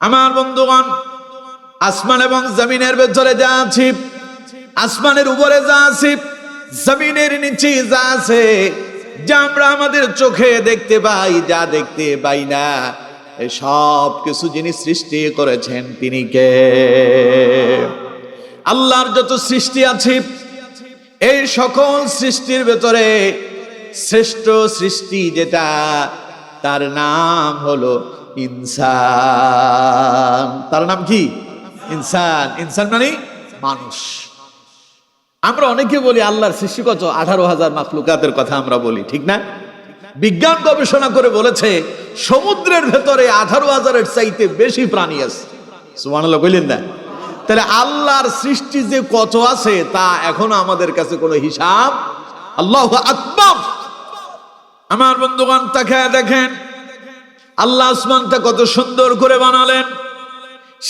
আমার বন্ধুগণ, আসমান এবং জমিনের ভেতরে যা আছে, আসমানের উপরে যা আছে, জমিনের নিচে যা আছে, যা আমরা আমাদের চোখে দেখতে পাই, যা দেখতে পাই না, এই সব কিছু যিনি সৃষ্টি করেছেন তিনি কে? আল্লাহর যত সৃষ্টি আছে, এই সকল সৃষ্টির ভেতরে শ্রেষ্ঠ সৃষ্টি যেটা, তার নাম হলো ইনসান। তার নাম কি? ইনসান। ইনসান মানে মানুষ। আমরা অনেকে বলি আল্লাহর সৃষ্টি কত, 18,000 মাখলুকাতের কথা আমরা বলি, ঠিক না? বিজ্ঞান গবেষণা করে বলেছে সমুদ্রের ভেতরে 18,000-এর চাইতে বেশি প্রাণী আছে। সুবহানাল্লাহ কইলেন না? তাহলে আল্লাহর সৃষ্টি যে কত আছে তা এখনো আমাদের কাছে কোনো হিসাব। আল্লাহু আকবার। আমার বন্ধুগণ, তাকায় দেখেন আল্লাহ আসমানটা কত সুন্দর করে বানালেন।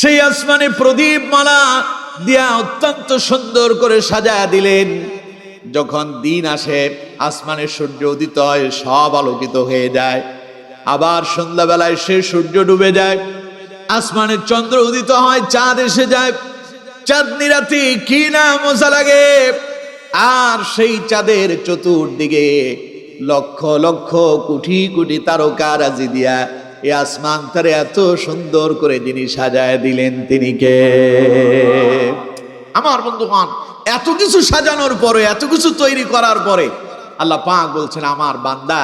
সেই আসমানে প্রদীপ মালা দিয়া অত্যন্ত সুন্দর করে সাজায়া দিলেন। যখন দিন আসে আসমানে সূর্য উদিত হয়, সব আলোকিত হয়ে যায়। আবার সন্ধ্যাবেলায় সে সূর্য ডুবে যায়, আসমানে চন্দ্র উদিত হয়, চাঁদ এসে যায়। চাঁদনি রাতে কি না মজা লাগে। আর সেই চাঁদের চতুর্দিকে লক্ষ লক্ষ কোটি কোটি তারকা রাজি দিয়া এই আসমান তারে এত সুন্দর করে যিনি সাজায় দিলেন তিনি কে? আমার বন্ধুগণ, এত কিছু সাজানোর পরে, এত কিছু তৈরি করার পরে আল্লাহ পাক বলছেন, আমার বান্দা,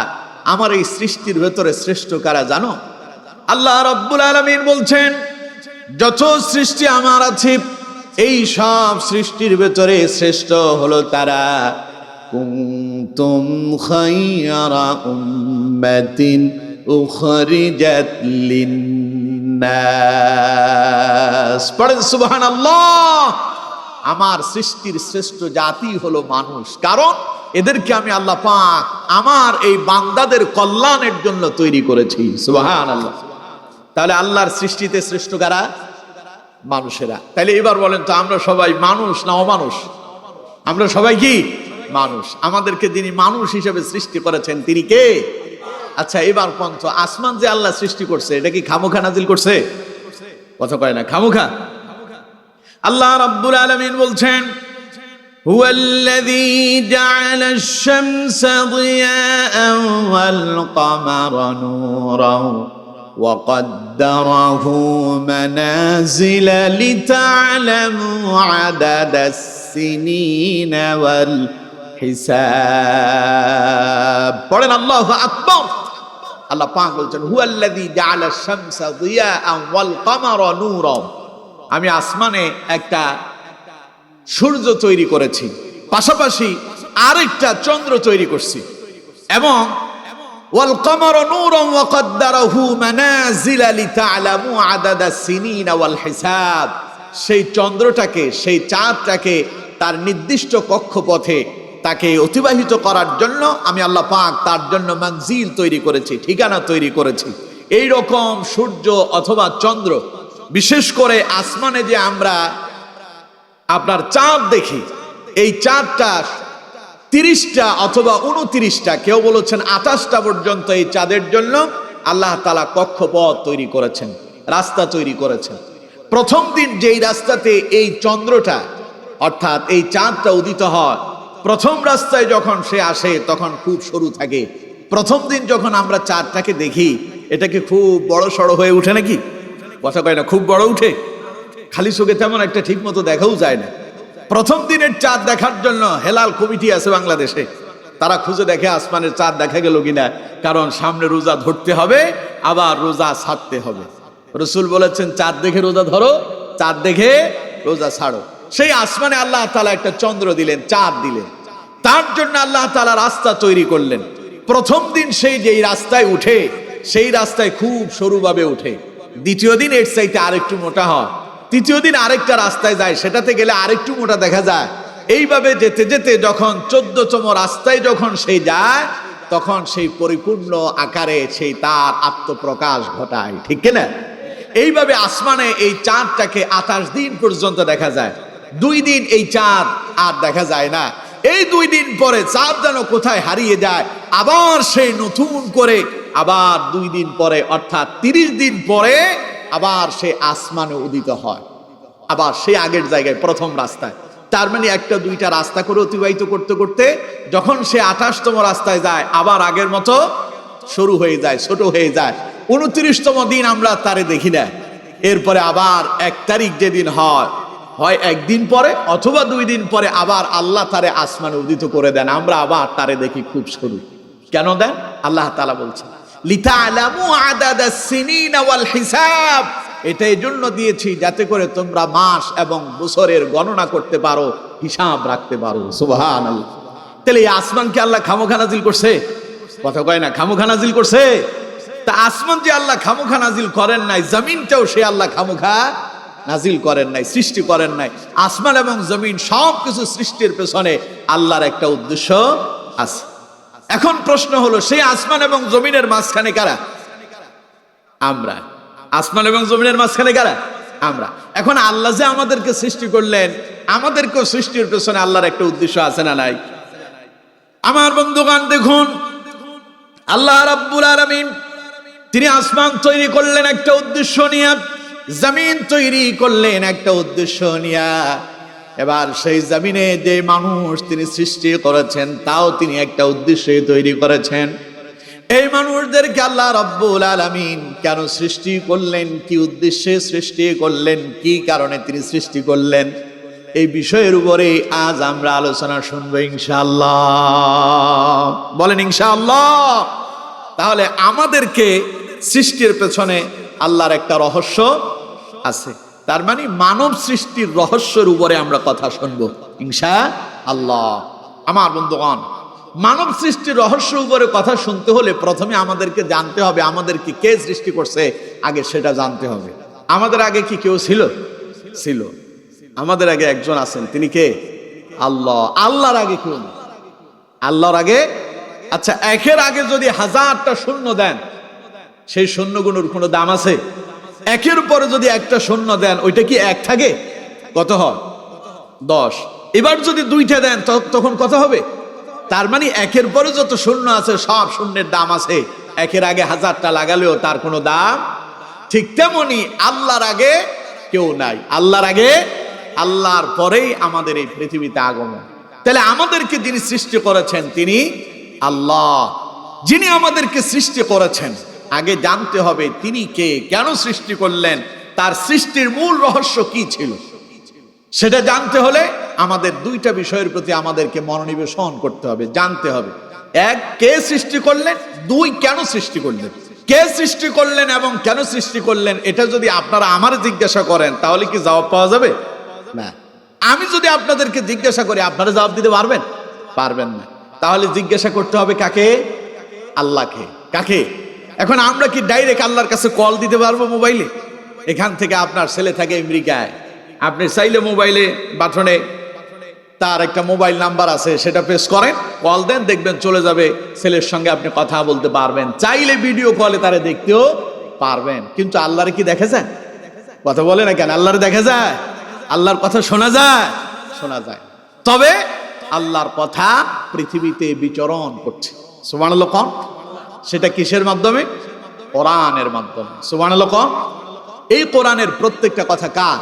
আমার এই সৃষ্টির ভেতরে শ্রেষ্ঠ কারা জানো? আল্লাহ রাব্বুল আলামিন বলছেন, যত সৃষ্টি আমার আছে এই সব সৃষ্টির ভেতরে শ্রেষ্ঠ হলো তারা। কুনতুম খায়রা উম্মাতিন উখরিজাত লিন্নাস। পড়েন সুবহানাল্লাহ। আমার সৃষ্টির শ্রেষ্ঠ জাতি হলো মানুষ, কারণ এদেরকে আমি আল্লাহ পাক আমার এই বান্দাদের কল্যাণের জন্য তৈরি করেছি। সুবহানাল্লাহ। তাহলে আল্লাহর সৃষ্টিতে শ্রেষ্ঠ কারা? মানুষেরা। তাহলে এবার বলেন তো, আমরা সবাই মানুষ না অমানুষ? আমরা সবাই কি মানুষ? আমাদেরকে যিনি মানুষ হিসেবে সৃষ্টি করেছেন তিনি কে? আচ্ছা, এবার পঞ্চ আসমান যে আল্লাহ সৃষ্টি করছে, এটা কি খামোখা নাজিল করছে? কথা কয় না, খামোখা। আল্লাহ রাব্বুল আলামিন বলছেন, হুয়াল্লাযী জাআলাশ শামসা দিয়াআন ওয়াল কামারা নূরান وقدره منازل لتعلموا عدد السنين والحساب। পড়েন আল্লাহু আকবার। আল্লাহ পাক বলছেন, হুয়াল্লাযী জাআলাশ শামসা দিয়াআন ওয়াল কামারা নূরান। আমি আসমানে একটা সূর্য তৈরি করেছি, পাশাপাশি আরেকটা চন্দ্র তৈরি করছি, এবং ওয়াল কামারা নূরান ওয়া কদ্দারাহু মানাজিলা লিতা'লামু আদাদাস সিনিনা ওয়াল হিসাব। সেই চন্দ্রটাকে, সেই চাঁদটাকে তার নির্দিষ্ট কক্ষপথে তাকে অতিবাহিত করার জন্য আমি আল্লাহ পাক তার জন্য মঞ্জিল তৈরি করেছি, ঠিকানা তৈরি করেছি। এই রকম সূর্য অথবা চন্দ্র, বিশেষ করে আসমানে যে আমরা আপনার চাঁদ দেখি, এই চাঁদটা 30টা অথবা 29টা, কেউ বলেছেন 28টা পর্যন্ত এই চাঁদের জন্য আল্লাহ তাআলা কক্ষপথ তৈরি করেছেন, রাস্তা তৈরি করেছেন। প্রথম দিন যেই রাস্তাতে এই চন্দ্রটা অর্থাৎ এই চাঁদটা উদিত হয়, প্রথম রাস্তায় যখন সে আসে তখন খুব সরু থাকে। প্রথম দিন যখন আমরা চাঁদটাকে দেখি, এটাকে খুব বড় সড়ো হয়ে উঠে নাকি? কথা কয় না, খুব বড় উঠে, খালি চোখে তেমন একটা ঠিক মতো দেখাও যায় না। প্রথম দিনের চাঁদ দেখার জন্য হেলাল কমিটি আছে বাংলাদেশে, তারা খুঁজে দেখে আসমানের চাঁদ দেখা গেল কিনা, কারণ সামনে রোজা ধরতে হবে, আবার রোজা ছাড়তে হবে। রাসূল বলেছেন, চাঁদ দেখে রোজা ধরো, চাঁদ দেখে রোজা ছাড়ো। সেই আসমানে আল্লাহ তাআলা একটা চন্দ্র দিলেন, চাঁদ দিলেন, তার জন্য আল্লাহ তাআলা রাস্তা তৈরি করলেন। প্রথম দিন সেই যেই রাস্তায় উঠে, সেই রাস্তায় খুব সরুভাবে উঠে। দ্বিতীয় দিন এর চাইতে আরেকটু মোটা হয়, তৃতীয় দিন আরেকটা রাস্তায় যায়, সেটাতে গেলে আরেকটু মোটা দেখা যায়। এইভাবে যেতে যেতে যখন 14তম রাস্তায় যখন সেই যায়, তখন সেই পরিপূর্ণ আকারে সেই তার আত্মপ্রকাশ ঘটায়, ঠিক কিনা? এইভাবে আসমানে এই চাঁদটাকে 28 দিন পর্যন্ত দেখা যায়। 2 দিন এই চাঁদ আর দেখা যায় না। এই 2 দিন পরে চাঁদ যেন কোথায় হারিয়ে যায়, আবার সেই নতুন করে আবার 2 দিন পরে অর্থাৎ 30 দিন পরে আবার সে আসমানে উদিত হয়, আবার সেই আগের জায়গায় প্রথম রাস্তায়। তার মানে একটা দুইটা রাস্তা করে অতিবাহিত করতে করতে যখন সে 28তম রাস্তায় যায় আবার আগের মতো শুরু হয়ে যায়, ছোট হয়ে যায়। 29তম দিন আমরা তারে দেখি না। এরপরে আবার 1 তারিখ যেদিন হয়, হয় একদিন পরে অথবা 2 দিন পরে আবার আল্লাহ তারে আসমানে উদিত করে দেন, আমরা আবার তারে দেখি খুব সরু। কেন দেন? আল্লাহ তাআলা বলছেন লিতা'লামু আদাদাস সিনিনা ওয়াল হিসাব, এটা এই জন্য দিয়েছি যাতে করে তোমরা মাস এবং বছরের গণনা করতে পারো, হিসাব রাখতে পারো। সুবহানাল্লাহ। তাহলে এই আসমানকে আল্লাহ খামোখা নাজিল করছে? কথা কয় না, খামোখা নাজিল করছে? তা আসমান যে আল্লাহ খামোখা নাজিল করেন নাই, জমিনটাও সে আল্লাহ খামোখা নাজিল করেন নাই, সৃষ্টি করেন নাই। আসমান এবং জমিন সবকিছু সৃষ্টির পেছনে আল্লাহর একটা উদ্দেশ্য আছে। এখন প্রশ্ন হলো, সেই আসমান এবং জমিনের মাঝখানে কারা? আমরা। আসমান এবং জমিনের মাঝখানে কারা? আমরা। এখন আল্লাহ যে আমাদেরকে সৃষ্টি করলেন, আমাদেরকেও সৃষ্টির পেছনে আল্লাহর একটা উদ্দেশ্য আছে না নাই? আমার বন্ধুগণ দেখুন, আল্লাহ রাব্বুল আলামিন তিনি আসমান তৈরি করলেন একটা উদ্দেশ্য নিয়ে, জমিন তৈরি করলেন একটা উদ্দেশ্য নিয়ে। এবার সেই জমিনে যে মানুষ তিনি সৃষ্টি করেছেন তাও তিনি একটা উদ্দেশ্যে তৈরি করেছেন। এই মানুষদেরকে আল্লাহ রাব্বুল আলামিন কেন সৃষ্টি করলেন, কি উদ্দেশ্যে সৃষ্টি করলেন, কি কারণে তিনি সৃষ্টি করলেন, এই বিষয়ের উপরে আজ আমরা আলোচনা শুনবো ইনশাআল্লাহ। বলেন ইনশাআল্লাহ। তাহলে আমাদেরকে সৃষ্টির পেছনে আল্লাহর একটা রহস্য আছে, তার মানে মানব সৃষ্টির রহস্যের উপরে আমরা কথা শুনবো ইনশাআল্লাহ। আমার বন্ধুগণ, মানব সৃষ্টির রহস্যের উপরে কথা শুনতে হলে প্রথমে আমাদেরকে জানতে হবে আমাদেরকে কে সৃষ্টি করছে, আগে সেটা জানতে হবে। আমাদের আগে কি কেউ ছিল? ছিল। আমাদের আগে একজন আছেন, তিনি কে? আল্লাহ। আল্লাহর আগে কেউ নেই। আল্লাহর আগে, আচ্ছা, একের আগে যদি 1000টা শূন্য দেন, সেই শূন্যগুলোর কোনো দাম আছে? একের পরে যদি একটা শূন্য দেন, ওইটা কি এক থাকে? কত হয়? 10। এবার যদি 2টা দেন তখন কত হবে? তার মানে একের পরে যত শূন্য আছে সব শূন্যের দাম আছে, একের আগে 1000টা লাগালেও তার কোনো দাম। ঠিক তেমনি আল্লাহর আগে কেউ নাই। আল্লাহর আগে, আল্লাহর পরেই আমাদের এই পৃথিবীতে আগমন। তাহলে আমাদেরকে যিনি সৃষ্টি করেছেন তিনি আল্লাহ। যিনি আমাদেরকে সৃষ্টি করেছেন আগে জানতে হবে তিনি কে, কেন সৃষ্টি করলেন, তার সৃষ্টির মূল রহস্য কি ছিল। সেটা জানতে হলে আমাদের 2টা বিষয়ের প্রতি আমাদেরকে মনোনিবেশন করতে হবে, জানতে হবে। 1, কে সৃষ্টি করলেন, 2, কেন সৃষ্টি করলেন। কে সৃষ্টি করলেন এবং কেন সৃষ্টি করলেন, এটা যদি আপনারা আমার জিজ্ঞাসা করেন তাহলে কি জবাব পাওয়া যাবে? না। আমি যদি আপনাদেরকে জিজ্ঞাসা করি আপনারা জবাব দিতে পারবেন? পারবেন না। তাহলে জিজ্ঞাসা করতে হবে কাকে? আল্লাহকে। কাকে? এখন আমরা কি ডাইরেক্ট আল্লাহর কাছে কল দিতে পারবো মোবাইলে? এখান থেকে আপনার ছেলে থাকে আমেরিকায়, আপনি চাইলে মোবাইলে বাটনে তার একটা মোবাইল নাম্বার আছে, সেটা প্রেস করেন, কল দেন, দেখবেন চলে যাবে, ছেলের সঙ্গে আপনি কথা বলতে পারবেন, চাইলে ভিডিও কলে তারে দেখতেও পারবেন। কিন্তু আল্লাহরে কি দেখা যায়? কথা বলে না কেন? আল্লাহরে দেখা যায়? আল্লাহর কথা শোনা যায়? শোনা যায়। তবে আল্লাহর কথা পৃথিবীতে বিচরণ করছে। সুবহানাল্লাহ কোন? সেটা কিসের মাধ্যমে? কোরআনের মাধ্যমে। সুবহানাল্লাহ কোন? এই কোরআনের প্রত্যেকটা কথা কার?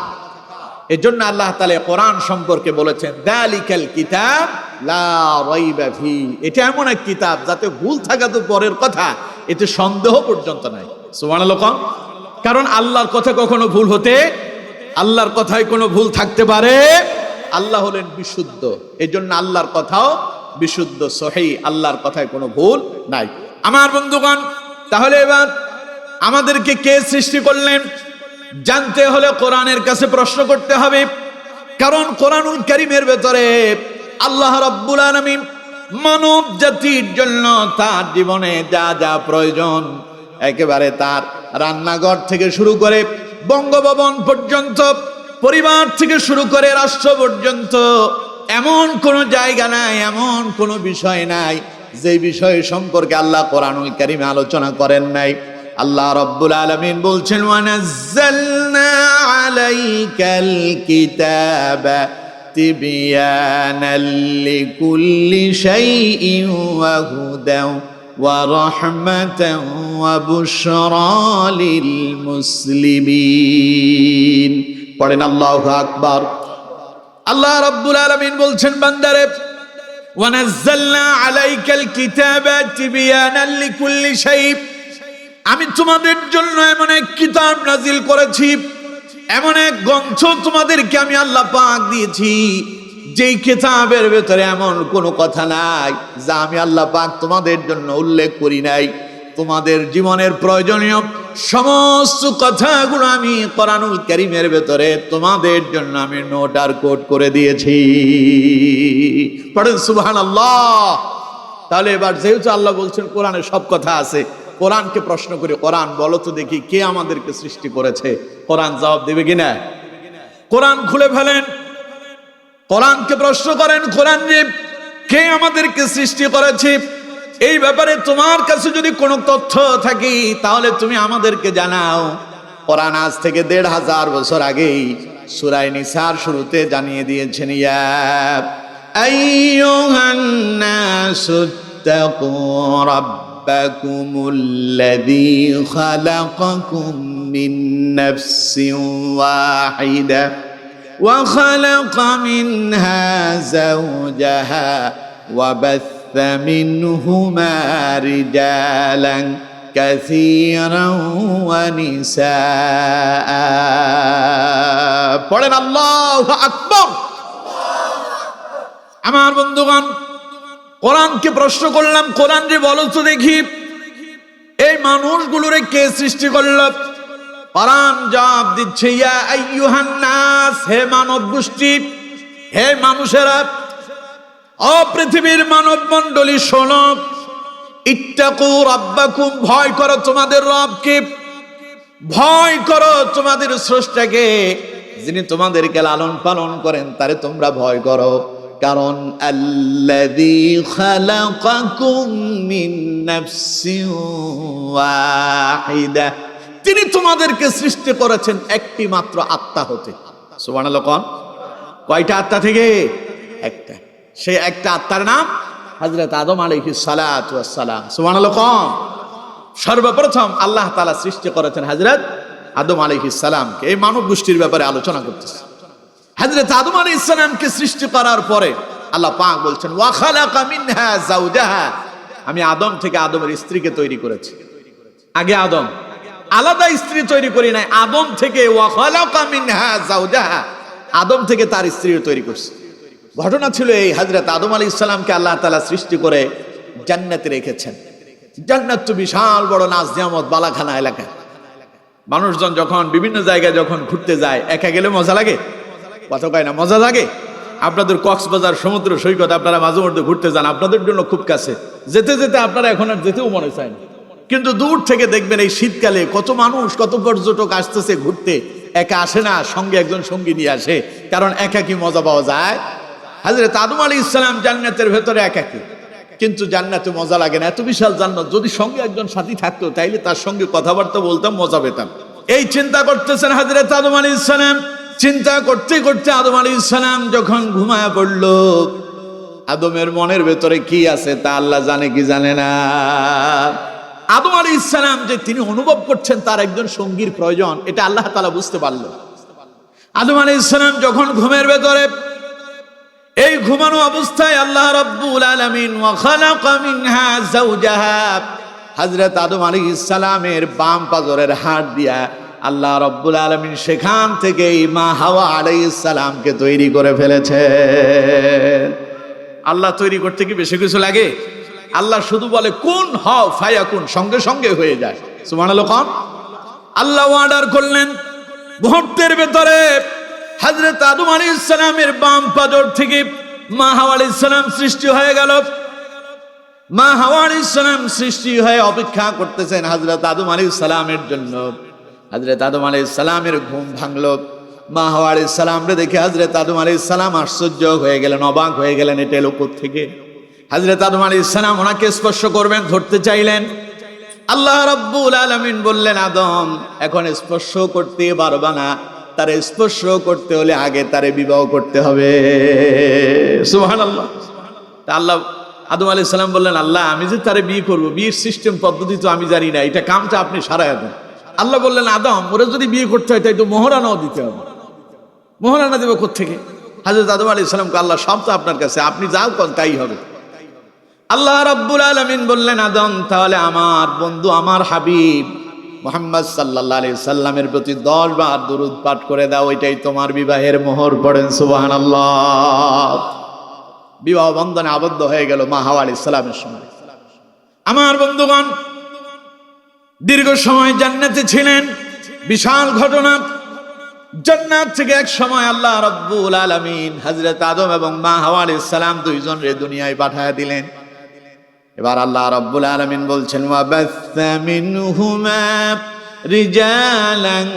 এজন্য আল্লাহ তাআলা কোরআন সম্পর্কে বলেছেন যালিকাল কিতাব লা রাইবা ফি, এটা এমন এক কিতাব যাতে ভুল থাকা তো পরের কথা, এতে সন্দেহ পর্যন্ত নাই। সুবহানাল্লাহ কোন? কারণ আল্লাহর কথা কখনো ভুল হতে, আল্লাহর কথায় কোনো ভুল থাকতে পারে? আল্লাহ হলেন বিশুদ্ধ, এজন্য আল্লাহর কথাও বিশুদ্ধ, সহিহ, আল্লাহর কথায় কোনো ভুল নাই। আমার বন্ধুগণ, তাহলে এবার আমাদেরকে কে সৃষ্টি করলেন জানতে হলে কোরআনের কাছে প্রশ্ন করতে হবে। কারণ কোরআনুল কারীমের ভেতরে আল্লাহ রাব্বুল আলামিন মানব জাতির জন্য তার জীবনে যা যা প্রয়োজন, একেবারে তার রান্নাঘর থেকে শুরু করে বঙ্গভবন পর্যন্ত, পরিবার থেকে শুরু করে রাষ্ট্র পর্যন্ত, এমন কোন জায়গা নাই, এমন কোন বিষয় নাই যে বিষয় সম্পর্কে আল্লাহ কোরআনুল কারীমে আলোচনা করেন নাই। আল্লাহ রাব্বুল আলামিন বলছেন ওয়ানাজ্জালনা আলাইকাল কিতাবা তিবয়ানাল লিকুল্লি শাইইন ওয়া হুদাও ورحمة وبشرى للمسلمين পড়েন আল্লাহু আকবার। আল্লাহ রাব্বুল আলামিন বলছেন বান্দারে ওয়ানাজ্জালনা আলাইকাল কিতাবা তিবয়ানান লিকুল্লি শাই, আমি তোমাদের জন্য এমন এক কিতাব নাজিল করেছি, এমন এক গ্রন্থ তোমাদেরকে আমি আল্লাহ পাক দিয়েছি, যেই কিতাবের ভেতরে এমন কোনো কথা নাই যা আমি আল্লাহ পাক তোমাদের জন্য উল্লেখ করি নাই। তোমাদের জীবনের প্রয়োজনীয় সমস্ত কথাগুলো আমি কোরআনুল কারীমের ভেতরে তোমাদের জন্য আমি নোট আর কোড করে দিয়েছি। পড়েন সুবহানাল্লাহ। তাহলে এবার যেহেতু আল্লাহ বলছেন কোরআনে সব কথা আছে, কোরআনকে প্রশ্ন করি, কোরআন বলো তো দেখি কে আমাদেরকে সৃষ্টি করেছে? কোরআন জবাব দেবে কিনা? কোরআন খুলে ফেলেন, কোরআনকে প্রশ্ন করেন, কোরআন কে আমাদেরকে সৃষ্টি করেছে? এই ব্যাপারে তোমার কাছে যদি কোনো তথ্য থাকে তাহলে তুমি আমাদেরকে জানাও। কোরআন আজ থেকে ১৫০০ বছর আগেই সূরা নিসার শুরুতে জানিয়ে দিয়েছেন, ইয়া আইয়ুহান নাসু তাকু রাব্বাকুমুল্লাযী খালাকাকুম মিন নাফসিন ওয়াহিদা وخلق منها زوجها وبث منهما رجالا كثيرا ونساء পড়েন আল্লাহু আকবার। আমার বন্ধুগণ, কোরআনকে প্রশ্ন করলাম, কোরআন যে বলো তো দেখি এই মানুষগুলোরে কে সৃষ্টি করলো? কোরআন জবাব দিচ্ছে, ইয়া আইয়ুহান নাস, হে মানব গোষ্ঠী, হে মানুষেরা, ও পৃথিবীর মানব মণ্ডলী শোনো, ইত্তাকু রাব্বাকুম, ভয় করো তোমাদের রবকে, ভয় করো তোমাদের স্রষ্টাকে, যিনি তোমাদেরকে লালন পালন করেন তারে তোমরা ভয় করো। কারণ আল্লাযী খালাকাকুম মিন নাফসিন ওয়াহিদা, তিনি তোমাদেরকে সৃষ্টি করেছেন একটি মাত্র আত্মা হতে। সুবহানাল্লাহ। কোন কয়টা আত্মা থেকে? একটা। সেই একটা আত্মার নাম হযরত আদম আলাইহিস সালাতু ওয়াস সালাম। সুবহানাল্লাহ। কোন সর্বপ্রথম আল্লাহ তাআলা সৃষ্টি করেছেন হযরত আদম আলাইহিস সালামকে। এই মানব গোষ্ঠীর ব্যাপারে আলোচনা করতেছি। হযরত আদম আলাইহিস সালামকে সৃষ্টি করার পরে আল্লাহ পাক বলছেন, ওয়া খালাকা মিনহা যাওজাহা, আমি আদম থেকে আদমের স্ত্রীকে তৈরি করেছি। আগে আদম, আলাদা স্ত্রী তৈরি করি নাই, আদম থেকে ওয়া খালাকা মিনহা যাওজাহা, আদম থেকে তার স্ত্রী তৈরি করছে। ঘটনা ছিল এই, হযরত আদম আলাইহিস সালামকে আল্লাহ তাআলা সৃষ্টি করে জান্নাতে রেখেছেন। জান্নাত তো বিশাল বড় নাজ নিয়ামত বালাখানা এলাকা। মানুষজন যখন বিভিন্ন জায়গায় যখন ঘুরতে যায়, একা গেলে মজা লাগে? কথা কয় না, মজা লাগে? আপনাদের কক্সবাজার সমুদ্র সৈকত আপনারা মাঝে মধ্যে ঘুরতে যান, আপনাদের জন্য খুব কাছে, যেতে যেতে আপনারা এখন আর যেতেও মনে চায় না। কিন্তু দূর থেকে দেখবেন এই শীতকালে কত মানুষ, কত পর্যটক আসতেছে ঘুরতে, একা আসে না, সঙ্গে একজন সঙ্গী নিয়ে আসে। কারণ একা কি মজা পাওয়া যায়? হযরত আদম আলাইহিস সালাম জান্নাতের ভেতরে একাকী, কিন্তু জান্নাতে মজা লাগে না। এত বিশাল জান্নাত, যদি সঙ্গে একজন সাথী থাকতো তাইলে তার সঙ্গে কথাবার্তা বলতাম, মজা পেতাম। এই চিন্তা করতেছেন হযরত আদম আলাইহিস সালাম। চিন্তা করতে করতে আদম আলাইহিস সালাম যখন ঘুমায়া পড়ল, আদমের মনের ভেতরে কি আছে তা আল্লাহ জানে কি জানে না। আদম আলাইহিস সালাম যে তিনি অনুভব করছেন তার একজন সঙ্গীর প্রয়োজন, এটা আল্লাহ তাআলা বুঝতে পারল। আদম আলাইহিস সালাম যখন ঘুমের ভেতরে, এই ঘুমানো অবস্থায় আল্লাহ রাব্বুল আলামিন ওয়া খালাকা মিনহা যাওজাহা, হযরত আদম আলাইহিস সালামের বাম পাজরের হাড় দিয়া আল্লাহ রাব্বুল আলামিন সেখান থেকে মা হাওয়া আলাইহিস সালামকে তৈরি করে ফেলেছে। আল্লাহ তৈরি করতে কি বেশি কিছু লাগে? আল্লাহ শুধু বলে কুন হও ফায়াকুন, সঙ্গে সঙ্গে হয়ে যায়। সুবহানাল্লাহ। কোন আল্লাহ অর্ডার করলেন, মুহূর্তের ভেতরে হযরত আদম আলাইহিস সালামের বাম পাজর থেকে মা হাওয়া আলাইহিস সালাম সৃষ্টি হয়ে গেল। মা হাওয়া আলাইহিস সালাম সৃষ্টি হয়ে অপেক্ষা করতেছেন হযরত আদম আলাইহিস সালামের জন্য। হযরত আদম আলাইহিস সালামের ঘুম ভাঙলো। মা হাওয়া আলাইহিস সালামকে দেখে হযরত আদম আলাইহিস সালাম আশ্চর্য হয়ে গেলেন, অবাক হয়ে গেলেন, এটা এলো কোত্থেকে? হযরত আদম আলাইহিস সালাম ওনাকে স্পর্শ করবেন, ধরতে চাইলেন। আল্লাহ রাব্বুল আলামিন বললেন, আদম এখন স্পর্শ করতে পারবা না, তারে স্পর্শ করতে হলে আগে তারে বিবাহ করতে হবে। সুবহানাল্লাহ। তা আল্লাহ আদম আলাইহিস সালাম বললেন, আল্লাহ আমি যে তারে বিয়ে করব, বিয়ের সিস্টেম পদ্ধতি তো আমি জানি না, এটা কামটা আপনি সারায় দেন। আল্লাহ বললেন, আদম ওরা যদি বিয়ে করতে হয় তাই তো মোহরানাও দিতে হবে। মোহরানা দেবে কোত্থেকে? হযরত আদম আলাইহিস সালামকে আল্লাহ, সব তো আপনার কাছে, আপনি যাও কোন তাই হবে। আল্লাহ রাব্বুল আলামিন বললেন, আদম তাহলে আমার বন্ধু, আমার হাবিব মুহাম্মদ সাল্লাল্লাহু আলাইহি সাল্লামের প্রতি 10 বার দরুদ পাঠ করে দাও, এটাই তোমার বিবাহের মোহর। পড়েন সুবহানাল্লাহ। বিবাহ বন্ধনে আবদ্ধ হয়ে গেল মা হাওয়া আলাইহিস সালামের সঙ্গে। আমার বন্ধুগণ, দীর্ঘ সময় জান্নাতে ছিলেন, বিশাল ঘটনা। জান্নাত থেকে এক সময় আল্লাহ রাব্বুল আলামিন হযরত আদম এবং মা হাওয়া আলাইহিস সালাম দুইজনকে দুনিয়ায় পাঠিয়ে দিলেন। এবার আল্লাহ রাব্বুল আলামিন বলছেন, ওয়াবাসসা মিনহুমা রিজালান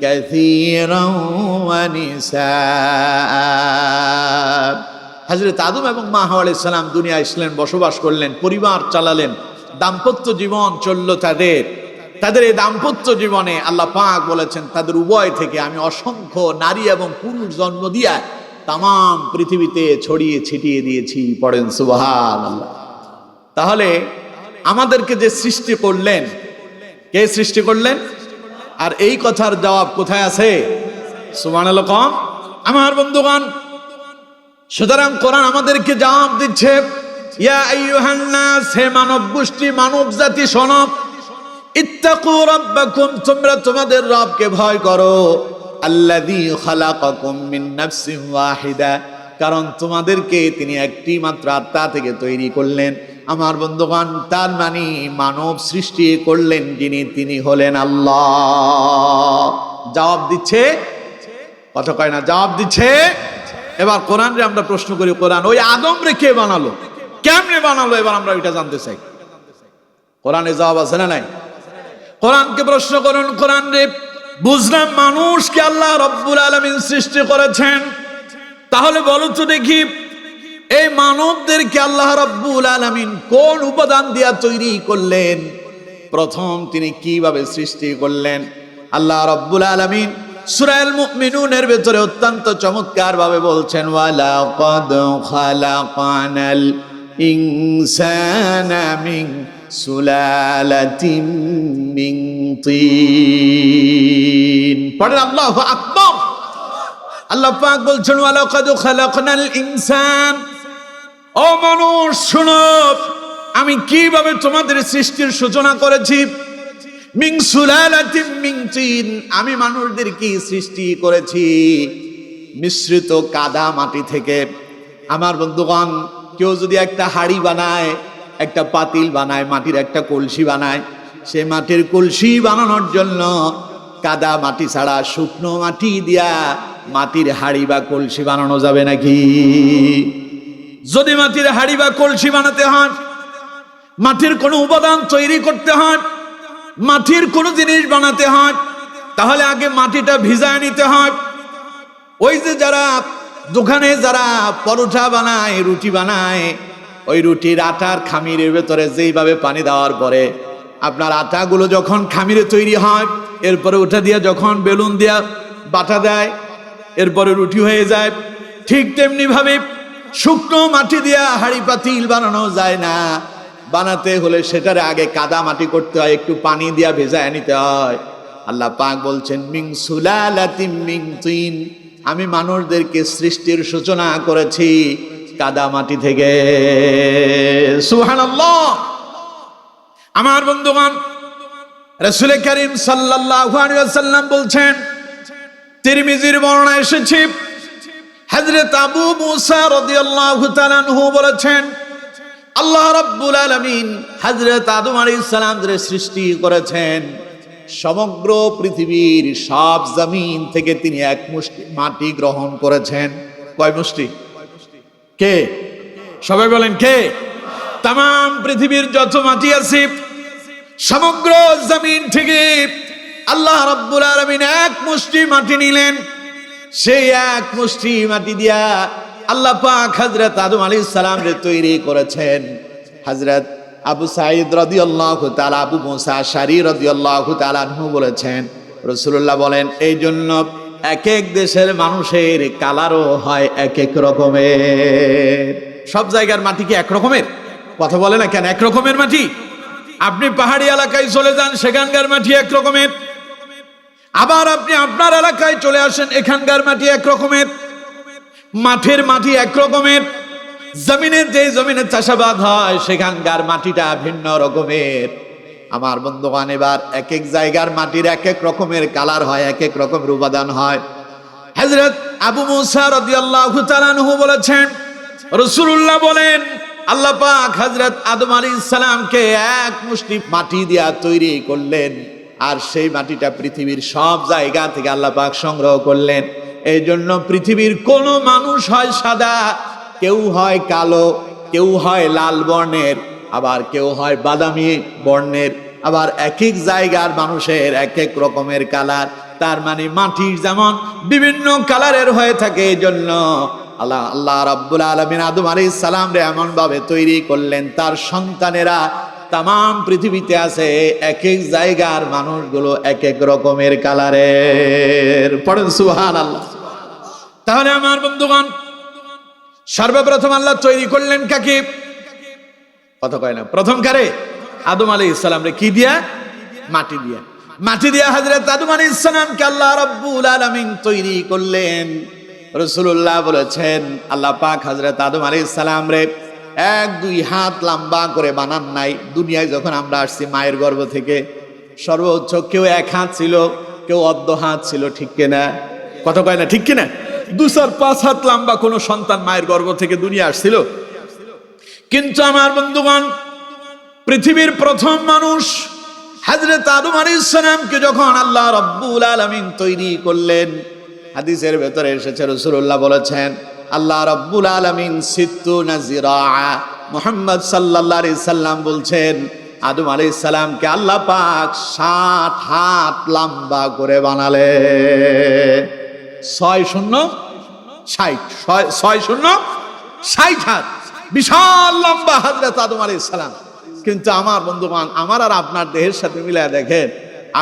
কাসীরান ওয়া নিসা। হযরত আদম এবং মা হাওয়া আলাইহিস সালাম দুনিয়ায় এসেছিলেন, বসবাস করলেন, পরিবার চালালেন, দাম্পত্য জীবন চলল তাদের। তাদের এই দাম্পত্য জীবনে আল্লাহ পাক বলেছেন, তাদের উভয় থেকে আমি অসংখ্য নারী এবং পুরুষ জন্ম দিয়া তাম পৃথিবীতে ছড়িয়ে ছিটিয়ে দিয়েছি। পড়েন সুবহানাল্লাহ। তাহলে আমাদেরকে যে সৃষ্টি করলেন, কে সৃষ্টি করলেন? আর এই কথার জবাব কোথায় আছে? সুবহানাল্লাহ কম। আমার বন্ধুগণ, সুতরাং কোরআন আমাদেরকে জবাব দিচ্ছে, ইয়া আইয়ুহান নাস, হে মানব গোষ্ঠী, মানব জাতি শোনো, ইত্তাকু রাব্বাকুম, তোমরা তোমাদের রবকে ভয় করো, আল্লাযী খালাকাকুম মিন নাফসিন ওয়াহিদা, কারণ তোমাদেরকে তিনি একটি মাত্র আত্মা থেকে তৈরি করলেন। আমার বন্ধুগণ, তার মানে মানব সৃষ্টি করলেন যিনি, তিনি হলেন আল্লাহ। জবাব দিচ্ছে, কথা কয় না, জবাব দিচ্ছে। এবার কোরআন রে আমরা প্রশ্ন করি, কোরআন ওই আদম রে কে বানালো, কেমনে বানালো? এবার আমরা এটা জানতে চাই। কোরআনে জবাব আছে না নাই? কোরআনকে প্রশ্ন করুন, কোরআন রে। বুঝলাম মানুষকে আল্লাহ রাব্বুল আলামিন সৃষ্টি করেছেন, তাহলে বলো তো দেখি, এই মানবদেরকে আল্লাহ রাব্বুল আলামিন কোন উপাদান দিয়া তৈরি করলেন? প্রথম তিনি কিভাবে সৃষ্টি করলেন? আল্লাহ রাব্বুল আলামিন সূরা আল মুমিনুনের ভিতরে অত্যন্ত চমৎকার ভাবে বলছেন, ওয়ালাকাদ খালাকানাল ইনসানা মিন সুলালাতিন মিন তিন। পড়েন আল্লাহু আকবার। আল্লাহ পাক বলছেন, ওয়ালাকাদ খালাকনাল ইনসান, ও মানুষ শুনো, আমি কিভাবে তোমাদের সৃষ্টির সূচনা করেছি। মিন সুলালাতিন মিন তিন, আমি মানুষদেরকে সৃষ্টি করেছি মিশ্রিত কাদা মাটি থেকে। আমার বন্ধুগণ, কেউ যদি একটা হাড়ি বানায়, একটা পাতিল বানায়, মাটির একটা কলসি বানায়, সেই মাটির কলসি বানানোর জন্য কাদা মাটি ছাড়া শুকনো মাটি দিয়া মাটির হাড়ি বা কলসি বানানো যাবে নাকি? যদি মাটির হাড়ি বা কলসি বানাতে হয়, মাটির কোনো উপাদান তৈরি করতে হয়, মাটির কোনো জিনিস বানাতে হয়, তাহলে আগে মাটিটা ভিজায় নিতে হয়। ওই যে যারা দোকানে যারা পরোটা বানায়, রুটি বানায়, ওই রুটির আটার খামিরের ভেতরে যেইভাবে পানি দেওয়ার পরে আপনার আটাগুলো যখন খামিরে তৈরি হয়, এরপরে ওটা দিয়ে যখন বেলুন দিয়া বাটা দেয়, এরপরে রুটি হয়ে যায়। ঠিক তেমনি ভাবে শুকনো মাটি দিয়া হাড়ি পাতিল বানানো যায় না। বানাতে হলে সেটারে আগে কাদা মাটি করতে হয়, একটু পানি দিয়া ভেজায় নিতে হয়। আল্লাহ পাক বলছেন, মিন সুলালাতিন মিন তিন, আমি মানুষদেরকে সৃষ্টির সূচনা করেছি কাদা মাটি থেকে। সুবহানাল্লাহ। আমার বন্ধুগণ, রাসূল করিম সাল্লাল্লাহু আলাইহি ওয়াসাল্লাম বলছেন, তিরমিজির বর্ণনা এসেছে, হযরত আবু মুসা রাদিয়াল্লাহু তাআলা আনহু বলেছেন, আল্লাহ রাব্বুল আলামিন হযরত আদম আলাইহিস সালামের সৃষ্টি করেছেন, সমগ্র পৃথিবীর সব জমিন থেকে তিনি এক মুষ্টি মাটি গ্রহণ করেছেন। কয় মুষ্টি? কে? সবাই বলেন কে? তাম পৃথিবীর যত মাটি আছে, সমগ্র জমিন থেকে আল্লাহ রাব্বুল আলামিন এক মুষ্টি মাটি নিলেন। সেই এক মুষ্টি মাটি দিয়া আল্লাহ পাক হযরত আদম আলাইহিস সালাম রে তৈরি করেছেন। হযরত আবু সাঈদ রাদিয়াল্লাহু তাআলা, আবু মুসা আশআরী রাদিয়াল্লাহু তাআলা আনহু বলেছেন, রাসূলুল্লাহ বলেন, এই জন্য এক এক দেশের মানুষের কালারও হয় এক এক রকমের। সব জায়গার মাটি কি এক রকমের? কথা বলে না কেন? এক রকমের মাটি। আপনি পাহাড়ি এলাকায় চলে যান, সেখানকার মাটি এক রকমের। আবার আপনি আপনার এলাকায় চলে আসেন, এখানকার মাটি এক রকমের। মাঠের মাটি এক রকমের, জমিনের যে জমিনে চাষাবাদ হয় সেখানকার মাটিটা ভিন্ন রকমের। আমার বন্ধুগণ, এবার এক এক জায়গার মাটির এক এক রকমের কালার হয়, এক এক রকমের উপাদান হয়। হযরত আবু মুসা রাদিয়াল্লাহু তাআলা আনহু বলেছেন, রাসূলুল্লাহ বলেন, আল্লাহ পাক হযরত আদম আলাইহিস সালামকে এক মুষ্টি মাটি দিয়া তৈরি করলেন, আর সেই মাটিটা পৃথিবীর সব জায়গা থেকে আল্লাহ পাক সংগ্রহ করলেন। এই জন্য পৃথিবীর কোন মানুষ হয় সাদা, কেউ হয় কালো, কেউ হয় লাল বর্ণের, আবার কেউ হয় বাদামি বর্ণের। আবার এক এক জায়গার মানুষের এক এক রকমের কালার। তার মানে মাটির যেমন বিভিন্ন কালারের হয়ে থাকে, এই জন্য আল্লাহ রাব্বুল আলামিন আদম আলাইহিস সালাম রে এমন ভাবে তৈরি করলেন, তার সন্তানেরা তাম পৃথিবীতে আছে এক এক জায়গার মানুষগুলো এক এক রকমের কালারের। পড়েন সুবহানাল্লাহ। তাহলে আমার বন্ধুগণ, সর্বপ্রথম আল্লাহ তৈরি করলেন কাকে? কথা কয় না, প্রথম কারে? আদম আলাইহিস সালাম রে কি দিয়া? মাটি দিয়া। মাটি দিয়া হযরত আদম আলাইহিস সালামকে আল্লাহ রাব্বুল আলামিন তৈরি করলেন। রাসূলুল্লাহ বলেছেন, আল্লাহ পাক হযরত আদম আলাইহিস সালাম রে 1-2 হাত লম্বা করে বানান নাই। দুনিয়ায় যখন আমরা আসছি মায়ের গর্ভ থেকে, সর্বোচ্চ কেউ 1 হাত ছিল, কেউ অর্ধ হাত ছিল, ঠিক কিনা? কথা কয় না, ঠিক কিনা? 2-4-5 হাত লম্বা কোন সন্তান মায়ের গর্ভ থেকে দুনিয়া আসছিল? কিন্তু আমার বন্ধুগণ, পৃথিবীর প্রথম মানুষ হযরত আদম আলাইহিস সালামকে যখন আল্লাহ রাব্বুল আলামিন তৈরি করলেন, হাদিসের ভেতরে এসেছে, রাসূলুল্লাহ বলেছেন, আল্লাহ রাব্বুল আলামিন সিত্তুনা জিরাআ, মুহাম্মদ সাল্লাল্লাহু আলাইহি সাল্লাম বলছেন, আদম আলাইহিস সালামকে আল্লাহ পাক 60 হাত লম্বা করে বানালেন। 60 হাত, বিশাল লম্বা হযরত আদম আলাইহিস সালাম। কিন্তু আমার বন্ধুগণ, আমার আর আপনার দেহের সাথে মিলায় দেখেন,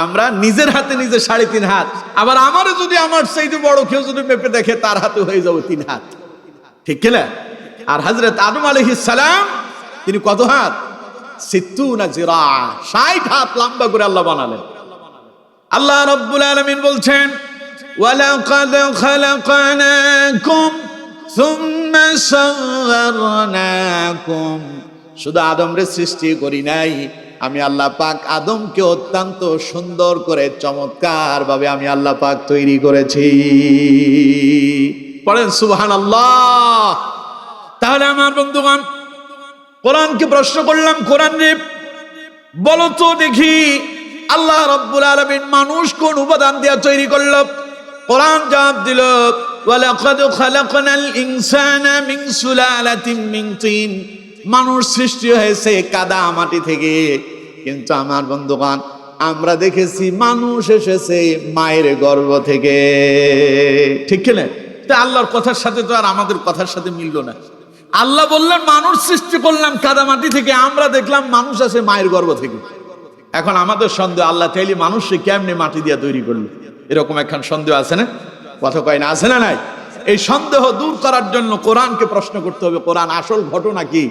আমরা নিজের হাতে নিজে 3.5 হাত, আবার আমারও যদি আমার চাইতে বড় কেউ যদি মেপে দেখে, তার হাতে হয়ে যাবে 3 হাত, ঠিক কিনা? আর হযরত আদম আলাইহিস সালাম তিনি কত হাত? সিত্তুনা জিরাআ, 60 হাত লম্বা করে আল্লাহ বানালেন। আল্লাহ রাব্বুল আলামিন বলছেন, ওয়ালাকাদ খালাকনাকুম সুম্মা সাওয়ারনাকুম, শুধু আদমরে সৃষ্টি করি নাই, আমি আল্লাহ পাক আদমকে অত্যন্ত সুন্দর করে চমৎকার ভাবে আমি আল্লাহ পাক তৈরি করেছি। পড়েন সুবহানাল্লাহ। তাহলে আমার বন্ধুগণ, কোরআনকে প্রশ্ন করলাম, কোরআন রে বলো তো দেখি, আল্লাহ রাব্বুল আলামিন মানুষ কোন উপাদান দিয়ে তৈরি করলো? কোরআন জবাব দিল, ওয়ালাকাদ খালাকনাল ইনসানা মিন সুলালাতিন মিন তিন, মানুষ সৃষ্টি হয়েছে কাদা মাটি থেকে। কিন্তু আমার বন্ধুগণ, আমরা দেখেছি মানুষ এসেছে মায়ের গর্ভ থেকে, ঠিক কিনা? তা আল্লাহর কথার সাথে তো আর আমাদের কথার সাথে মিললো না। আল্লাহ বললেন মানুষ সৃষ্টি করলাম কাদা মাটি থেকে, আমরা দেখলাম মানুষ আছে মায়ের গর্ভ থেকে। এখন আমাদের সন্দেহ, আল্লাহ তাইলে মানুষকে কেমনে মাটি দিয়ে তৈরি করলো? এরকম একখান সন্দেহ আছে না? কথা কয় না, আছে না নাই? এই সন্দেহ দূর করার জন্য কোরআনকে প্রশ্ন করতে হবে, কোরআন আসল ঘটনা কি?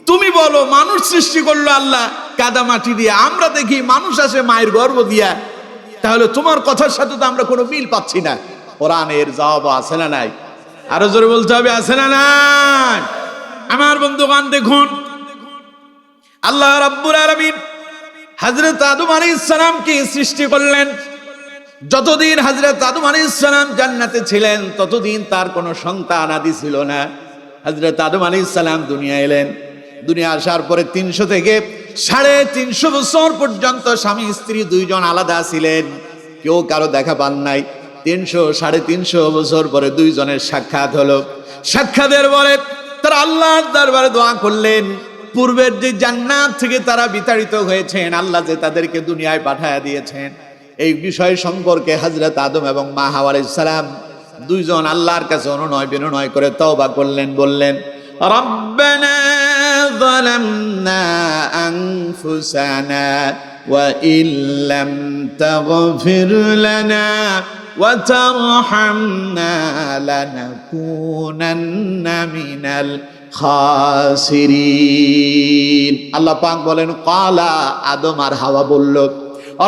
তুমি বলো, মানুষ সৃষ্টি করলো আল্লাহ কাদা মাটি দিয়ে, আমরা দেখি মানুষ আসে মায়ের গর্ভ দিয়া, তাহলে তোমার কথার সাথে তো আমরা কোনো মিল পাচ্ছি না। কোরআনের জবাব আছে না নাই? আরো জোরে বলতে হবে, আছে না নাই? আমার বন্ধুগণ দেখুন, আল্লাহ রাব্বুল আলামিন হযরত আদম আলাইহিস সালামকে সৃষ্টি করলেন। যতদিন হযরত আদম আলাইহিস সালাম জান্নাতে ছিলেন, ততদিন তার কোনো সন্তান আদি ছিল না। হযরত আদম আলাইহিস সালাম দুনিয়া এলেন। দুনিয়া আসার পরে 300 থেকে 350 বছর পর্যন্ত স্বামী স্ত্রী 2 জন আলাদা ছিলেন, কেউ কারো দেখা পান নাই। 300-350 বছর পরে 2 জনের সাক্ষাৎ হলো। সাক্ষাতের পরে তারা আল্লাহর দরবারে দোয়া করলেন, পূর্বের যে জান্নাত থেকে তারা বিতাড়িত হয়েছেন, আল্লাহ যে তাদেরকে দুনিয়ায় পাঠায়া দিয়েছেন, এই বিষয় সম্পর্কে হযরত আদম এবং মা হাওয়া আলাইহিস সালাম 2 জন আল্লাহর কাছে অনুনয় বিনয় করে তওবা করলেন, বললেন, রব্বানা যালামনা আনফুসানা ওয়া ইল্লাম তাগফির লানা ওয়া তারহামনা লানাকুনান্না মিনাল খাসিরিন। আল্লাহ পাক বলেন ক্বালা, আদম আর হাওয়া বলল,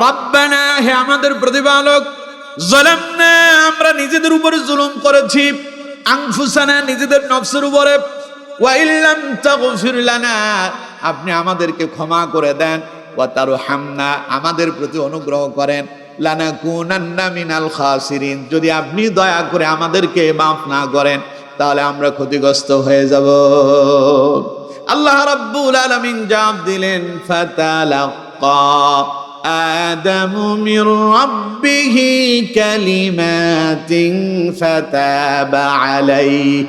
রব্বানা, হে আমাদের প্রতিপালক, যালামনা, আমরা নিজেদের উপরে জুলুম করেছি, আনফুসানা, নিজেদের নফসের উপরে, ওয়া ইল্লাম তাগফির লানা, আপনি আমাদেরকে ক্ষমা করে দেন, ওয়া তারহামনা, আমাদের প্রতি অনুগ্রহ করেন, লানাকুনান্না মিনাল খাসিরিন, যদি আপনি দয়া করে আমাদেরকে মাফ না করেন তাহলে আমরা ক্ষতিগ্রস্ত হয়ে যাব। আল্লাহ রাব্বুল আলামিন জবাব দিলেন, ফাতালাক্কা আদামু মির রাব্বিহি কালিমাতিন ফাতাবা আলাইহি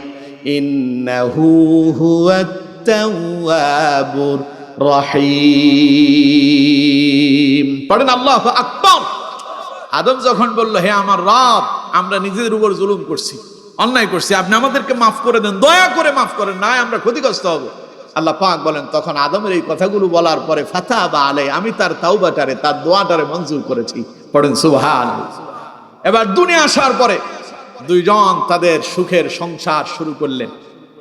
ইন্নাহু হুয়াত তাওয়াবুর রহিম। পড়েন আল্লাহু আকবার। আদম যখন বলল, হে আমার রব, আমরা নিজেদের উপর জুলুম করছি, অন্যায় করছি, আপনি আমাদেরকে মাফ করে দেন, দয়া করে মাফ করেন, না আমরা ক্ষতিগ্রস্ত হব। আল্লাহ পাক বলেন, তখন আদমের এই কথাগুলো বলার পরে ফাতাবা আলাইহি, আমি তার তাওবাটারে, তার দোয়াটারে মঞ্জুর করেছি। পড়েন সুবহানাল্লাহ। এবার দুনিয়া আসার পরে দুইজন তাদের সুখের সংসার শুরু করলেন।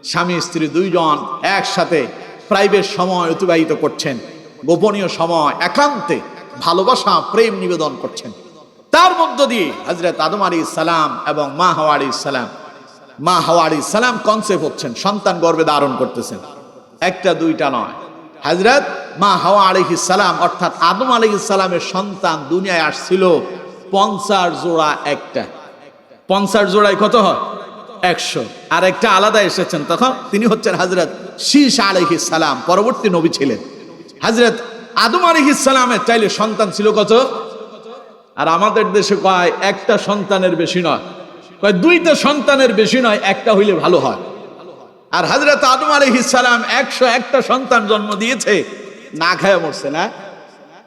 স্বামী স্ত্রী দুইজন একসাথে প্রাইভেট সময় অতিবাহিত করছেন, গোপনীয় সময়, একান্তে ভালোবাসা, প্রেম নিবেদন করছেন। তার মধ্য দিয়ে হযরত আদম আলাইহিস সালাম এবং মা হাওয়া আলাইহিস সালাম কনসেপ্ট হচ্ছেন, সন্তান গর্ভে ধারণ করতেছেন। একটা দুইটা নয়, হযরত মা হাওয়া আলাইহিস সালাম অর্থাৎ আদম আলাইহিস সালামের সন্তান দুনিয়ায় আসছিল 50 জোড়া। একটা 50 জোড়ায় কত হয়? 100। আর একটা আলাদা এসেছেন, তখন তিনি হচ্ছেন হযরত শীশ আলাইহিস সালাম, পরবর্তী নবী ছিলেন। হযরত আদম আলাইহিস সালামের চাইলে সন্তান ছিল কত? আর আমাদের দেশে কয় একটা সন্তানের বেশি নয়, কয় দুইটা সন্তানের বেশি নয়, একটা হইলে ভালো হয়। আর হযরত আদম আলাইহিস সালাম 101টা সন্তান জন্ম দিয়েছে, না খায় মরছে। না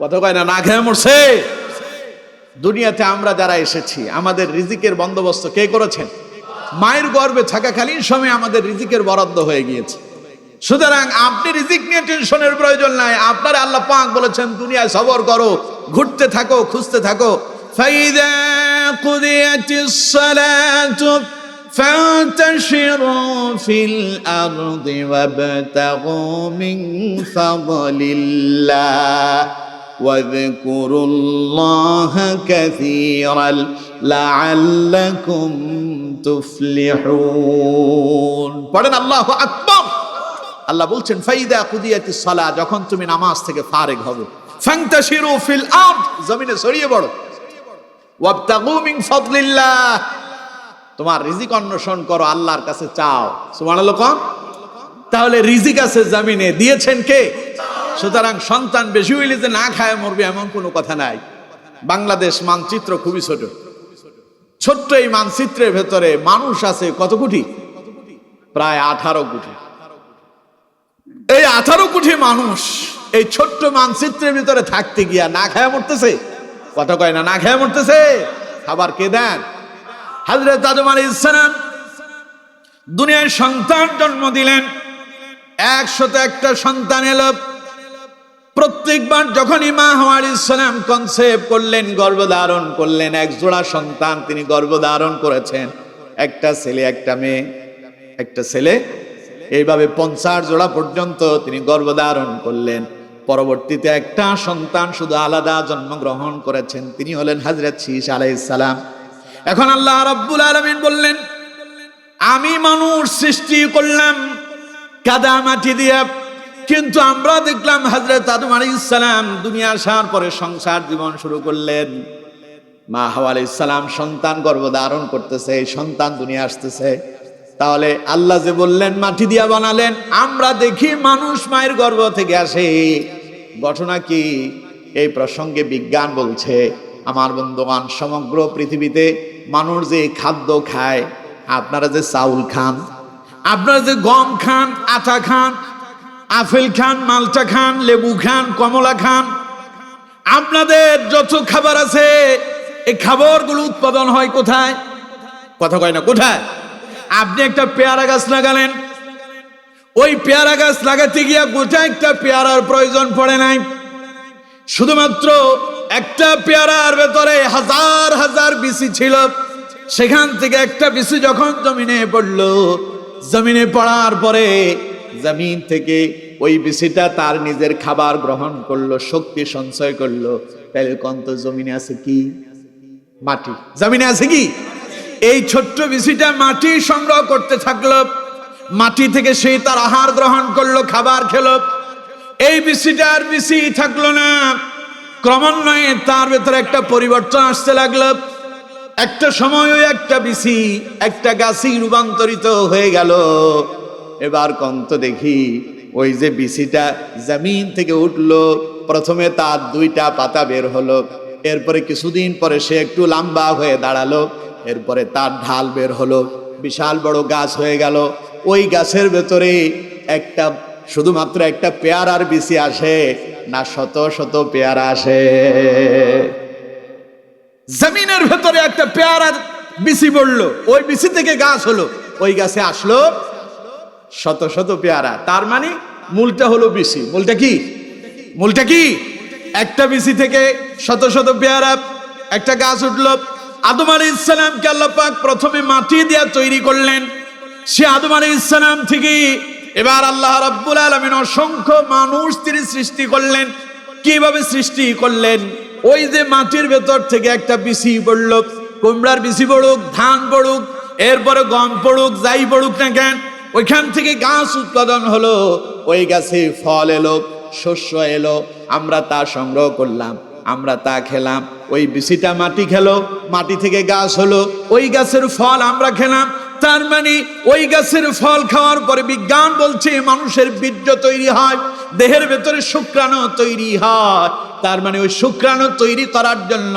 কথা কয় না, না খায় মরছে। দুনিয়াতে আমরা যারা এসেছি, আমাদের রিজিকের বন্দোবস্ত কে করেছেন? মায়ের গর্ভে থাকাকালীন সময় আমাদের রিজিকের বরাদ্দ হয়ে গিয়েছে। সুতরাং আপনি রিজিক নিয়ে টেনশনের প্রয়োজন নাই। আপনার আল্লাহ পাক বলেছেন, দুনিয়ায় সবর করো, ঘুরতে থাকো, খুঁজতে থাকো। ফাইদা কুদিয়াতিস সালাতু ফান্তাশিরু ফিল আরদি ওয়াবতাগু মিন ফাদলিল্লাহ ওয়াযকুরুল্লাহা কাসীরান লাআল্লাকুম তুফলিহুন। পড়েন আল্লাহু আকবার। আল্লাহ বলছেন, ফাইদা কুদিয়াতিস সালাহ, যখন তুমি নামাজ থেকে ফারিগ হবে, ফান্তাশিরু ফিল আরদ, জমিনে ছড়িয়ে পড়ো, ওয়াবতাগু মিন ফাদলিল্লাহ, তোমার রিজিক অন্বেষণ করো, আল্লাহর কাছে চাও। সুবহানাল্লাহ। কোন তাহলে রিজিক আছে জমিনে, দিয়েছেন কে? সুতরাং সন্তান বেশি হইলে যে না খায় মরবে এমন কোনো কথা নাই। বাংলাদেশ মানচিত্র খুবই ছোট, ছোট্ট এই মানচিত্রের ভেতরে মানুষ আছে কত কোটি? প্রায় 18 কোটি। এই 18 কোটি মানুষ এই ছোট্ট মানচিত্রের ভিতরে থাকতে গিয়া না খায় মরতেছে। কথা কয় না, না খায় মরতেছে। খাবার কে দেন? হযরত আদম আলাইহিস সালাম দুনিয়ায় সন্তান জন্ম দিলেন। 101টা সন্তান এলো। প্রত্যেকবার যখনই মা হাওয়া আলাইহিস সালাম কনসেপ্ট করলেন, গর্ভধারণ করলেন, এক জোড়া সন্তান তিনি গর্ভধারণ করেছেন, একটা ছেলে একটা মেয়ে, একটা ছেলে, এইভাবে 50 জোড়া পর্যন্ত তিনি গর্ভধারণ করলেন। পরবর্তীতে একটা সন্তান শুধু আলাদা জন্মগ্রহণ করেছেন, তিনি হলেন হযরত শীশ আলাইহিস সালাম। এখন আল্লাহ রাব্বুল আলামিন বললেন, আমি মানুষ সৃষ্টি করলাম কাদা মাটি দিয়ে, কিন্তু আমরা দেখলাম হযরত আদম আলাইহিস সালাম দুনিয়া আসার পরে সংসার জীবন শুরু করলেন। মা হাওয়া আলাইহিস সালাম সন্তান গর্ভধারণ করতেছে, সন্তান দুনিয়া আসতেছে। তাহলে আল্লাহ যে বললেন মাটি দিয়া বানালেন, আমরা দেখি মানুষ মায়ের গর্ভ থেকে আসে। ঘটনা কি? এই প্রসঙ্গে বিজ্ঞান বলছে, আমার বন্ধুগণ, সমগ্র পৃথিবীতে মানুষ যে খাদ্য খায়, আপনারা যে চাউল খান, আপনারা যে গম খান, আটা খান, আপেল খান, মালটা খান, লেবু খান, কমলা খান, আপনাদের যত খাবার আছে এই খাবারগুলো উৎপাদন হয় কোথায়? কথা কয় না, কোথায়? আপনি একটা পেয়ারা গাছ লাগালেন, ওই পেয়ারা গাছ লাগাতে গিয়া গোটা একটা পেয়ারার প্রয়োজন পড়ে নাই। শুধুমাত্র একটা পেয়ারার ভেতরে হাজার হাজার বিচি ছিল, সেখান থেকে একটা বিচি যখন জমিনে পড়লো, জমিনে পড়ার পরে জমিন থেকে ওই বিচিটা তার নিজের খাবার গ্রহণ করলো, শক্তি সঞ্চয় করলো, তাহলে কন্ত জমিনে আছে কি? মাটি। জমিনে আছে কি? এই ছোট্ট বিচিটা মাটি সংগ্রহ করতে থাকলো, মাটি থেকে সেই তার আহার গ্রহণ করলো, খাবার খেলো। এই বিচিটা আর বিচি থাকলো না, ক্রমান্বয়ে তার ভেতরে একটা পরিবর্তন আসতে লাগলো। একটা সময় ওই একটা বিচি একটা গাছই রূপান্তরিত হয়ে গেল। এবার কন্ত দেখি ওই যে বিচিটা জমিন থেকে উঠলো, প্রথমে তার দুইটা পাতা বের হলো, এরপরে কিছুদিন পরে সে একটু লম্বা হয়ে দাঁড়ালো, এরপরে তার ঢাল বের হলো, বিশাল বড় গাছ হয়ে গেল। ওই গাছের ভেতরে একটা শুধুমাত্র একটা পেয়ারার বিচি আসে না শত শত পেয়ারা আসে? জমিনের ভেতরে একটা পেয়ারার বিচি পড়লো, ওই বিচি থেকে গাছ হলো, ওই গাছে আসলো শত শত পেয়ারা। তার মানে মূলটা হলো বিচি। মূলটা কি? মূলটা কি? একটা বিচি থেকে শত শত পেয়ারা, একটা গাছ উঠলো। আদম আলাইহিস সালামকে আল্লাহ পাক প্রথমে মাটি দিয়ে তৈরি করলেন। সে আদম আলাইহিস সালাম থেকে এবার আল্লাহ রাব্বুল আলামিন অসংখ্য মানুষ তিনি সৃষ্টি করলেন। কিভাবে সৃষ্টি করলেন? ওই যে মাটির ভেতর থেকে একটা বিচি পড়লো, কুমড়ার বিচি পড়ুক, ধান পড়ুক, এরপরে গম পড়ুক, যাই পড়ুক না কেন, ওইখান থেকে গাছ উৎপাদন হলো, ওই গাছে ফল এলো, শস্য এলো, আমরা তা সংগ্রহ করলাম, আমরা তা খেলাম। ওই বিচিটা মাটি খেলো, মাটি থেকে গাছ হলো, ওই গাছের ফল আমরা খেলাম। তার মানে ওই গাছের ফল খাওয়ার পরে বিজ্ঞান বলছে মানুষের বীর্য তৈরি হয়, দেহের ভেতরে শুক্রাণু তৈরি হয়। তার মানে ওই শুক্রাণু তৈরি করার জন্য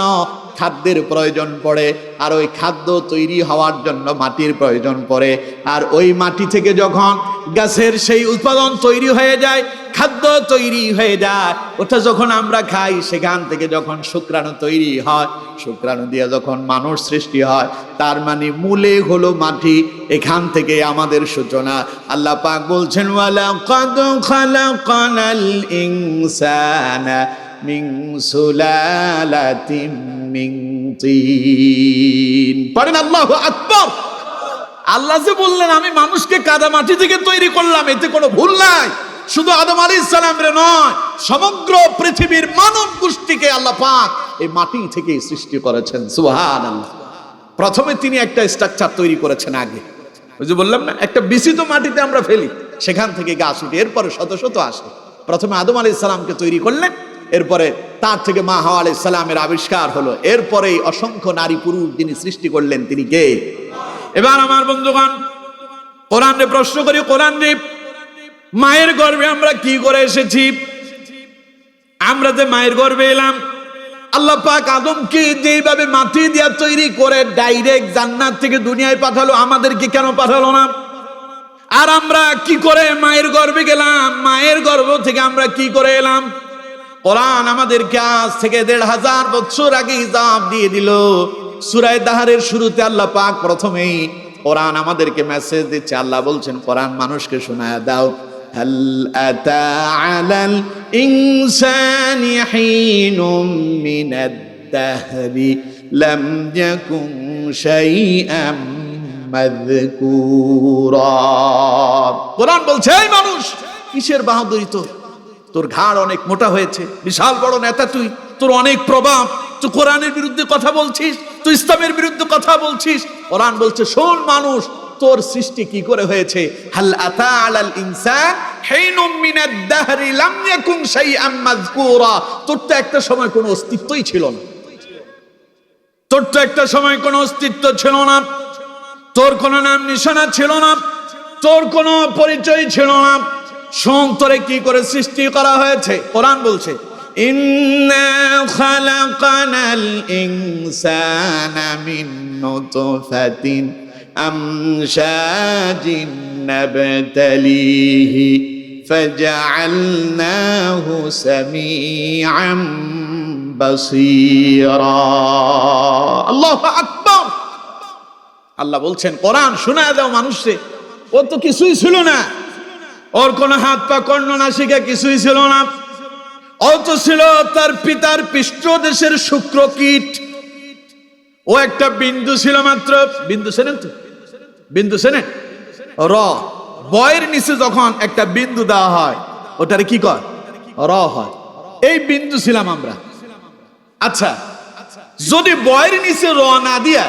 খাদ্যের প্রয়োজন পড়ে, আর ওই খাদ্য তৈরি হওয়ার জন্য মাটির প্রয়োজন পড়ে। আর ওই মাটি থেকে যখন গাছের সেই উৎপাদন তৈরি হয়ে যায়, খাদ্য তৈরি হয়ে যায়, ওটা যখন আমরা খাই, সেখান থেকে যখন শুক্রাণু তৈরি হয়, শুক্রাণু দিয়ে যখন মানুষ সৃষ্টি হয়, তার মানে মূলে হলো মাটি। এখান থেকে আমাদের সূচনা। আল্লাহ পাক বলছেন ওয়ালাকাদ খালাকানাল ইনসানা মিন সুলালাতিন মিন তিন। পড়েন আল্লাহু আকবার। আল্লাহ যে বললেন আমি মানুষকে কাদা মাটি থেকে তৈরি করলাম, এতে কোনো ভুল নাই। শুধু আদম আলাইহিস সালামের নয়, সমগ্র পৃথিবীর মানব গোষ্ঠীকে আল্লাহ পাক এই মাটি থেকে সৃষ্টি করেছেন। সুবহানাল্লাহ। প্রথমে তিনি একটা স্ট্রাকচার তৈরি করেছেন আগে। ওই যে বললাম না, একটা বিচি তো মাটিতে আমরা ফেলি, সেখান থেকে গাছ উঠে, এরপরে শত শত আসে। প্রথমে আদম আলাইহিস সালামকে তৈরি করলেন, এরপরে তার থেকে মা হাওয়া আলাইহিস সালামের আবিষ্কার হলো, এরপরে অসংখ্য নারী পুরুষ যিনি সৃষ্টি করলেন তিনি কে? এবার আমার বন্ধুগণ, কোরআনে প্রশ্ন করি, কোরআনে মায়ের গর্ভে আমরা কি করে এসেছি? আমরা যে মায়ের গর্ভে এলাম, আল্লাহ পাক আদমকে যেভাবে মাটি দিয়ে তৈরি করে ডাইরেক্ট জান্নাত থেকে দুনিয়ায় পাঠালো, আমাদেরকে কেন পাঠালো না? আর আমরা কি করে মায়ের গর্ভে গেলাম? মায়ের গর্ভ থেকে আমরা কি করে এলাম? কোরআন আমাদেরকে আজ থেকে ১৫০০ বছর আগে জবাব দিয়ে দিল। সূরা দাহরের শুরুতে আল্লাহ পাক প্রথমেই কোরআন আমাদেরকে মেসেজ দিচ্ছে। আল্লাহ বলছেন, কোরআন মানুষকে শোনায় দাও। হাল আতা আলাল ইনসানি হিনুম মিনাদ দাহরি লাম ইয়াকুন শাইআম মাযকুরা। কোরআন বলছে, এই মানুষ, কিসের বাহাদুরি তোর? তোর ঘাড় অনেক মোটা হয়েছে, বিশাল বড় নেতা তুই, তোর অনেক প্রভাব, তুই কোরআনের বিরুদ্ধে কথা বলছিস, তুই ইসলামের বিরুদ্ধে কথা বলছিস। কোরআন বলছে, শোন মানুষ, তোর সৃষ্টি কি করে হয়েছে? হাল আতা আলাল ইনসান হিনুম মিনাদ দাহরি লাম ইয়াকুন শাইআম মাযকুরা। তোর তো একটা সময় কোনো অস্তিত্বই ছিল না, তোর তো একটা সময় কোনো অস্তিত্ব ছিল না, তোর কোনো নাম নিশানা ছিল না, তোর কোনো পরিচয় ছিল না। শোন, তোরে কি করে সৃষ্টি করা হয়েছে? কোরআন বলছে, ইন্না খালাকানাল ইনসানা মিন নুতফাতিন আমশাজিন নাবতালিহি ফাজআলনাহু সামিআম বাসীরা। আল্লাহু আকবার। আল্লাহ বলছেন, কোরআন শোনায় দাও মানুষকে, ও তো কিছুই ছিল না, ওর কোনো হাত পা কর্ণ নাসিকা কিছুই ছিল না, ও তো ছিল তার পিতার পৃষ্ঠদেশের শুক্রকীট। ও একটা বিন্দু ছিল মাত্র। বিন্দু চেনেন তো? বিন্দু চেনেন? বয়ের নিচে যখন একটা বিন্দু দেওয়া হয় ওটারে কি কয়? র হয়। এই বিন্দু ছিলাম আমরা। আচ্ছা, যদি বয়ের নিচে র না দিয়া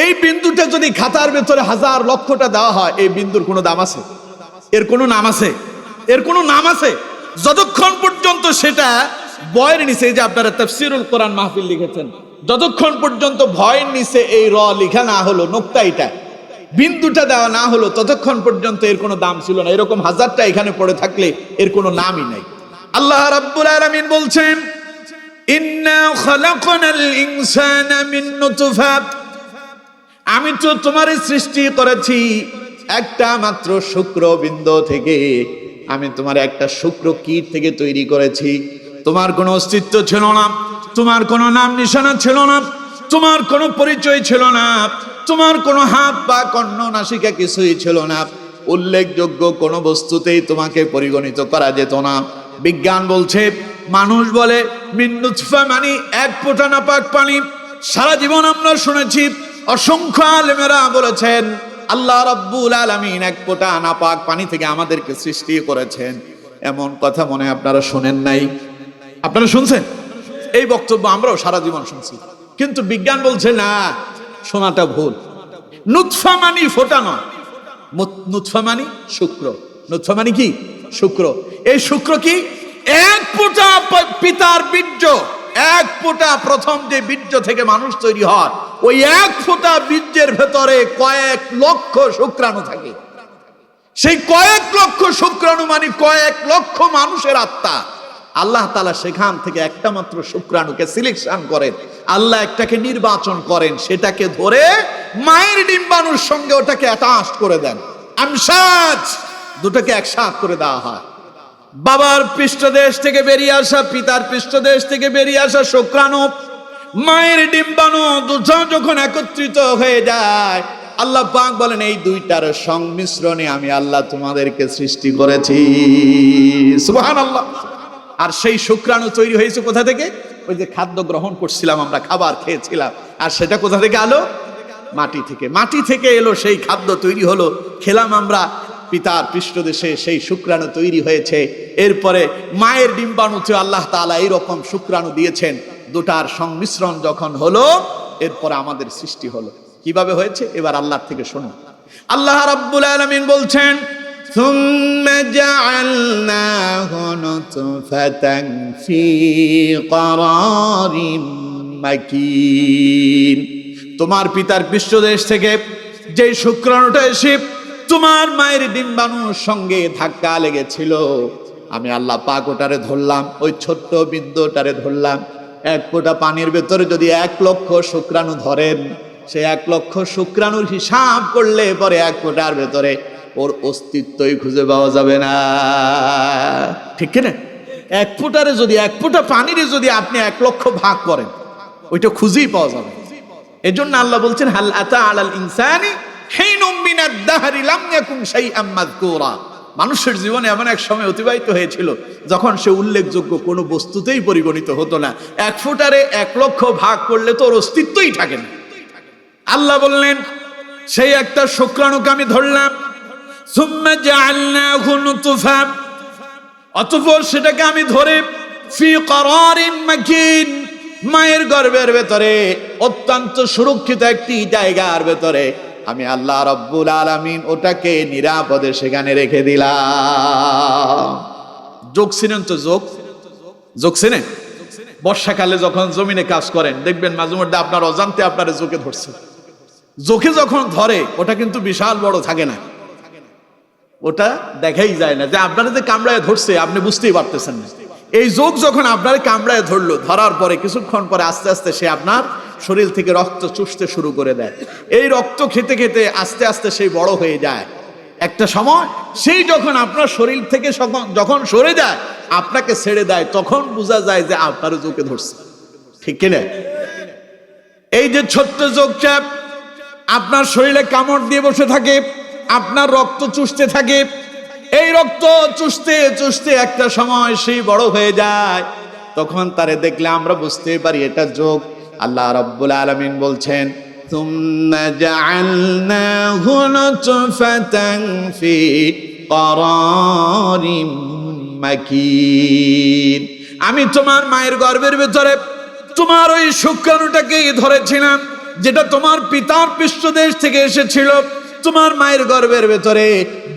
এই বিন্দুটা যদি খাতার ভেতরে হাজার লক্ষটা দেওয়া হয়, এই বিন্দুর কোনো দাম আছে? এর কোনো নাম আছে? এর কোনো নাম আছে? যতক্ষণ পর্যন্ত সেটা বয়ের নিচে, যে আপনারা তাফসীরুল কোরআন মাহফিল লিখেছেন, যতক্ষণ পর্যন্ত ভয়ের নিচে এই র লেখা না হলো, নোক্তা এটা বিন্দুটা দেওয়া না হলো, ততক্ষণ পর্যন্ত এর কোনো দাম ছিল না। এরকম হাজারটা এখানে পড়ে থাকলে এর কোনো নামই নাই। আল্লাহ রাব্বুল আলামিন বলছেন, ইন্না খালাকনাল ইনসানা মিন নুতফা, আমি তো তোমার সৃষ্টি করেছি একটা মাত্র শুক্রবিন্দু থেকে। আমি তোমার একটা শুক্র কীট থেকে তৈরি করেছি। তোমার কোনো অস্তিত্ব ছিল না, তোমার কোনো নাম নিশানা ছিল না, তোমার কোনো পরিচয় ছিল না, তোমার কোনো হাত পা কর্ণ নাসিকা কিছুই ছিল না। উল্লেখযোগ্য কোনো বস্তুতেই তোমাকে পরিগণিত করা যেত না। বিজ্ঞান বলছে, মানুষ বলে মিন নুতফা মানে এক ফোঁটা নাপাক পানি। সারা জীবন আমরা শুনেছি, অসংখ্য আলেমেরা বলেছেন আল্লাহ রাব্বুল আলামিন এক ফোঁটা নাপাক পানি থেকে আমাদেরকে সৃষ্টি করেছেন। এমন কথা মনে আপনারা শুনেন নাই? আপনারা শুনছেন? এই বক্তব্য আমরাও সারা জীবন শুনছি, কিন্তু বিজ্ঞান বলছে না, শোনাটা ভুল। নুতফা মানে ফোঁটা নয়, নুতফা মানে শুক্র। নুতফা মানে কি? শুক্র। এই শুক্র কি? এক ফোঁটা পিতার বীর্য, এক ফোঁটা প্রথম যে বীর্য থেকে মানুষ তৈরি হয়, ওই এক ফোঁটা বীর্যের ভেতরে কয়েক লক্ষ শুক্রাণু থাকে। সেই কয়েক লক্ষ শুক্রাণু মানে কয়েক লক্ষ মানুষের আত্মা। আল্লাহ তাআলা সেখান থেকে একটা মাত্র শুক্রাণুকে সিলেকশন করেন, আল্লাহ একটাকে নির্বাচন করেন, সেটাকে ধরে মায়ের ডিম্বাণুর সঙ্গে ওটাকে অ্যাটাচ করে দেন। আমসাজ দুটোকে একসাথ করে দেওয়া হয়। বাবার পৃষ্ঠদেশ থেকে বেরিয়ে আসা, পিতার পৃষ্ঠদেশ থেকে বেরিয়ে আসা শুক্রাণু, মায়ের ডিম্বাণু দুটো যখন একত্রিত হয়ে যায়, আল্লাহ পাক বলেন এই দুইটার সংমিশ্রণে আমি আল্লাহ তোমাদেরকে সৃষ্টি করেছি। সুবহানাল্লাহ। আর সেই শুক্রাণু তৈরি হয়েছে কোথা থেকে? ওই যে খাদ্য গ্রহণ করছিলাম আমরা, খাবার খেয়েছিলাম, আর সেটা কোথা থেকে আলো? মাটি থেকে। মাটি থেকে এলো সেই খাদ্য, তৈরি হলো, খেলাম আমরা। পিতার পৃষ্ঠদেশে সেই শুক্রাণু তৈরি হয়েছে। এরপরে মায়ের ডিম্বাণুতে আল্লাহ তাআলা এইরকম শুক্রাণু দিয়েছেন। দুটার সংমিশ্রণ যখন হলো, এরপরে আমাদের সৃষ্টি হলো। কিভাবে হয়েছে এবার আল্লাহর থেকে শোনো। আল্লাহ রাব্বুল আলামিন বলছেন, সুম্মা জাআলনাহু নুতফাতান ফী ক্বারারিম মাকিন। তোমার পিতার পৃষ্ঠদেশ থেকে যে শুক্রাণুটা এসে তোমার মায়ের ডিম্বাণুর সঙ্গে ধাক্কা লেগেছিল, আমি আল্লাহ পাক ওটারে ধরলাম, ওই ছোট্ট বিন্দুটারে ধরলাম। এক ফোঁটা পানির ভেতরে যদি 1 লক্ষ শুক্রাণু ধরেন, সে 1 লক্ষ শুক্রাণুর হিসাব করলে পরে এক ফোঁটার ভেতরে ওর অস্তিত্বই খুঁজে পাওয়া যাবে না। ঠিক কিনা? এক ফোঁটারে যদি, 1 ফোঁটা পানিরে যদি আপনি 1 লক্ষ ভাগ করেন, ওইটা খুঁজেই পাওয়া যাবে। এজন্য আল্লাহ বলছেন, হাল আতা আলাল ইনসানি হিনুম মিনাদ দাহরি লাম ইয়াকুন শাইআম মাযকুরা। মানুষের জীবনে এমন এক সময় অতিবাহিত হয়েছিল যখন সে উল্লেখযোগ্য কোনো বস্তুতেই পরিগণিত হতো না। 1 ফোঁটারে 1 লক্ষ ভাগ করলে তো ওর অস্তিত্বই থাকে না। আল্লাহ বললেন, সেই একটা শুক্রাণুকে আমি ধরলাম, সুম্মা জাআলনাহু নুতফা, অতঃপর সেটাকে আমি ধরে ফি ক্বারারিন মাকিন, মায়ের গর্ভের ভেতরে অত্যন্ত সুরক্ষিত একটি জায়গার ভেতরে আমি আল্লাহ রাব্বুল আলামিন ওটাকে নিরাপদে সেখানে রেখে দিলাম। যোগ ছিলেন তো? যোগ ছিলেন? বর্ষাকালে যখন জমিনে কাজ করেন, দেখবেন মাঝে মধ্যে আপনার অজান্তে আপনার চোখে ধরছে। চোখে যখন ধরে ওটা কিন্তু বিশাল বড় থাকে না, ওটা দেখাই যায় না যে আপনারা যে কামড়ায় ধরছে, আপনি বুঝতেই পারতেছেন না। এই যোগ যখন আপনার কামড়ায় ধরলো, ধরার পরে কিছুক্ষণ পরে আস্তে আস্তে সে আপনার শরীর থেকে রক্ত চুষতে শুরু করে দেয়। এই রক্ত খেতে খেতে আস্তে আস্তে সেই বড় হয়ে যায়। একটা সময় সেই যখন আপনার শরীর থেকে যখন সরে যায়, আপনাকে ছেড়ে দেয়, তখন বোঝা যায় যে আপনারও চোখে ধরছে। ঠিক কিনা? এই যে ছোট্ট যোগটা আপনার শরীরে কামড় দিয়ে বসে থাকে, আপনার রক্ত চুষতে থাকে, এই রক্ত চুষতে চুষতে একটা সময় সেই বড় হয়ে যায়। তখন তারে দেখলে আমরা বুঝতে পারি এটা যোগ। আল্লাহ রাব্বুল আলামিন বলছেন, ثم جعلناه نطفة في قرار مكين। আমি তোমার মায়ের গর্ভের ভিতরে তোমার ওই শুক্রাণুটাকেই ধরেছিলাম, যেটা তোমার পিতার পৃষ্ঠদেশ থেকে এসেছিল। তোমার মায়ের গর্ভের ভেতরে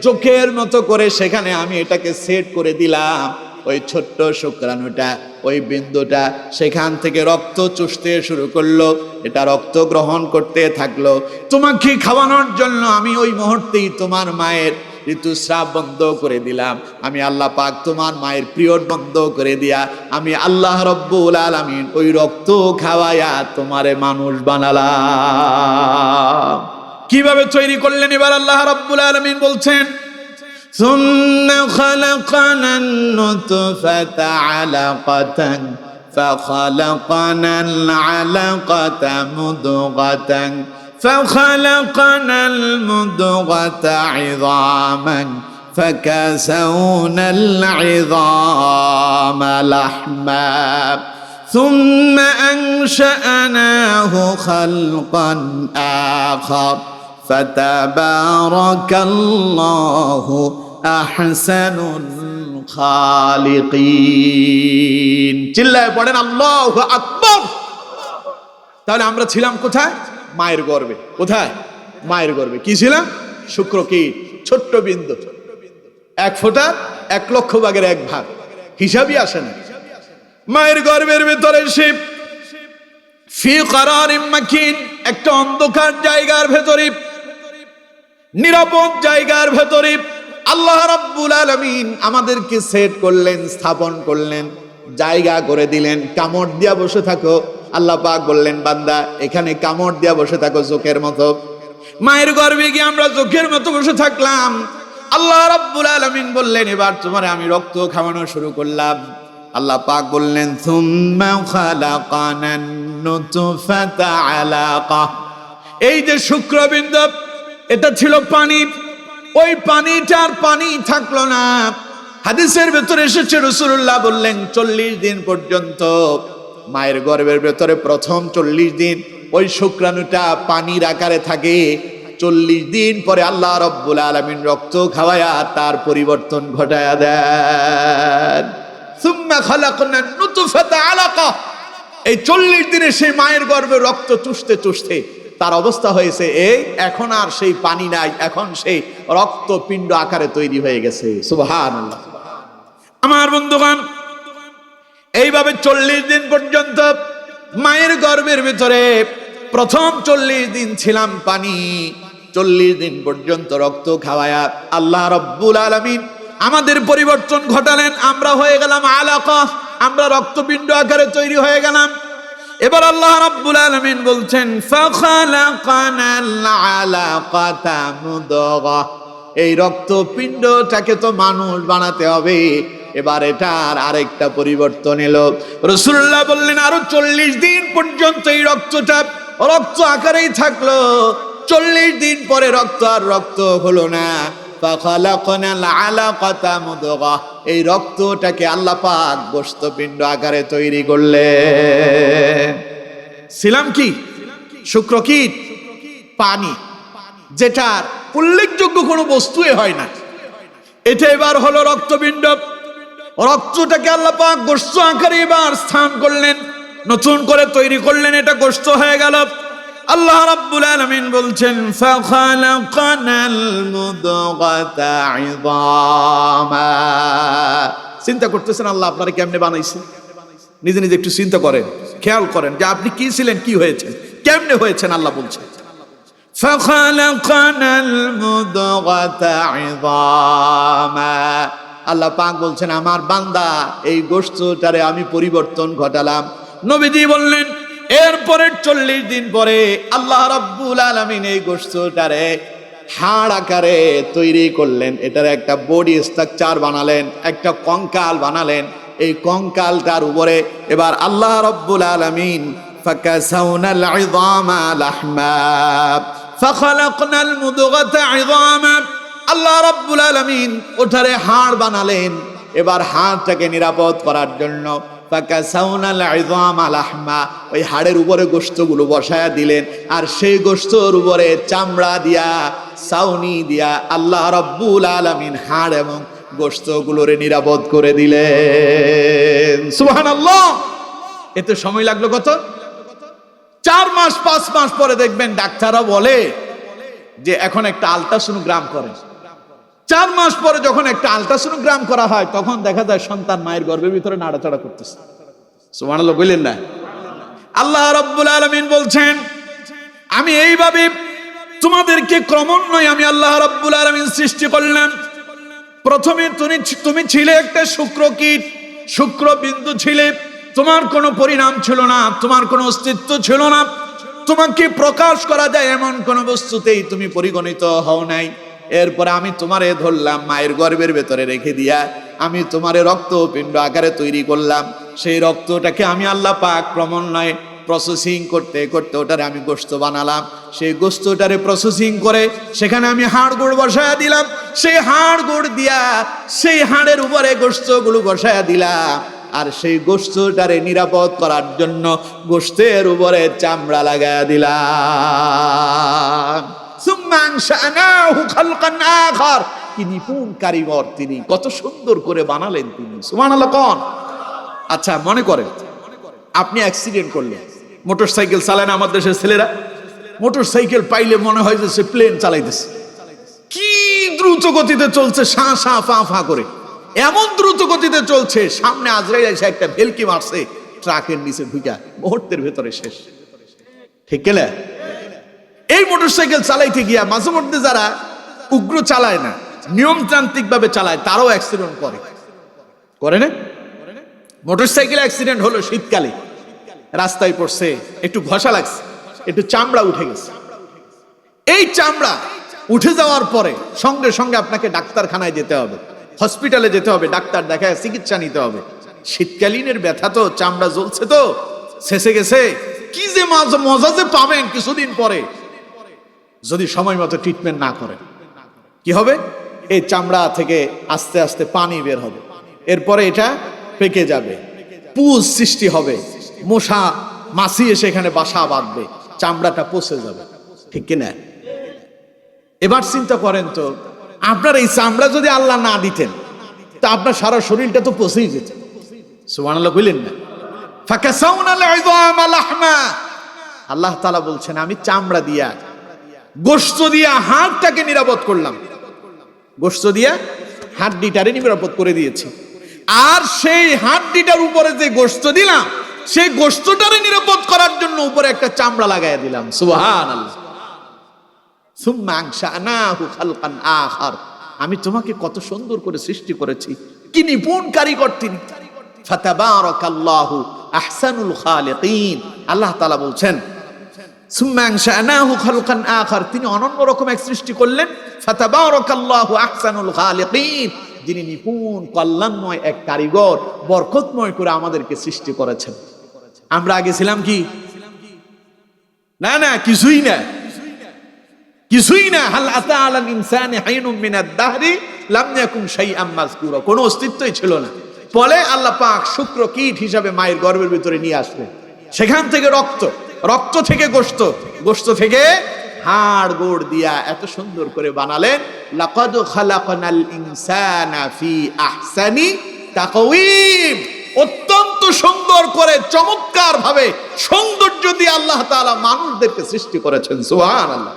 চোখের মতো করে সেখানে আমি এটাকে সেট করে দিলাম। ওই ছোট্ট শুক্রাণুটা, ওই বিন্দুটা সেখান থেকে রক্ত চুষতে শুরু করলো, এটা রক্ত গ্রহণ করতে থাকলো। তোমাকে খাওয়ানোর জন্য আমি ওই মুহূর্তেই তোমার মায়ের ঋতুস্রাব বন্ধ করে দিলাম। আমি আল্লাহ পাক তোমার মায়ের পিরিয়ড বন্ধ করে দিয়া আমি আল্লাহ রব্বুল আলামিন ওই রক্ত খাওয়ায়া তোমারে মানুষ বানালাম। কিভাবে তৈরি করলেন এবার আল্লাহ রব্বুল আলামিন বলছেন, ثم خلقنا النطفة علقة فخلقنا العلقة مضغة فخلقنا المضغة عظاما فكسونا العظام لحما ثم أنشأناه خلقا آخر فتبارك الله أحسن الخالقين। চিল্লায় পড়েন আল্লাহু আকবার। তাহলে আমরা ছিলাম কোথায়? মায়ের গর্ভে। কোথায়? মায়ের গর্ভে। কি ছিলাম? শুক্রকীট, ছোট্ট বিন্দু, 1 ফোঁটা 1 লক্ষ ভাগের 1 ভাগ, হিসাবই আসে না। মায়ের গর্ভের ভিতরে সে ফি করারিম মাকিন, একটা অন্ধকার জায়গার ভেতরে, নিরাপদ জায়গার ভেতরে আল্লাহ রাব্বুল আলামিন আমাদেরকে সেট করলেন, স্থাপন করলেন, জায়গা করে দিলেন। কামড় দিয়া বসে থাকো। আল্লাহ পাক বললেন, বান্দা এখানে কামড় দিয়া বসে থাকো চোখের মতো। মায়ের গর্ভে গিয়ে আমরা চোখের মতো বসে থাকলাম। আল্লাহ রাব্বুল আলামিন বললেন, এবার তোমারে আমি রক্ত খাওয়ানো শুরু করলাম। আল্লাহ পাক বললেন, সুম্মা খালাকানান নুতফাতা আলাকা। এই যে শুক্রবিন্দু, এটা ছিল পানি। ওই পানিটার পানি থাকলো না। হাদিসের ভেতরে এসেছে, রাসূলুল্লাহ বললেন 40 দিন পর্যন্ত মায়ের গর্ভের ভেতরে প্রথম 40 দিন ওই শুক্রাণুটা পানির আকারে থাকে। 40 দিন পরে আল্লাহ রাব্বুল আলামিন রক্ত খাওয়ায়া তার পরিবর্তন ঘটায়া দেন। সুম্মা খালাকনান নুতফাতা আলাকা। এই 40 দিনে সেই মায়ের গর্ভে রক্ত চুষতে চুষতে তার অবস্থা হয়েছে এই, এখন আর সেই পানি নাই, এখন সেই রক্তপিণ্ড আকারে তৈরি হয়ে গেছে। সুবহানাল্লাহ। আমার বন্ধুগণ, এইভাবে 40 দিন পর্যন্ত মায়ের গর্ভের ভিতরে প্রথম 40 দিন ছিলাম পানি। 40 দিন পর্যন্ত রক্ত খাওয়ায়া আল্লাহ রাব্বুল আলামিন আমাদের পরিবর্তন ঘটালেন। আমরা হয়ে গেলাম আলাকা, আমরা রক্তপিণ্ড আকারে তৈরি হয়ে গেলাম। এবার আল্লাহ রাব্বুল আলামিন বলছেন, ফাখালাকানাল আলাকাতা মুদগা। এই রক্তপিণ্ডটাকে তো মানুষ বানাতে হবে। এবার এটার আরেকটা পরিবর্তন এলো। রাসূলুল্লাহ বললেন, আরো 40 দিন পর্যন্ত এই রক্তটা রক্ত আকারেই থাকলো। 40 দিন পরে রক্ত আর রক্ত হলো না। ফাখালাকানাল আলাকাতা মুদগা। এই রক্তটাকে আল্লাহ পাক গোশতপিণ্ড আকারে তৈরি করলেন। ছিলাম কি? শুক্রকীট, পানি, যেটার উল্লেখযোগ্য কোনো বস্তুই হয় না। এটা এবার হলো রক্তপিণ্ড। রক্তটাকে আল্লাহ পাক গোশত আকারে এবার স্থান করলেন, নতুন করে তৈরি করলেন, এটা গোশত হয়ে গেল। আল্লাহ রাব্বুল আলামিন বলছেন, ফাখালাকানাল মুদগাতা ইযামা। চিন্তা করতেছেন আল্লাহ আপনারা কেমনে বানাইছে? নিজে নিজে একটু চিন্তা করেন, খেয়াল করেন যে আপনি কি ছিলেন, কি হয়েছেন, কেমনে হয়েছেন। আল্লাহ বলছেন, ফাখালাকানাল মুদগাতা ইযামা। আল্লাহ পাক বলছেন, আমার বান্দা এই গোশতটারে আমি পরিবর্তন ঘটালাম। নবীজি বললেন, এরপরে 40 দিন পরে আল্লাহ রাব্বুল আলামিন এই গোশতটারে হাড় আকারে তৈরি করলেন। এটার একটা বডি স্ট্রাকচার বানালেন, একটা কঙ্কাল বানালেন। এই কঙ্কালটার উপরে এবার আল্লাহ রাব্বুল আলামিন ফাকাসাউনাল ইযামা লাহমা ফাখালাকনাল মুদগাতা ইযামা। আল্লাহ রাব্বুল আলামিন ওটারে হাড় বানালেন। এবার হাড়টাকে নিরাপদ করার জন্য ফাকাসাউনাল ইযামা লাহমা, ওই হাড়ের উপরে গোশতগুলো বসায়া দিলেন, আর সেই গোশতের উপরে চামড়া দিয়া, ছাউনি দিয়া আল্লাহ রাব্বুল আলামিন হাড় এবং গোশতগুলোরে নিরাপদ করে দিলেন। সুবহানাল্লাহ। এতে সময় লাগলো কত? 4 মাস 5 মাস পরে দেখবেন ডাক্তাররা বলে যে এখন একটা আলট্রাসোনোগ্রাম করেন। 4 মাস পরে যখন একটা আলট্রাসোনোগ্রাম করা হয়, তখন দেখা যায় সন্তান মায়ের গর্ভের ভিতরে নাড়াচাড়া করতেছে। সুবহানাল্লাহ বললেন না? আল্লাহ রাব্বুল আলামিন বলছেন, আমি এইভাবে তোমাদেরকে ক্রমান্বয়ে আমি আল্লাহ রাব্বুল আলামিন সৃষ্টি করলাম। প্রথমে তুমি ছিলে একটা শুক্রকীট, শুক্রবিন্দু ছিলে, তোমার কোনো পরিণাম ছিল না, তোমার কোনো অস্তিত্ব ছিল না, তোমাকে প্রকাশ করা যায় এমন কোন বস্তুতেই তুমি পরিগণিত হও নাই। এরপরে আমি তোমারে ধরলাম, মায়ের গর্ভের ভেতরে রেখে দিয়া আমি তোমারে রক্তপিণ্ড আকারে তৈরি করলাম। সেই রক্তটাকে আমি আল্লাহ পাক ক্রমান্বয়ে প্রসেসিং করতে করতে ওটারে আমি গোশত বানালাম। সেই গোশতটারে প্রসেসিং করে সেখানে আমি হাড় গোড় বসায়া দিলাম। সেই হাড় গোড় দিয়া সেই হাড়ের উপরে গোশতগুলো বসায়া দিলাম, আর সেই গোশতটারে নিরাপদ করার জন্য গোশতের উপরে চামড়া লাগায়া দিলাম। সুম্মা আনশানাহু খালকান আখার, কি নিপুণ কারিগর তিনি, কত সুন্দর করে বানালেন তিনি। সুবহানাল্লাহ কোন? আচ্ছা মনে করেন আপনি অ্যাক্সিডেন্ট করলেন, মোটরসাইকেল চালায় না আমাদের দেশের ছেলেরা, মোটরসাইকেল পাইলে মনে হয় যে সে প্লেন চালাইতেছে, কি দ্রুত গতিতে চলছে, সা সা ফা ফা করে, এমন দ্রুত গতিতে চলছে, সামনে আজরাইল এসে একটা ভেলকি মারছে, ট্রাকের নিচে ঢুকা মুহূর্তের ভেতরে শেষ। ঠিক না? এই মোটরসাইকেল চালাইতে গিয়া মাঝে মধ্যে যারা উগ্র চালায় না, নিয়মতান্ত্রিক ভাবে চালায়, তারাও অ্যাক্সিডেন্ট করে না? মোটরসাইকেল অ্যাক্সিডেন্ট হলো শীতকালে, রাস্তায় পড়ছে, একটু ঘষা লাগছে, একটু চামড়া উঠে গেছে। এই চামড়া উঠে যাওয়ার পরে সঙ্গে সঙ্গে আপনাকে ডাক্তারখানায় যেতে হবে, হসপিটালে যেতে হবে, ডাক্তার দেখায় চিকিৎসা নিতে হবে। শীতকালীনের ব্যথা তো, চামড়া জ্বলছে তো, শেষে গেছে, কি যে মজা যে পাবেন কিছুদিন পরে যদি সময় মতো ট্রিটমেন্ট না করেন। কি হবে? এই চামড়া থেকে আস্তে আস্তে পানি বের হবে, এরপরে এটা পেকে যাবে, পুজ সৃষ্টি হবে, মশা মাছি এসে এখানে বাসা বাঁধবে, চামড়াটা পচে যাবে। ঠিক কিনা? এবার চিন্তা করেন তো, আপনার এই চামড়া যদি আল্লাহ না দিতেন তা আপনার সারা শরীরটা তো পচেই যেত। সুবহানাল্লাহ বললেন না? ফাকাসাউনাল ইযামা লাহমা, আল্লাহ তাআলা বলছেন আমি চামড়া দিয়া, গোশত দিয়া হাড়টাকে নিরাপদ করলাম, গোশত দিয়া হাড্ডিটারে নিরাপদ করে দিয়েছি। আর সেই হাড্ডিটার উপরে যে গোশত দিলাম, সেই গোশতটারে নিরাপদ করার জন্য উপরে একটা চামড়া লাগাইয়া দিলাম। সুবহানাল্লাহ। সুম্মা আনশানাহু খালকান আখার, আমি তোমাকে কত সুন্দর করে সৃষ্টি করেছি, কি নিপুণ কারিগর তিনি। ফাতাবারাকাল্লাহু আহসানুল খালিকিন, আল্লাহ তাআলা বলছেন সুম্মা আনশানাহু খালকান আখার, তিনি অনন্য রকম এক সৃষ্টি করলেন। ফাতাবারাকাল্লাহু আহসানুল খালিকিন, যিনি নিপুণ কল্যাণময় এক কারিগর, বরকতময় করে আমাদেরকে সৃষ্টি করেছেন। আমরা আগে ছিলাম কি? না না, কিছুই না, কিছুই না। হাল আতা আলাল ইনসানি হাইনুম মিনাদ দাহরি লাম ইয়াকুন শাইআম মাযকুরা, কোনো অস্তিত্বই ছিল না। বলে আল্লাহ পাক শুক্র কীট হিসাবে মায়ের গর্ভের ভিতরে নিয়ে আসলেন, সেখান থেকে রক্ত, রক্ত থেকে গোশত, গোশত থেকে হাড় গোড় দিয়া এত সুন্দর করে বানালেন। লাকাদ খালাকনাল ইনসানা ফি আহসানি তাকওয়িম, অত্যন্ত সুন্দর করে চমৎকার ভাবে সৌন্দর্য দিয়ে আল্লাহ তাআলা মানুষদেরকে সৃষ্টি করেছেন। সুবহানাল্লাহ।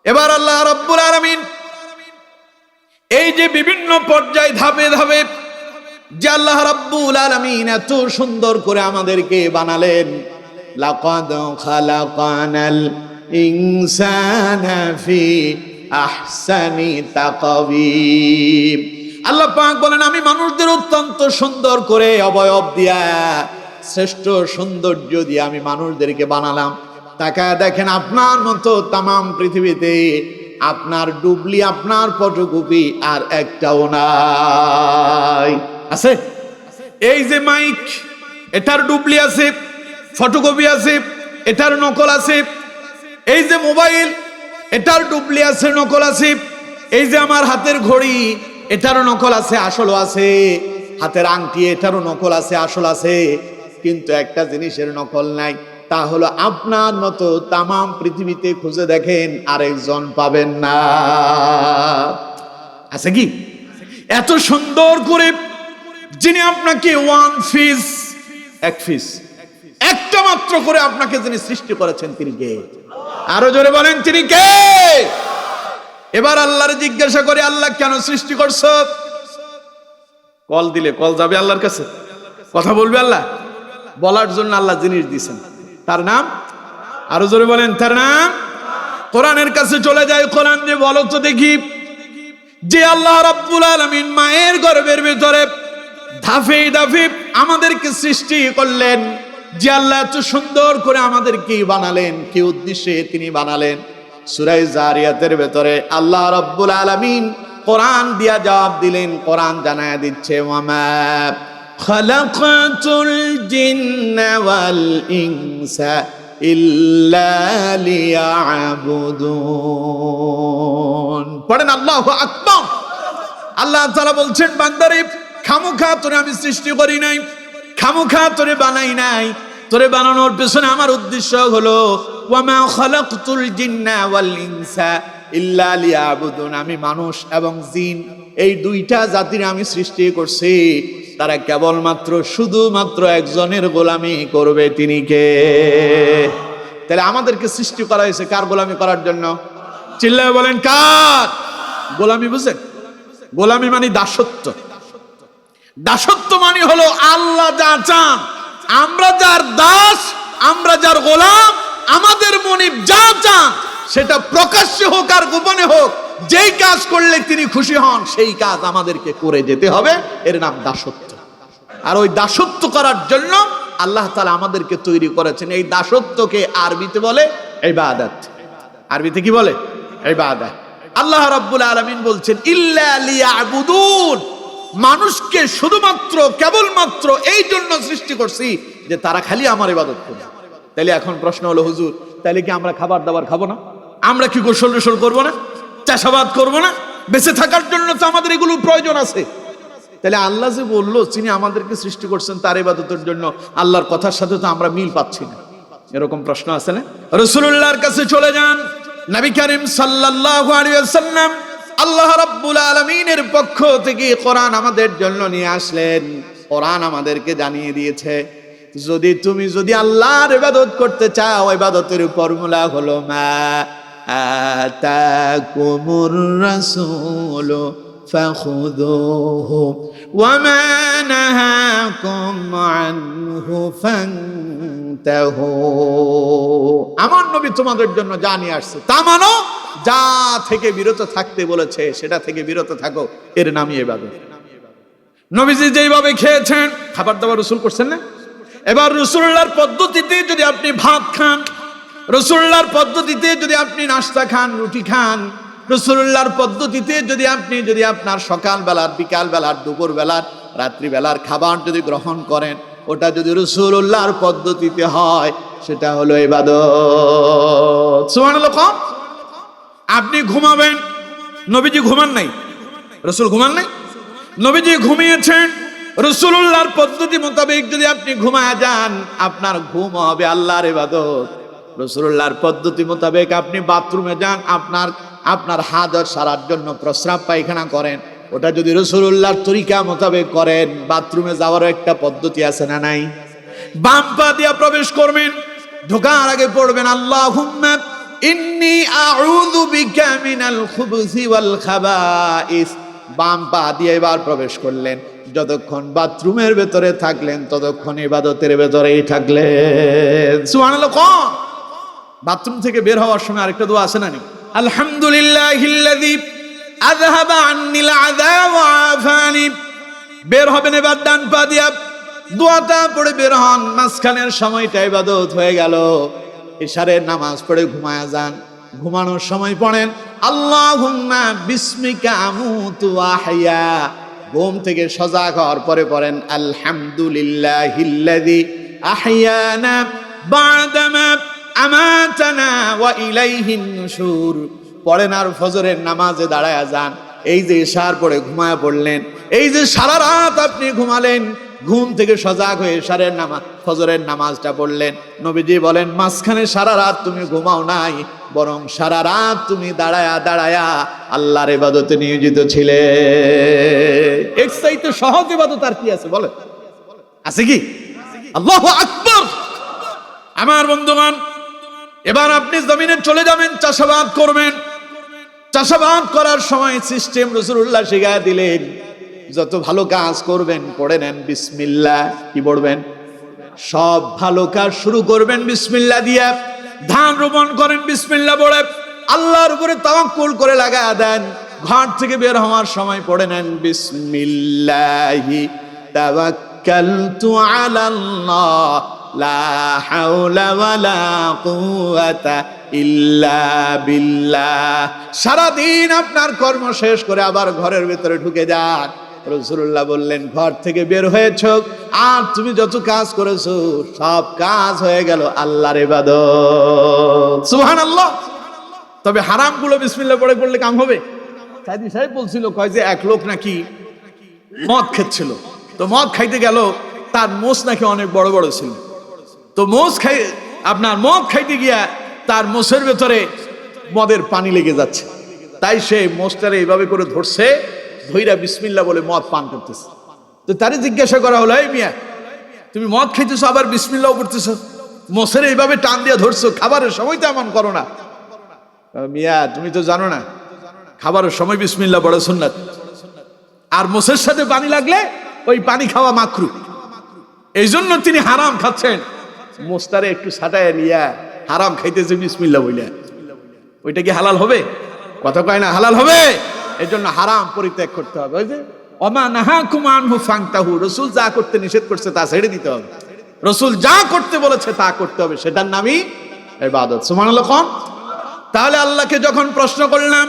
এবার আল্লাহ রাব্বুল আলামিন এই যে বিভিন্ন পর্যায় ধাপে ধাপে যে আল্লাহ রাব্বুল আলামিন এত সুন্দর করে আমাদেরকে বানালেন, লাকাদ খালাকানাল ইনসানা ফি আহসানি তাকওয়িম, আল্লাহ পাক বলেন আমি মানুষদের অত্যন্ত সুন্দর করে অবয়ব দিয়া, শ্রেষ্ঠ সৌন্দর্য দিয়ে আমি মানুষদেরকে বানালাম। তাকায় দেখেন আপনার মতো তামাম পৃথিবীতে আপনার ডুবলি, আপনার ফটোকপি আর একটাও নাই। আছে? এই যে মাইক, এটার ডুবলি আছে, ফটোকপি আছে, এটার নকল আছে। এই যে মোবাইল, এটার ডুবলি আছে, নকল আছে। এই যে আমার হাতের ঘড়ি, এটারও নকল আছে, আসলও আছে। হাতের আংটি এটারও নকল আছে, আসল আছে, কিন্তু একটা জিনিসের নকল নাই, তা হলো আপনার মতো তামাম পৃথিবীতে খুঁজে দেখেন আরেকজন পাবেন না। আছে কি? এত সুন্দর করে যিনি আপনাকে এক পিস একটা মাত্র করে আপনাকে যিনি সৃষ্টি করেছেন তিনি কে? আরো জোরে বলেন তিনি কে? এবার আল্লাহর জিজ্ঞাসা করে, আল্লাহ কেন সৃষ্টি করছো? কল দিলে কল যাবে আল্লাহর কাছে, কথা বলবে আল্লাহ, বলার জন্য আল্লাহ জিনিস দিয়েছেন, তার নাম, আরো জোরে বলেন তার নাম। কোরআনের কাছে চলে যায়, কোরআন দিয়ে বলো তো দেখি, যে আল্লাহ রাব্বুল আলামিন মায়ের গর্ভের ভিতরে ধাপে ধাপে আমাদেরকে সৃষ্টি করলেন, যে আল্লাহ এত সুন্দর করে আমাদেরকে বানালেন, কি উদ্দেশ্যে তিনি বানালেন? সূরা জারিয়াতের ভেতরে আল্লাহ রাব্বুল আলামিন কোরআন দিয়া জবাব দিলেন, কোরআন জানায়া দিচ্ছে, ওয়ামা খালাকাতুল জিন্না ওয়াল ইনসা ইল্লা লিয়াবুদুন। পড়েন আল্লাহু আকবার। আল্লাহ তাআলা বলছেন, বান্দারে খামোখা তোরে আমি সৃষ্টি করি নাই, খামোখা তোরে বানাই নাই, তোরে বানানোর পেছনে আমার উদ্দেশ্য হলো ওয়ামা খালাকতুল জিন্না ওয়াল ইনসা ইল্লা লিয়াবুদুন। আমি মানুষ এবং জিন এই দুইটা জাতির আমি সৃষ্টি করছি, তারা কেবলমাত্র শুধুমাত্র একজনের গোলামি করবে, তিনি কে? তাহলে আমাদেরকে সৃষ্টি করা হয়েছে কার গোলামি করার জন্য? চিল্লায় বলেন কার গোলামি? বুঝেন, গোলামি মানে দাসত্ব। দাসত্ব মানে হলো আল্লাহ যা চান, আমরা যার দাস, আমরা যার গোলাম, আমাদের মনিব যা চান সেটা প্রকাশ্যে হোক আর গোপনে হোক, যেই কাজ করলে তিনি খুশি হন সেই কাজ আমাদেরকে করে যেতে হবে, এর নাম দাসত্ব। আর ওই দাসত্ব করার জন্য আল্লাহ তাআলা আমাদেরকে তৈরি করেছেন। এই দাসত্বকে আরবিতে বলে ইবাদত। আরবিতে কি বলে? ইবাদত। আল্লাহ রাব্বুল আলামিন বলছেন, ইল্লা লিয়াবুদুন, মানুষকে শুধুমাত্র কেবলমাত্র এই জন্য সৃষ্টি করছি যে তারা খালি আমার ইবাদত করবে। তাহলে এখন প্রশ্ন হলো, হুজুর তাহলে কি আমরা খাবার দাবার খাবো না? আমরা কি গোসল টোসল করবো না? চাষাবাদ করবো না? বেঁচে থাকার জন্য তো আমাদের এগুলো প্রয়োজন আছে। তাহলে আল্লাহ যে বললো তিনি আমাদেরকে সৃষ্টি করছেন তার ইবাদতের জন্য, আল্লাহর কথার সাথে তো আমরা মিল পাচ্ছি না। এরকম প্রশ্ন আছে না? রাসূলুল্লাহর কাছে চলে যান, নবী করিম সাল্লাল্লাহু আলাইহি ওয়াসাল্লাম আল্লাহ রাব্বুল আলামিনের পক্ষ থেকে কোরআন আমাদের জন্য নিয়ে আসলেন। কোরআন আমাদেরকে জানিয়ে দিয়েছে, যদি আল্লাহর ইবাদত করতে চাও, ইবাদতের ফর্মুলা হলো মা আতাকুমুর রাসূলু ফাখুযুহু ওয়া মা নাহাকুম আনহু ফান্তাহু। আমার নবী তোমাদের জন্য যা নিয়ে আসছে তা মানো, যা থেকে বিরত থাকতে বলেছে সেটা থেকে বিরত থাকো, এর নামই ইবাদত। নবীজি যেইভাবে খেয়েছেন, খাবার দাবার রাসূল করছেন না? এবার রাসূলুল্লাহর পদ্ধতিতে যদি আপনি ভাত খান, রাসূলুল্লাহর পদ্ধতিতে যদি আপনি নাস্তা খান, রুটি খান, রাসূলুল্লাহর পদ্ধতিতে যদি আপনার সকাল বেলার, বিকাল বেলার, দুপুর বেলার, রাত্রি বেলার খাবার যদি গ্রহণ করেন, ওটা যদি রাসূলুল্লাহর পদ্ধতিতে হয় সেটা হলো ইবাদত। সুবহানাল্লাহ। আপনি ঘুমাবেন, নবীজি ঘুমান নাই, রাসূল ঘুমান নাই, নবীজি ঘুমিয়েছেন, রাসূলুল্লাহর পদ্ধতি মোতাবেক যদি আপনি ঘুমায় যান, আপনার ঘুম হবে আল্লাহর ইবাদত। রাসূলুল্লাহর পদ্ধতি মোতাবেক আপনি বাথরুমে যান, আপনার হাজার সারার জন্য প্রস্রাব পায়খানা করেন, ওটা যদি রাসূলুল্লাহর তরিকা মোতাবেক করেন, বাথরুমে যাওয়ারও একটা পদ্ধতি আছে না নাই? বাম পা দিয়ে প্রবেশ করবেন, ঢোকার আগে পড়বেন আল্লাহুম্মা ইন্নী আউযু বিকা মিনাল খুবুসি ওয়াল খাবাইস। বাম পা দিয়ে এবার প্রবেশ করলেন, যতক্ষণ বাথরুমের ভেতরে থাকলেন ততক্ষণ ইবাদতের ভেতরেই থাকলেন। সুবহানাল্লাহ। বাথরুম থেকে বের হওয়ার সময় আরেকটা দোয়া আছে না? আলহামদুলিল্লাহিল্লাযী আযহাবা আন্নিল আযাব ওয়া আফানি। বের হবেন এবার ডান পা দিয়া, দোয়াটা পড়ে বের হন, মাঝখানের সময়টা ইবাদত হয়ে গেল। ইশারের নামাজ পড়ে ঘুমায়া যান, ঘুমানোর সময় পড়েন আল্লাহুম্মা বিসমিকা আমুতু ওয়া আহইয়া। ঘুম থেকে সজাগ হওয়ার পরে পড়েন আলহামদুলিল্লাহিল্লাযী আহইয়ানা বা'দামা আমাতানা ওয়া ইলাইহিন নুশুর। পড়েন আর ফজরের নামাজে দাঁড়ায়া যান, এই যে এশার পরে ঘুমায় পড়লেন, এই যে সারা রাত আপনি ঘুমালেন, ঘুম থেকে সজাগ হয়ে এশারের নামাজ ফজরের নামাজটা পড়লেন, নবীজি বলেন মাঝখানে সারা রাত তুমি ঘুমাও নাই, বরং সারা রাত তুমি দাঁড়ায়া দাঁড়ায়া আল্লাহর ইবাদতে নিয়োজিত ছিলে। এর চাইতে সহজ ইবাদত আর কি আছে বলেন? আছে কি? আল্লাহু আকবার। আমার বন্ধুগণ, এবার আপনি জমিনে চলে যাবেন, চাষাবাদ করবেন। চাষাবাদ করার সময় সিস্টেম রাসূলুল্লাহ শিখায়া দিলেন, যত ভালো কাজ করবেন পড়ে নেন বিসমিল্লাহ। কি পড়বেন? সব ভালো কাজ শুরু করবেন বিসমিল্লাহ দিয়া। ধান রোপণ করেন বিসমিল্লাহ পড়ে, আল্লাহর উপরে তাওয়াক্কুল করে লাগায়া দেন। ঘর থেকে বের হওয়ার সময় পড়ে নেন বিসমিল্লাহি তাওয়াক্কালতু আলাল্লাহ লা হাওলা ওয়ালা কুওয়াতা ইল্লা বিল্লাহ। সারাদিন আপনার কর্ম শেষ করে আবার ঘরের ভিতরে ঢুকে যান। রাসূলুল্লাহ বললেন, ঘর থেকে বের হয়েছ আর তুমি যত কাজ করেছো সব কাজ হয়ে গেল আল্লাহর ইবাদত। সুবহানাল্লাহ। তবে হারামগুলো বিসমিল্লাহ পড়ে পড়লে কাম হবে? সাইদি সাহেব বলছিল, কয় যে এক লোক নাকি মদ খাচ্ছিল, তো মদ খাইতে গেল, তার মোষ নাকি অনেক বড় বড় ছিল। তো মদ খাইতে গিয়া তার মোষের ভেতরে মদের পানি লেগে যাচ্ছে, তাই সে মোষটারে এইভাবে করে ধরছে, ধইরা বিসমিল্লাহ বলে মদ পান করতেছে। তো তারে জিজ্ঞাসা করা হলো, এই মিয়া তুমি মদ খাইতেছো আবার বিসমিল্লাহ পড়তেছো, মোষের এইভাবে টান দিয়ে ধরছো, খাবারের সময় তো এমন করো না। মিয়া তুমি তো জানো না খাবারের সময় বিসমিল্লাহ পড়া সুন্নাত, আর মোষের সাথে পানি লাগলে ওই পানি খাওয়া মাকরু, এই জন্য তিনি হারাম খাচ্ছেন। মোস্তারে একটু সাটায় নিয়া হারাম খাইতেছে বিসমিল্লাহ বইলা, ওইটা কি হালাল হবে? কথা কয় না হালাল হবে? এই জন্য হারাম পরিত্যাগ করতে হবে। ওই যে ওমা নাহাকুম আনহু ফান্তাহু, রাসূল যা করতে নিষেধ করছে তা ছেড়ে দিতে হবে, রাসূল যা করতে বলেছে তা করতে হবে, সেটার নামই ইবাদত। সুবহানাল্লাহ। তাহলে আল্লাহকে যখন প্রশ্ন করলাম,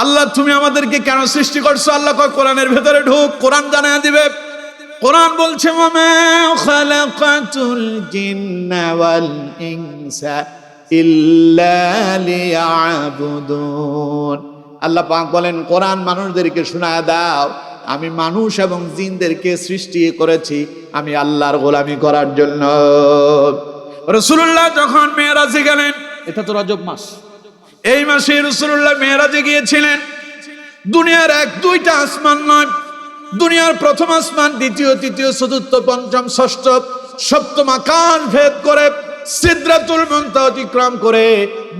আল্লাহ তুমি আমাদেরকে কেন সৃষ্টি করছো, আল্লাহ কয় কোরআনের ভেতরে ঢুক, কোরআন জানায়া দিবে। কোরআন বলছে ওয়ামা খালাকাতুল জিন্না ওয়াল ইনসা ইল্লা লিয়াবুদুন। আল্লাহ পাক বলেন কোরআন মানুষদেরকে শোনায় দাও, আমি মানুষ এবং জিনদেরকে সৃষ্টি করেছি আমি আল্লাহর গোলামি করার জন্য। রাসূলুল্লাহ যখন মেরাজে গেলেন, এটা তো রজব মাস, এই মাসে রাসূলুল্লাহ মেরাজে গিয়েছিলেন। দুনিয়ার এক দুইটা আসমান নয়, দুনিয়ার প্রথম আসমান, দ্বিতীয়, তৃতীয়, চতুর্থ, পঞ্চম, ষষ্ঠ, সপ্তম আকাশ ভেদ করে সিদরাতুল মুনতাহা অতিক্রম করে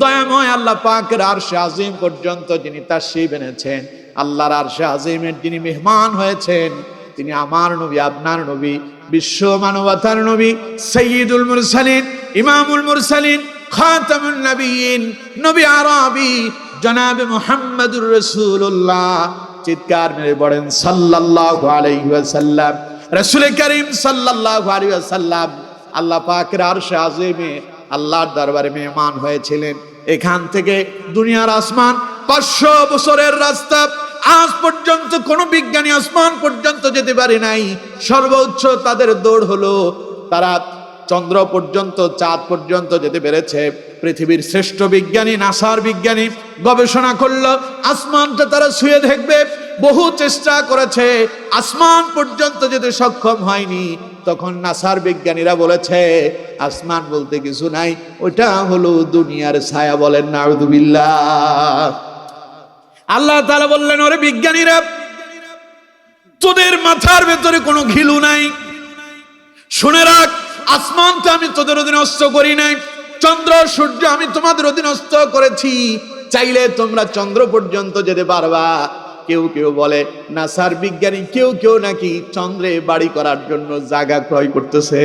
দয়াময় আল্লাহ পাকের আরশে আজিম পর্যন্ত যিনি তাশরীফ এনেছেন, আল্লাহর আরশে আজিমের যিনি মেহমান হয়েছেন, তিনি আমার নবী, আপনার নবী, বিশ্ব মানবতার নবী, সাইয়্যিদুল মুরসালিন, ইমামুল মুরসালিন, খাতামুন নবিয়্যিন, নবী আরবি জনাবে মুহাম্মদুর রাসূলুল্লাহ। চিৎকার মেরে পড়েন সাল্লাল্লাহু আলাইহি ওয়াসাল্লাম। রাসূল করিম সাল্লাল্লাহু আলাইহি ওয়াসাল্লাম আল্লাহ পাকের আরশে আজিমে আল্লাহর দরবারে মেহমান হয়েছিলেন। এখান থেকে দুনিয়ার আসমান 500 বছরের রাস্তা, আজ পর্যন্ত কোন বিজ্ঞানী আসমান পর্যন্ত যেতে পারে নাই। সর্বোচ্চ তাদের দৌড় হলো তারা চন্দ্র পর্যন্ত, চাঁদ পর্যন্ত যেতে পেরেছে। পৃথিবীর শ্রেষ্ঠ বিজ্ঞানী নাসার বিজ্ঞানী গবেষণা করলো, আসমানটা তারা ছুঁয়ে দেখবে, বহু চেষ্টা করেছে, আসমান পর্যন্ত যেতে সক্ষম হয়নি। তখন নাসার বিজ্ঞানীরা বলেছে আসমান বলতে কিছু নাই, ওটা হলো দুনিয়ার ছায়া। বলেন নাউযুবিল্লাহ। আল্লাহ তাআলা বললেন, ওরে বিজ্ঞানীরা, তোদের মাথার ভেতরে কোনো ঘিলু নাই, শুনে রাখ, আসমানটা আমি তোদের অধীনস্থ করি নাই, চন্দ্র সূর্য আমি তোমাদের অধীনস্থ করেছি। চাইলে তোমরা চন্দ্র পর্যন্ত যেতে পারবা। কেউ কেউ বলে নাসার বিজ্ঞানী কেউ কেউ নাকি চন্দ্রে বাড়ি করার জন্য জায়গা ক্রয় করতেছে।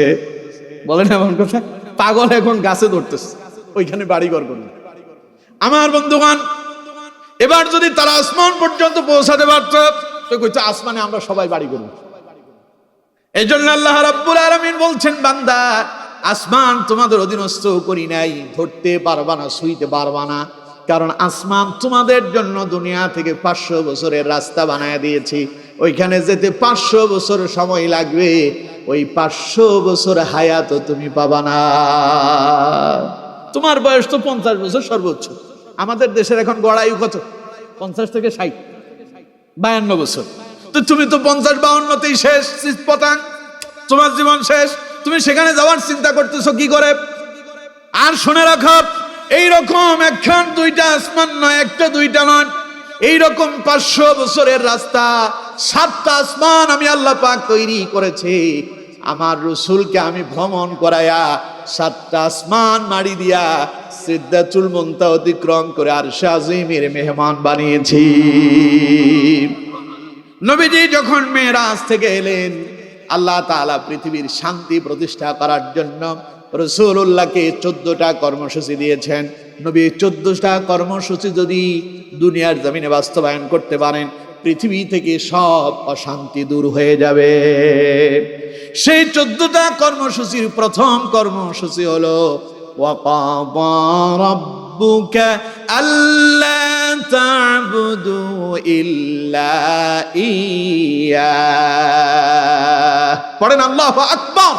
বলেন এমন কথা? পাগল এখন গাছে ধরতেছে, ওইখানে বাড়িঘর করবে। আমার বন্ধুগণ, এবার যদি তারা আসমান পর্যন্ত পৌঁছাতে পারত তো কইতো আসমানে আমরা সবাই বাড়ি করব। এই জন্য আল্লাহ রাব্বুল আলামিন বলছেন, বান্দা আসমান তোমাদের অধীনস্থ করি নাই, ধরতে পারবা না, ছুঁইতে পারবা না, কারণ আসমান তোমাদের জন্য দুনিয়া থেকে 500 বছরের রাস্তা বানায় দিয়েছি। ওইখানে যেতে 500 বছর সময় লাগবে, ওই 500 বছর হায়াত তুমি পাবা না। তোমার বয়স তো 50 বছর সর্বোচ্চ। আমাদের দেশের এখন গড় আয়ু কত? 50 থেকে 60। 52 বছর। তো তুমি তো 50-52তেই শেষ পতাং, তোমার জীবন শেষ, তুমি সেখানে যাওয়ার চিন্তা করতেছো কি করে? আর শুনে রাখো, এইরকম একখান দুইটা আসমান নয়, একটা দুইটা নয়, এইরকম 500 বছরের রাস্তা, 7টা আসমান আমি আল্লাহ পাক তৈরি করেছি। আমার রসুলকে আমি ভ্রমণ করায়া 7টা আসমান মাড়ি দিয়া সিদরাতুল মুনতাহা অতিক্রম করে আরশে আজিমের মেহমান বানিয়েছি। নবীজি যখন মেরাজ থেকে এলেন, আল্লাহ তাআলা পৃথিবীর শান্তি প্রতিষ্ঠা করার জন্য রাসূলুল্লাহকে 14টা কর্মসূচি দিয়েছেন। নবী 14টা কর্মসূচি যদি দুনিয়ার জমিনে বাস্তবায়ন করতে পারেন, পৃথিবী থেকে সব অশান্তি দূর হয়ে যাবে। সেই 14টা কর্মসূচির প্রথম কর্মসূচি হলো ওয়াকাদা রাব্বুকা আল্লা তা'বুদু ইল্লা ইয়্যাহ। পড়েন আল্লাহু আকবার।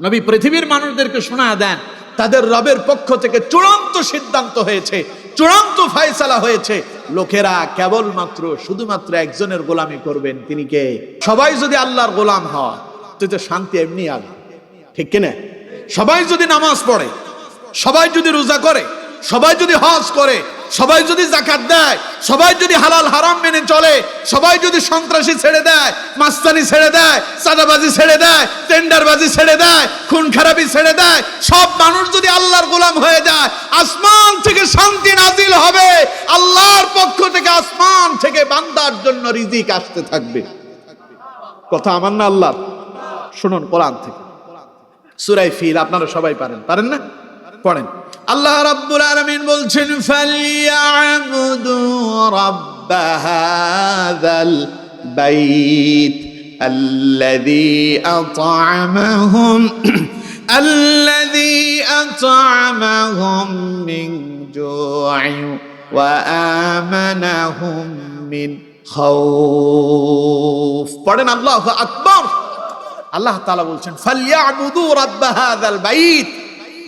নবী পৃথিবীর মানুষদেরকে শোনা দেন, তাদের রবের পক্ষ থেকে চূড়ান্ত সিদ্ধান্ত হয়েছে, চূড়ান্ত ফয়সালা হয়েছে, লোকেরা কেবলমাত্র শুধুমাত্র একজনের গোলামি করবেন, তিনি কে? সবাই যদি আল্লাহর গোলাম হয় তো শান্তি এমনি আসবে, ঠিক কিনা? সবাই যদি নামাজ পড়ে, সবাই যদি রোজা করে, সবাই যদি হজ করে, সবাই যদি যাকাত দেয়, সবাই যদি হালাল হারাম মেনে চলে, সবাই যদি সন্ত্রাসী ছেড়ে দেয়, মাস্তানি ছেড়ে দেয়, চাঁদাবাজি ছেড়ে দেয়, টেন্ডারবাজি ছেড়ে দেয়, খুন খারাপি ছেড়ে দেয়, সব মানুষ যদি আল্লাহর গোলাম হয়ে যায়, আসমান থেকে শান্তি নাজিল হবে, আল্লাহর পক্ষ থেকে আসমান থেকে বান্দার জন্য রিজিক আসতে থাকবে। কথা আমার না আল্লাহর? শুনুন কোরআন থেকে সূরা ফিল, আপনারা সবাই পারেন না? পড়েন। আল্লাহ রাব্বুল আলামিন বলছেন, ফালিয়াবুদু রাব্ব হাযাল বাইত আল্লাযী আত'আমাহুম মিন জু'ইন ওয়া আমানাহুম মিন খাউফ। পড়েন আল্লাহু আকবার। আল্লাহ তাআলা বলছেন, ফালিয়াবুদু রাব্ব হাযাল বাইত।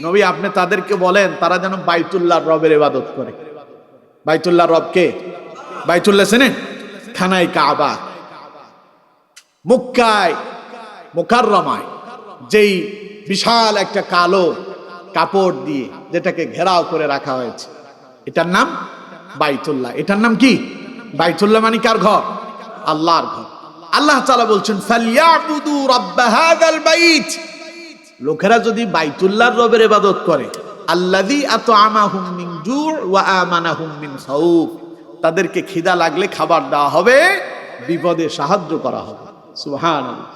নবী আপনি তাদেরকে বলেন তারা যেন বাইতুল্লাহর রবের ইবাদত করে। বাইতুল্লাহর রব কে? বাইতুল্লাহ চেনেন? খানায় কাবা, মক্কায় মুকাররমায় যেই বিশাল একটা কালো কাপড় দিয়ে যেটাকে ঘেরাও করে রাখা হয়েছে, এটার নাম বাইতুল্লাহ। এটার নাম কি? বাইতুল্লাহ মানে কার ঘর? আল্লাহর ঘর। আল্লাহ তাআলা বলছেন, ফালিয়াবুদু রাব্ব হাযাল বাইত। লোকেরা যদি বাইতুল্লাহর রবের ইবাদত করে, আল্লাযী আত'আমাহুম মিন জু' ওয়া আমানাহুম মিন খাউফ, তাদেরকে খিদা লাগলে খাবার দেওয়া হবে, বিপদে সাহায্য করা হবে। সুবহানাল্লাহ।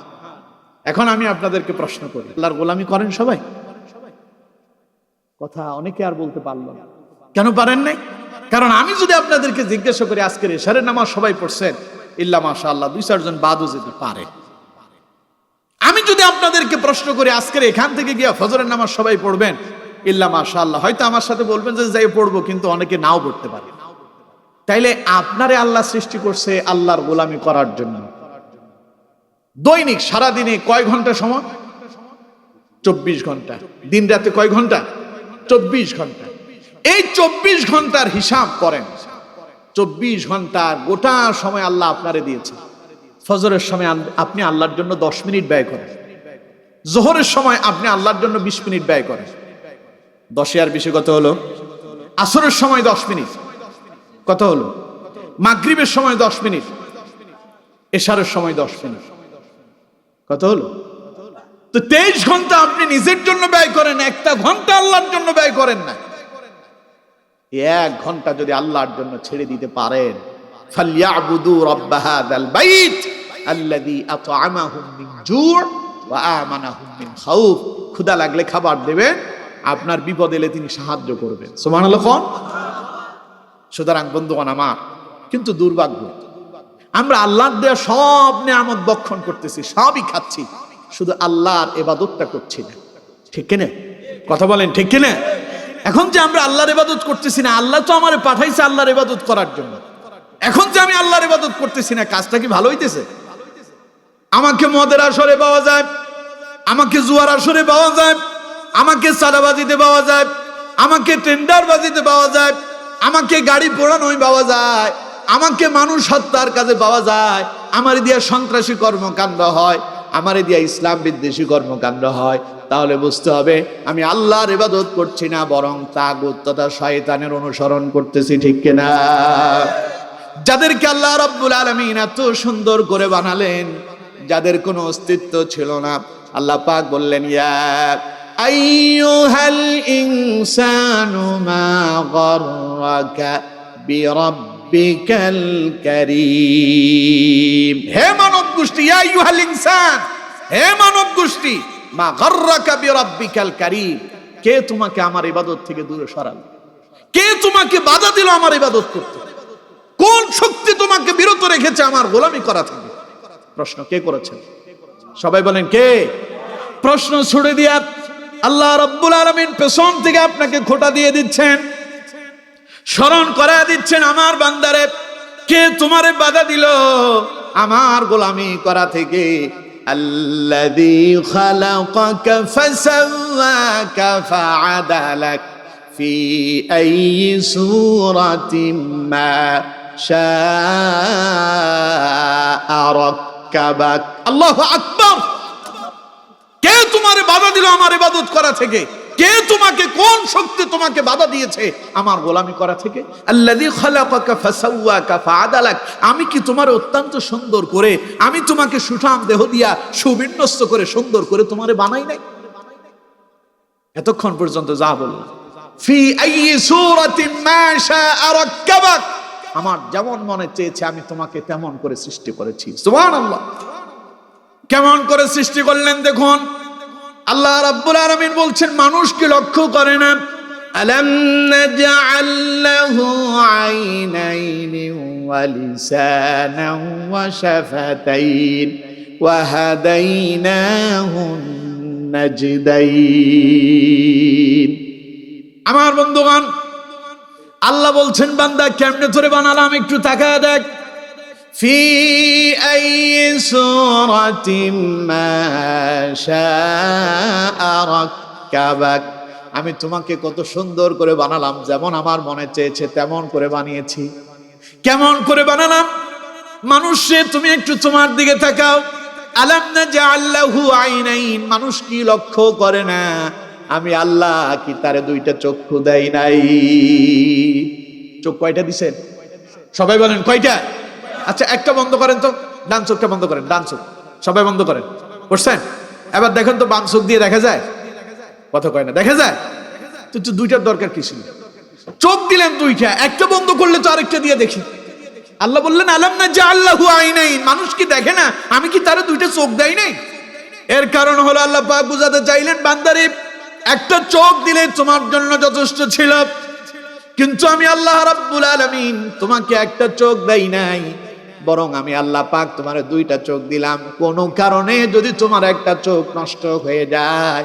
এখন আমি আপনাদেরকে প্রশ্ন করি, আল্লাহর গোলামি করেন সবাই? কথা অনেকে আর বলতে পারলো না। কেন পারেন নাই? কারণ আমি যদি আপনাদেরকে জিজ্ঞাসা করি, আজকের ইশারের নামাজ সবাই পড়ছেন, ইল্লা মাশাআল্লাহ 2-4 জন বাদও যেতে পারে। আমি যদি আপনাদেরকে প্রশ্ন করি, আজকের এখান থেকে গিয়া ফজরের নামাজ সবাই পড়বেন, ইল্লা মাশাআল্লাহ, হয়তো আমার সাথে বলবেন যে যাই পড়বো, কিন্তু অনেকে নাও পড়তে পারে। তাইলে আপনারে আল্লাহ সৃষ্টি করছে আল্লাহর গোলামি করার জন্য। দৈনিক সারাদিনে কয় ঘন্টা সময়? 24 ঘন্টা। দিন রাতে কয় ঘন্টা? 24 ঘন্টা। এই 24 ঘন্টার হিসাব করেন। 24 ঘন্টার গোটা সময় আল্লাহ আপনারে দিয়েছে। ফজরের সময় আপনি আল্লাহর জন্য 10 মিনিট ব্যয় করেন, জোহরের সময় আপনি আল্লাহর জন্য 20 মিনিট ব্যয় করেন। 10 আর 20 কত হলো? আসরের সময় 10 মিনিট কত হলো? মাগরিবের সময় 10 মিনিট, এশারের সময় 10 মিনিট কত হলো? তো 23 ঘন্টা আপনি নিজের জন্য ব্যয় করেন, 1টা ঘন্টা আল্লাহর জন্য ব্যয় করেন না। 1 ঘন্টা যদি আল্লাহর জন্য ছেড়ে দিতে পারেন, ফালিয়াবুদু রাব্ব হাযাল বাইত আল্লাযী আত'আমাহুম মিন জু' ওয়া আমানাহুম মিন খাউফ। ক্ষুধা লাগলে খাবার দেবেন, আপনার বিপদ এলে তিনি সাহায্য করবেন। সুবহানাল্লাহ। সুতরাং বন্ধুগণ আমার, কিন্তু দুর্ভাগ্য, আমরা আল্লাহর দেয়া সব নিয়ামত বক্ষণ করতেছি, সবই খাচ্ছি, শুধু আল্লাহর ইবাদতটা করছি না। ঠিক কিনা? কথা বলেন, ঠিক কিনা? এখন যে আমরা আল্লাহর ইবাদত করতেছি না, আল্লাহ তো আমারে পাঠাইছে আল্লাহর ইবাদত করার জন্য। এখন যে আমি আল্লাহর ইবাদত করতেছি না, কাজটা কি ভালো হইতেছে? আমাকে মদের আসরে পাওয়া যায়, আমাকে জুয়ার আসরে পাওয়া যায়, আমাকে চাঁদাবাজিতে পাওয়া যায়, আমাকে টেন্ডারবাজিতে পাওয়া যায়, আমাকে গাড়ি পোড়ানোই পাওয়া যায়, আমাকে মানুষ হত্যার কাজে পাওয়া যায়, আমার দিয়া সন্ত্রাসী কর্মকাণ্ড হয়, আমার দিয়া ইসলাম বিদ্বেষী কর্মকাণ্ড হয়, তাহলে বুঝতে হবে আমি আল্লাহর ইবাদত করছি না, বরং তাগুত তথা শয়তানের অনুসরণ করতেছি। ঠিক কিনা? যাদেরকে আল্লাহ রাব্বুল আলামিন এত সুন্দর করে বানালেন, যাদের কোনো অস্তিত্ব ছিল না, আল্লাহ পাক বললেন ইয়া আইয়ুহাল ইনসানু মা গাররাকা বিরাব্বিকাল কারীম। হে মানব গোষ্ঠী, ইয়া আইয়ুহাল ইনসান, হে মানব গোষ্ঠী, মা গাররাকা বিরাব্বিকাল কারীম, কে তোমাকে আমার ইবাদত থেকে দূরে সরালো? কে তোমাকে বাধা দিল আমার ইবাদত করতে? কোন শক্তি তোমাকে বিরত রেখেছে আমার গোলামি করা থেকে? প্রশ্ন কে করেছেন? সবাই বলেন কে? প্রশ্ন ছুড়ে দিয়া আল্লাহ রাব্বুল আলামিন পেছন থেকে আপনাকে খোঁটা দিয়ে দিচ্ছেন, স্মরণ করায় দিচ্ছেন, আমার বান্দারে, কে তোমারে বাধা দিল আমার গোলামি করা থেকে? আল্লাযী খালাকাকা ফাসাওয়াকা ফাআদালাক ফি আইয়ি সূরাতিন মা শাআ রাক্কাবাক। আল্লাহু আকবার। কে তোমারে বাধা দিল আমার ইবাদত করা থেকে? কে তোমাকে, কোন শক্তি তোমাকে বাধা দিয়েছে আমার গোলামি করা থেকে? আল্লাযী খালাকাকা ফাসাওয়াকা ফাআদালাক, আমি কি তোমারে অত্যন্ত সুন্দর করে, আমি তোমাকে সুঠাম দেহ দিয়া সুবিন্যস্ত করে সুন্দর করে তোমারে বানাই নাই? এতক্ষণ পর্যন্ত যা বললাম, ফি আইয়ি সূরাতিন মা শাআ রাক্কাবাক, আমার যেমন মনে চেয়েছে আমি তোমাকে তেমন করে সৃষ্টি করেছি। সুবহানাল্লাহ। কেমন করে সৃষ্টি করলেন দেখুন। আল্লাহ রাব্বুল আলামিন বলছেন মানুষ কি লক্ষ্য করে না? আলাম নাজআল লাহু আইনাইনি ওয়া লিসানান ওয়া শাফাতাইন ওয়া হাদাইনাহুন নাজদাইন। আমার বন্ধুগণ, আল্লাহ বলছেন বান্দা কেমনে ধরে বানালাম একটু তাকায় দেখ। ফি আইয়ি সূরাতিন মা শাআ রাক্কাবাক, আমি তোমাকে কত সুন্দর করে বানালাম, যেমন আমার মনে চেয়েছে তেমন করে বানিয়েছি। কেমন করে বানালাম? মানুষে তুমি একটু তোমার দিকে তাকাও। আলাম নাজআল লাহু আইনাইন, মানুষ কি লক্ষ্য করে না আমি আল্লাহ কি তারে দুইটা চক্ষু দেই নাই? চোখ কয়টা দিছেন? সবাই বলেন কয়টা? আচ্ছা একটা বন্ধ করেন তো, ডান চোখটা বন্ধ করেন, ডান চোখ সবাই বন্ধ করেন। করছেন? এবার দেখেন তো বাম চোখ দিয়ে দেখা যায়? কথা কয় না, দেখা যায় তো? দুইটার দরকার কি ছিল? চোখ দিলেন দুইটা, একটা বন্ধ করলে তো আরেকটা দিয়ে দেখি। আল্লাহ বললেন আলাম নাজআল লাহু আইনাইন, মানুষ কি দেখে না আমি কি তারে দুইটা চোখ দেই নাই? এর কারণ হলো আল্লাহ পাক বুঝাতে চাইলেন বান্দারে একটা চোখ দিলে তোমার জন্য যথেষ্ট ছিল, কিন্তু আমি আল্লাহ রাব্বুল আলামিন তোমাকে একটা চোখ দেই নাই, বরং আমি আল্লাহ পাক তোমার দুইটা চোখ দিলাম। কোন কারণে যদি তোমার একটা চোখ নষ্ট হয়ে যায়,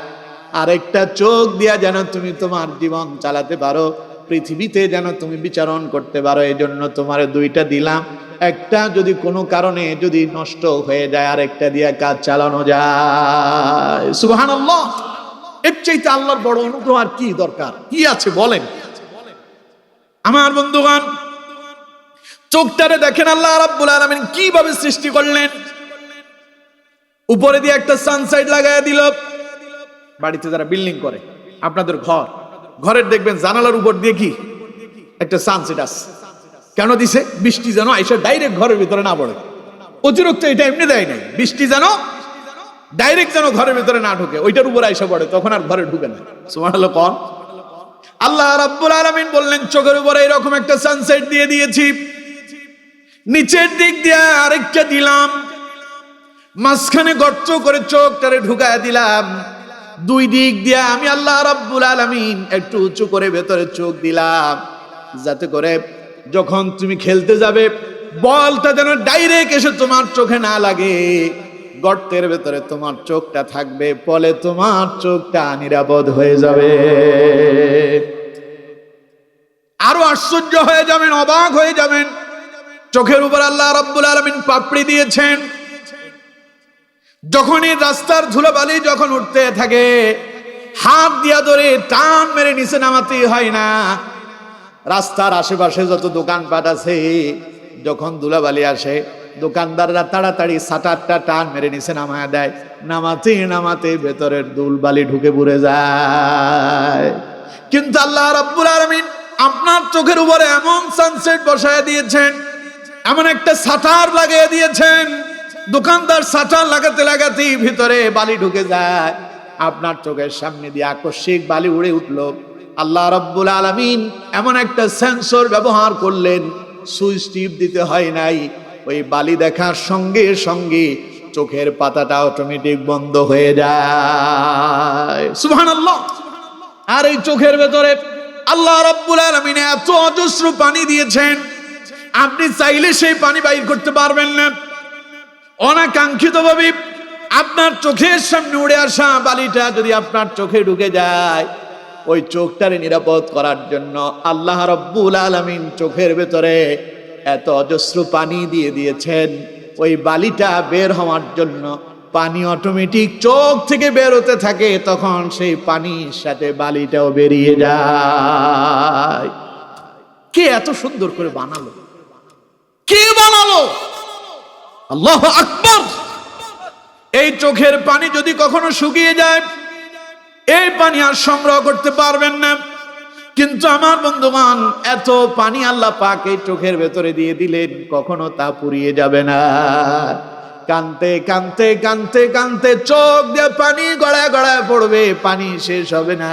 আরেকটা চোখ দিয়া যেন তুমি তোমার জীবন চালাতে পারো, পৃথিবীতে যেন তুমি বিচরণ করতে পারো, এই জন্য তোমার দুইটা দিলাম। একটা যদি কোনো কারণে যদি নষ্ট হয়ে যায়, আরেকটা দিয়ে কাজ চালানো যায়। সুবহানাল্লাহ। এর চাইতে আল্লাহর বড় অনুগ্রহ আর কি দরকার, কি আছে বলেন? আমার বন্ধুগণ, চোখটারে দেখেন আল্লাহ রাব্বুল আলামিন কিভাবে সৃষ্টি করলেন। উপরে দিয়ে একটা সানসাইড লাগায় দিল। বাড়িতে যারা বিল্ডিং করে, আপনাদের ঘরের দেখবেন জানালার উপর দিয়ে কি একটা সানসেট আছে। কেন দিছে? বৃষ্টি যেন এসে ডাইরেক্ট ঘরের ভিতরে না পড়ে। অতিরিক্ত এটা এমনি দেয় নাই, বৃষ্টি যেন ডাইরেক্ট যেন ঘরের ভিতরে না ঢুকে, ওইটার উপরে এসে পড়ে, তখন আর ঘরে ঢুকে না। সুবহানাল্লাহ। কোন আল্লাহ রাব্বুল আলামিন বললেন চোখের উপরে এরকম একটা সানসেট দিয়ে দিয়েছি, নিচের দিক দিয়ে আরেকটা দিলাম, মাঝখানে গর্ত করে চোখটারে ঢুকায় দিলাম। দুই দিক দিয়ে আমি আল্লাহ রাব্বুল আলামিন একটু উঁচু করে ভেতরে চোখ দিলাম, যাতে করে যখন তুমি খেলতে যাবে বলটা যেন ডাইরেক্ট এসে তোমার চোখে না লাগে, গর্তের ভেতরে তোমার চোখটা থাকবে, ফলে তোমার চোখটা নিরাপদ হয়ে যাবে। আরো আশ্চর্য হয়ে যাবেন, অবাক হয়ে যাবেন, চোখের উপর আল্লাহ রাব্বুল আলামিন পাপড়ি দিয়েছেন। যখনই রাস্তার ধুলোবালি যখন উঠতে থাকে, হাত দিয়া ধরে টান মেরে নিচে নামাতে হয় না। রাস্তার আশেপাশে যত দোকানপাট আছে, যখন ধুলাবালি আসে দোকানদাররা তাড়াতাড়ি সাটারটা টান মেরে নিচে নামায় দেয়, নামাতে নামাতে ভেতরের ধুলবালি ঢুকে পড়ে যায়। কিন্তু আল্লাহ রাব্বুল আলামিন আপনার চোখের উপরে এমন সানসেট বসায় দিয়েছেন, এমন একটা সাটার লাগিয়ে দিয়েছেন, দোকানদার সাটার লাগাতে লাগাতেই ভিতরে বালি ঢুকে যায়, আপনার চোখের সামনে দিয়ে আকস্মিক বালি উড়ে উঠলো। আল্লাহ রাব্বুল আলামিন এমন একটা সেন্সর ব্যবহার করলেন, সুইচ টিপ দিতে হয় নাই, ওই বালি দেখার সঙ্গে সঙ্গে চোখের পাতাটা অটোমেটিক বন্ধ হয়ে যায়। সুবহানাল্লাহ। আর এই চোখের ভেতরে আল্লাহ রাব্বুল আলামিন এত অজস্র পানি দিয়েছেন, আপনি চাইলে সেই পানি বাইর করতে পারবেন না। অনাকাঙ্ক্ষিতভাবে আপনার চোখের সামনে উড়ে আসা বালিটা যদি আপনার চোখে ঢুকে যায়, ওই চোখটারে নিরাপদ করার জন্য আল্লাহ রাব্বুল আলামিন চোখের ভেতরে এত অজস্র পানি দিয়ে দিয়েছেন, ওই বালিটা বের হওয়ার জন্য পানি অটোমেটিক চোখ থেকে বের হতে থাকে, তখন সেই পানির সাথে বালিটাও বেরিয়ে যায়। কে এত সুন্দর করে বানালো? কে বানালো? আল্লাহু আকবার। এই চোখের পানি যদি কখনো শুকিয়ে যায়, এই পানি আর সংগ্রহ করতে পারবেন না। কিন্তু আমার বন্ধুগণ, এত পানি আল্লাহ পাক এই চোখের ভেতরে দিয়ে দিলেন, কখনো তা ফুরিয়ে যাবে না। কানতে কানতে কানতে কানতে চোখ দিয়ে পানি গড়ায় গড়ায় পড়বে, পানি শেষ হবে না।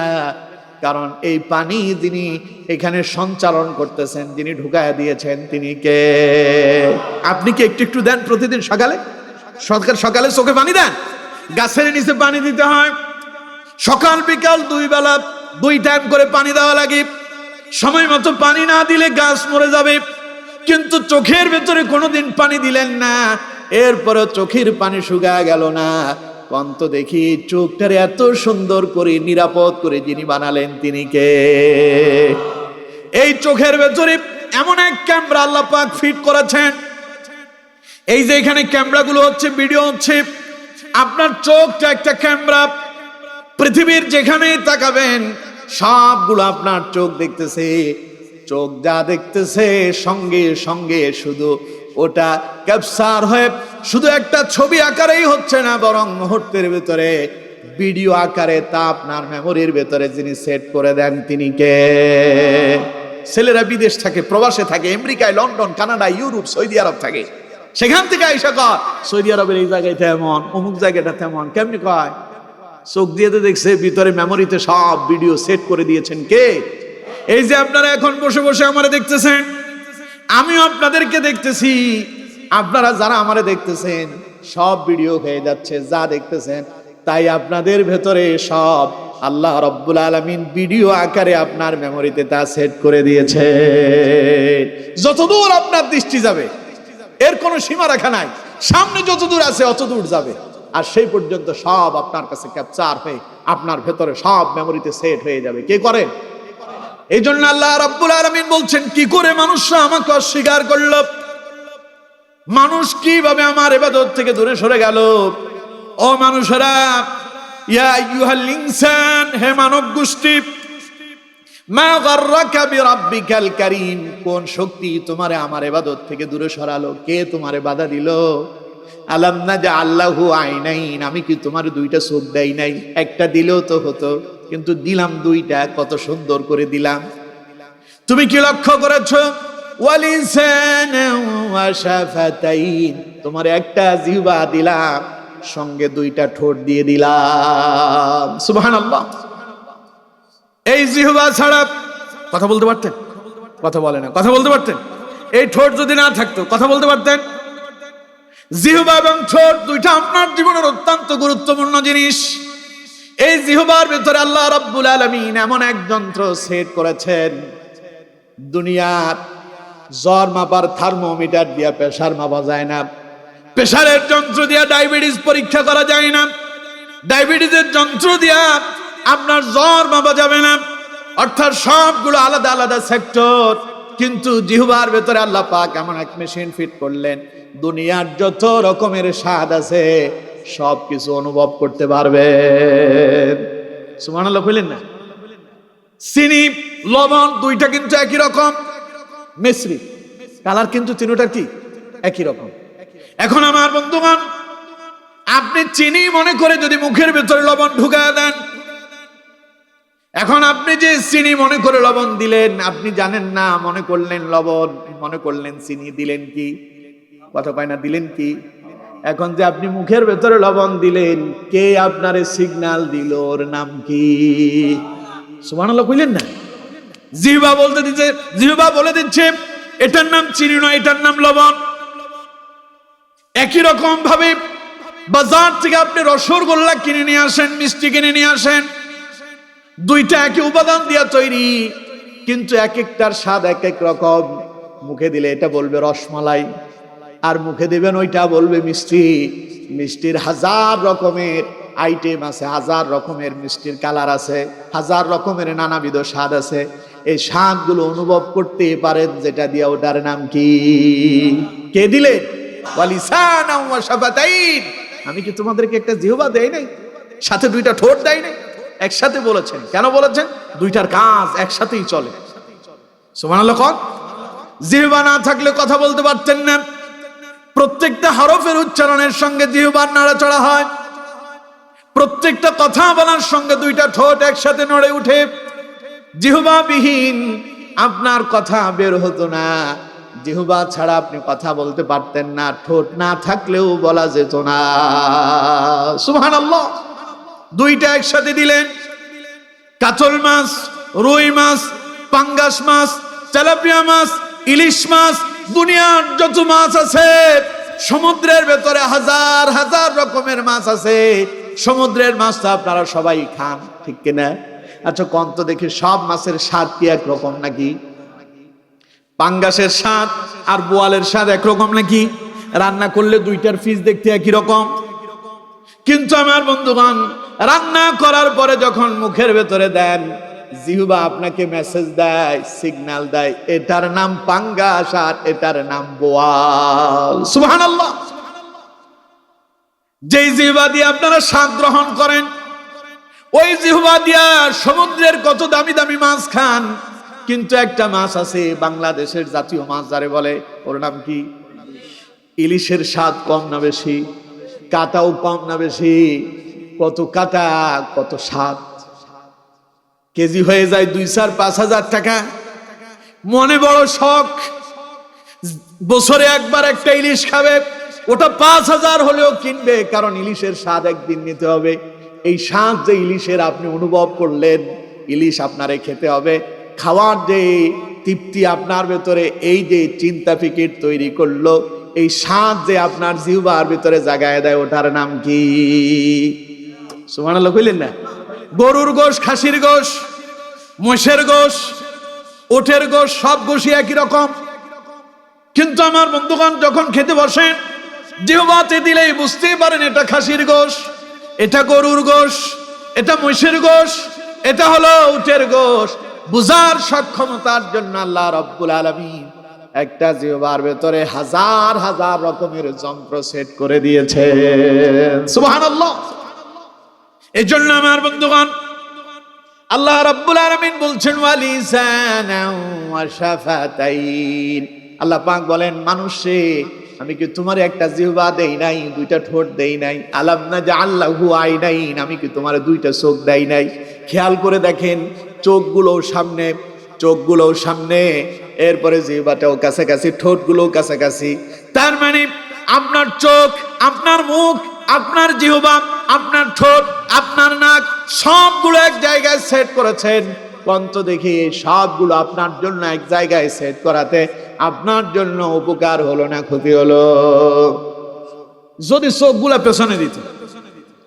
কারণ এই পানি যিনি এখানে সঞ্চালন করতেছেন, যিনি ঢুকায় দিয়েছেন, তিনি কে? আপনি কি একটু একটু দেন প্রতিদিন? সকালে সকালে চোখে পানি দেন, গাছের নিচে পানি দিতে হয়, সকাল বিকাল 2 বেলা 2 টাইম করে পানি দেওয়া লাগে। সময় মতো পানি না দিলে গাছ মরে যাবে। কিন্তু চোখের ভেতরে কোনোদিন পানি দিলেন না, এরপরে চোখের পানি শুকায় গেল না। কন্ত দেখি চোখটারে এত সুন্দর করে নিরাপদ করে যিনি বানালেন, তিনি কে? এই চোখের ভেতরে এমন এক ক্যামেরা আল্লাহ পাক ফিট করেছেন। এই যে এখানে ক্যামেরাগুলো হচ্ছে, ভিডিও হচ্ছে, আপনার চোখটা একটা ক্যামেরা। পৃথিবীর যেখানে তাকাবেন সবগুলো আপনার চোখ দেখতেছে। চোখ যা দেখতেছে সঙ্গে সঙ্গে শুধু ওটা ক্যাপচার হয়ে শুধু একটা ছবি আকারেই হচ্ছে না, বরং মুহূর্তের ভিতরে ভিডিও আকারে তা আপনার মেমোরির ভেতরে যিনি সেট করে দেন, তিনি কে? ছেলেরা বিদেশ থাকে, প্রবাসে থাকে, আমেরিকায়, লন্ডন, কানাডা, ইউরোপ, সৌদি আরব থাকে। সেখান থেকে আইসা কয় সৌদি আরবের এই জায়গায় তেমন, অমুক জায়গাটা তেমন। কেমনি কয়? চোখ দিয়ে দেখছে, ভিতরে মেমোরিতে সব ভিডিও সেট করে দিয়েছেন কে? এই যে আপনারা এখন বসে বসে আমারে দেখতেছেন, আমিও আপনাদেরকে দেখতেছি, আপনারা যারা আমারে দেখতেছেন সব ভিডিও হয়ে যাচ্ছে, যা দেখতেছেন তাই আপনাদের ভেতরে সব আল্লাহ রাব্বুল আলামিন ভিডিও আকারে আপনার মেমোরিতে তা সেট করে দিয়েছে। যতদূর আপনার দৃষ্টি যাবে এর কোনো সীমা রাখা নাই, সামনে যতদূর আছে অতদূর যাবে, আর সেই পর্যন্ত সব আপনার কাছে ক্যাপচার হয়ে আপনার ভেতরে সব মেমোরিতে সেট হয়ে যাবে। কে করে? এই জন্য আল্লাহ রাব্বুল আলামিন বলছেন, কি করে মানুষরা আমাকে অস্বীকার করলো? মানুষ কিভাবে আমার ইবাদত থেকে দূরে সরে গেল? ও মানুষেরা, ইয়া আইয়ুহাল ইনসান, হে মানব গোষ্ঠী, মা গাররাকা বিরাব্বিকাল কারীম, কোন শক্তি তোমারে আমার ইবাদত থেকে দূরে সরালো? কে তোমারে বাধা দিল? আলাম নাজআল লাহু আইনাইন, আমি কি তোমার 2টা চোখ দেই নাই? একটা দিলেও তো হতো, কিন্তু দিলাম 2টা, কত সুন্দর করে দিলাম। তুমি কি লক্ষ্য করেছো? ওয়ালিসানান ওয়া শাফাতাইন, তোমার একটা জিহ্বা দিলাম, সঙ্গে 2টা ঠোঁট দিয়ে দিলাম। সুবহানাল্লাহ। এই জিহ্বা ছাড়া কথা বলতে পারতেন? কথা বলে না। কথা বলতে পারতেন? এই ঠোঁট যদি না থাকতো কথা বলতে পারতেন? জিহ্বা এবং ঠোঁট 2টা আপনার জীবনের অত্যন্ত গুরুত্বপূর্ণ জিনিস। এই জিহ্বার ভিতরে আল্লাহ রাব্বুল আলামিন এমন এক যন্ত্র সেট করেছেন, দুনিয়ার জ্বর মাপার থার্মোমিটার দিয়া প্রেসার মাপা যায় না, প্রেসারের যন্ত্র দিয়া ডায়াবেটিস পরীক্ষা করা যায় না, ডায়াবেটিসের যন্ত্র দিয়া আপনার জ্বর মাপা যাবে না। অর্থাৎ সবগুলো আলাদা আলাদা সেক্টর, কিন্তু জিহ্বার ভেতরে আল্লাহ পাক এমন এক মেশিন ফিট করলেন, দুনিয়ার যত রকমের স্বাদ আছে সবকিছু অনুভব করতে পারবেন। সুবহানাল্লাহ কইলেন না? চিনি, লবণ 2টা কিন্তু একই রকম, মিশ্রি। কালার কিন্তু তিনটার কি একই রকম। এখন আমার বন্ধুগণ, আপনি চিনি মনে করে যদি মুখের ভেতরে লবণ ঢুকায় দেন, এখন আপনি যে চিনি মনে করে লবণ দিলেন, আপনি জানেন না, মনে করলেন লবণ, মনে করলেন চিনি, দিলেন কি? কথা পায় না, দিলেন কি? এখন যে আপনি মুখের ভেতরে লবণ দিলেন, কে আপনারে সিগন্যাল দিল, ওর নাম কি? সুবহানাল্লাহ কইলেন না? জিহ্বা বলতে দিচ্ছে, জিহ্বা বলে দিচ্ছে এটার নাম চিনি নয়, এটার নাম লবণ। একই রকম ভাবে বাজার থেকে আপনি রসগোল্লা কিনে নিয়ে আসেন, মিষ্টি কিনে নিয়ে আসেন, দুইটা একই উপাদান দিয়ে তৈরি, কিন্তু এক একটার স্বাদ এক এক রকম। মুখে দিলে এটা বলবে রসমালাই, আর মুখে দিবেন ওইটা বলবে মিষ্টি। মিষ্টির হাজার রকমের আইটেম আছে, হাজার রকমের মিষ্টির কালার আছে, হাজার রকমের নানাবিধ স্বাদ আছে। এই স্বাদগুলো অনুভব করতে পারেন যেটা দিয়ে, ওটার নাম কি? কে দিলে? ওয়ালিসানা ওয়া শাফাতাইন। আমি কি তোমাদেরকে একটা জিহ্বা দেই নাই, সাথে দুইটা ঠোঁট দেই নাই? একসাথে বলেছেন। কেন বলেছেন? দুইটার কাজ একসাথেই চলে। সুবহানাল্লাহ। কোন জিহ্বা না থাকলে কথা বলতে পারতেন না। প্রত্যেকটা হরফের উচ্চারণের সঙ্গে জিহ্বার নাড়াচাড়া হয়, প্রত্যেকটা কথা বলার সঙ্গে দুইটা ঠোঁট একসাথে নড়ে উঠে। জিহ্বাবিহীন আপনার কথা বের হতো না, জিহ্বা ছাড়া আপনি কথা বলতে পারতেন না, ঠোঁট না থাকলেও বলা যেত না। সুবহানাল্লাহ। দুইটা একসাথে দিলেন, কাতল মাছ, রুই মাছ, পাঙ্গাস মাছ, তেলাপিয়া মাছ, ইলিশ মাছ, দুনিয়ার যত মাছ আছে, সমুদ্রের ভেতরে হাজার হাজার রকমের মাছ আছে। সমুদ্রের মাছ তো আপনারা সবাই খান, ঠিক কিনা? আচ্ছা কোন তো দেখি, সব মাছের স্বাদ কি একরকম নাকি? পাঙ্গাসের স্বাদ আর বোয়ালের স্বাদ একরকম নাকি? রান্না করলে দুইটার ফিস দেখতে একই রকম, কিন্তু আমার বন্ধুগণ, রান্না করার পরে যখন মুখের ভেতরে দেন, জিহ্বা আপনাকে মেসেজ দেয়, সিগন্যাল দেয়, এটার নাম পাঙ্গাস আর এটার নাম বোয়াল। সুবহানাল্লাহ। যেই জিহ্বা দিয়ে আপনারা স্বাদ গ্রহণ করেন, ওই জিহ্বা দিয়া সমুদ্রের কত দামি দামি মাছ খান, কিন্তু একটা মাছ আছে বাংলাদেশের জাতীয় মাছ যারে বলে, ওর নাম কি? ইলিশের স্বাদ কম না বেশি? কাটাও কম না বেশি? কত কাটা, কত স্বাদ। কেজি হয়ে যায় 2-4-5 হাজার টাকা। মনে বড় শখ, বছরে একবার একটা ইলিশ খাবে, ওটা 5,000 হলেও কিনবে, কারণ ইলিশের স্বাদ একদিন নিতে হবে। এই স্বাদ যে ইলিশের আপনি অনুভব করলেন, ইলিশ আপনারে খেতে হবে। খাওয়ার যে তৃপ্তি আপনার ভেতরে, এই যে চিন্তা ফিকির তৈরি করলো, এই স্বাদ যে আপনার জিহ্বার ভিতরে জাগায় দেয়, ওটার নাম কি? সুবহানাল্লাহ কইলেন না? গরুর গোশ, খাসির গোশ, মোষের গোশ, উটের গোশ, সব গোশই একই রকম, কিন্তু আমার বন্ধুগণ যখন খেতে বসেন, জিহ্বাতে দিলেই বুঝতেই পারেন এটা খাসির গোশ, এটা গরুর গোশ, এটা মোষের গোশ, এটা হলো উটের গোশ। বুঝার সক্ষমতার জন্য আল্লাহ রাব্বুল আলামিন একটা জিহ্বার ভেতরে হাজার হাজার রকমের যন্ত্র সেট করে দিয়েছেন। সুবহানাল্লাহ। এই জন্য আমার বন্ধুগণ, আল্লাহ রাব্বুল আলামিন বলছেন ওয়ালিসানাও ওয়া শাফাতাইন। আল্লাহ পাক বলেন, মানুষে আমি কি তোমার একটা জিহ্বা দেই নাই, দুইটা ঠোঁট দেই নাই? আলাম নাজআল লাহু আইনাইন, আমি কি তোমার দুইটা চোখ দেই নাই? খেয়াল করে দেখেন, চোখগুলোও সামনে, চোখগুলোও সামনে, এরপরে জিহ্বাটাও কাছাকাছি, ঠোঁটগুলোও কাছাকাছি। তার মানে আপনার চোখ, আপনার মুখ, আপনার জিহ্বা, আপনার ঠোঁট, আপনার নাক, সবগুলো এক জায়গায় সেট করেছেন। কন্ত দেখি এই সবগুলো আপনার জন্য এক জায়গায় সেট করাতে আপনার জন্য উপকার হলো না ক্ষতি হলো? যদি চোখগুলা পেছনে দিত,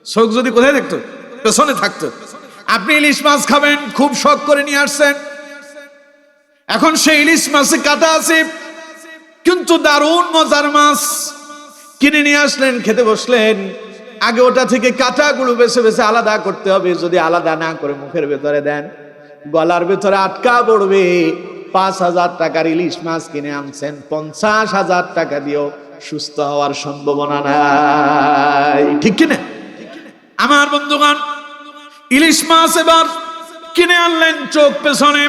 চোখ যদি কোথায় থাকতো? পেছনে থাকতো। আপনি ইলিশ মাছ খাবেন, খুব শখ করে নিয়ে আসছেন, এখন সেই ইলিশ মাছে কাটা আছে, কিন্তু দারুণ মজার মাছ কিনে নিয়ে আসলেন, খেতে বসলেন, আগে ওটা থেকে কাটাগুলো বেছে বেছে আলাদা করতে হবে। যদি আলাদা না করে মুখের ভেতরে দেন, গলার ভেতরে আটকা পড়বে। 5,000 টাকার ইলিশ মাছ কিনে আনছেন, 50,000 টাকা দিয়েও সুস্থ হওয়ার সম্ভাবনা নাই, ঠিক কিনা? আমার বন্ধুগণ, ইলিশ মাছ এবার কিনে আনলেন, চোখ পেছনে,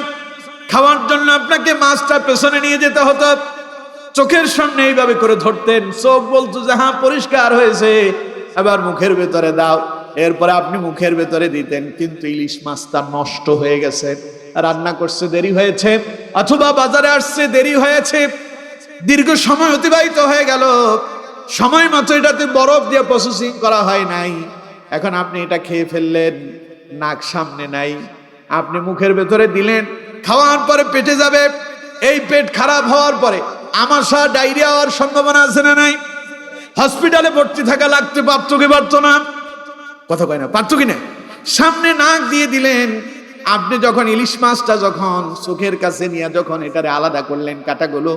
খাওয়ার জন্য আপনাকে মাছটা পেছনে নিয়ে যেতে হতো। চোখের সামনে এইভাবে করে ধরতেন, চোখ বলতো যে হ্যাঁ পরিষ্কার হয়েছে, এবার মুখের ভেতরে দাও। এরপরে আপনি মুখের ভেতরে দিতেন, কিন্তু ইলিশ মাছটা নষ্ট হয়ে গেছে, রান্না করছে দেরি হয়েছে, অথবা বাজারে আসছে দেরি হয়েছে, দীর্ঘ সময় অতিবাহিত হয়ে গেল, সময় মতো এটাতে বরফ দিয়ে প্রসেসিং করা হয় নাই। এখন আপনি এটা খেয়ে ফেললেন, নাক সামনে নাই, আপনি মুখের ভেতরে দিলেন, খাওয়ার পরে পেটে যাবে। এই পেট খারাপ হওয়ার পরে আমাশা ডায়রিয়া হওয়ার সম্ভাবনা আছে না নাই? হসপিটালে ভর্তি থাকা লাগতে পারতো কি পারতো না? কথা কয় না, পারতো কি না? সামনে নাক দিয়ে দিলেন, আপনি যখন ইলিশ মাছটা যখন চোখের কাছে নিয়ে যখন এটারে আলাদা করলেন, কাটাগুলো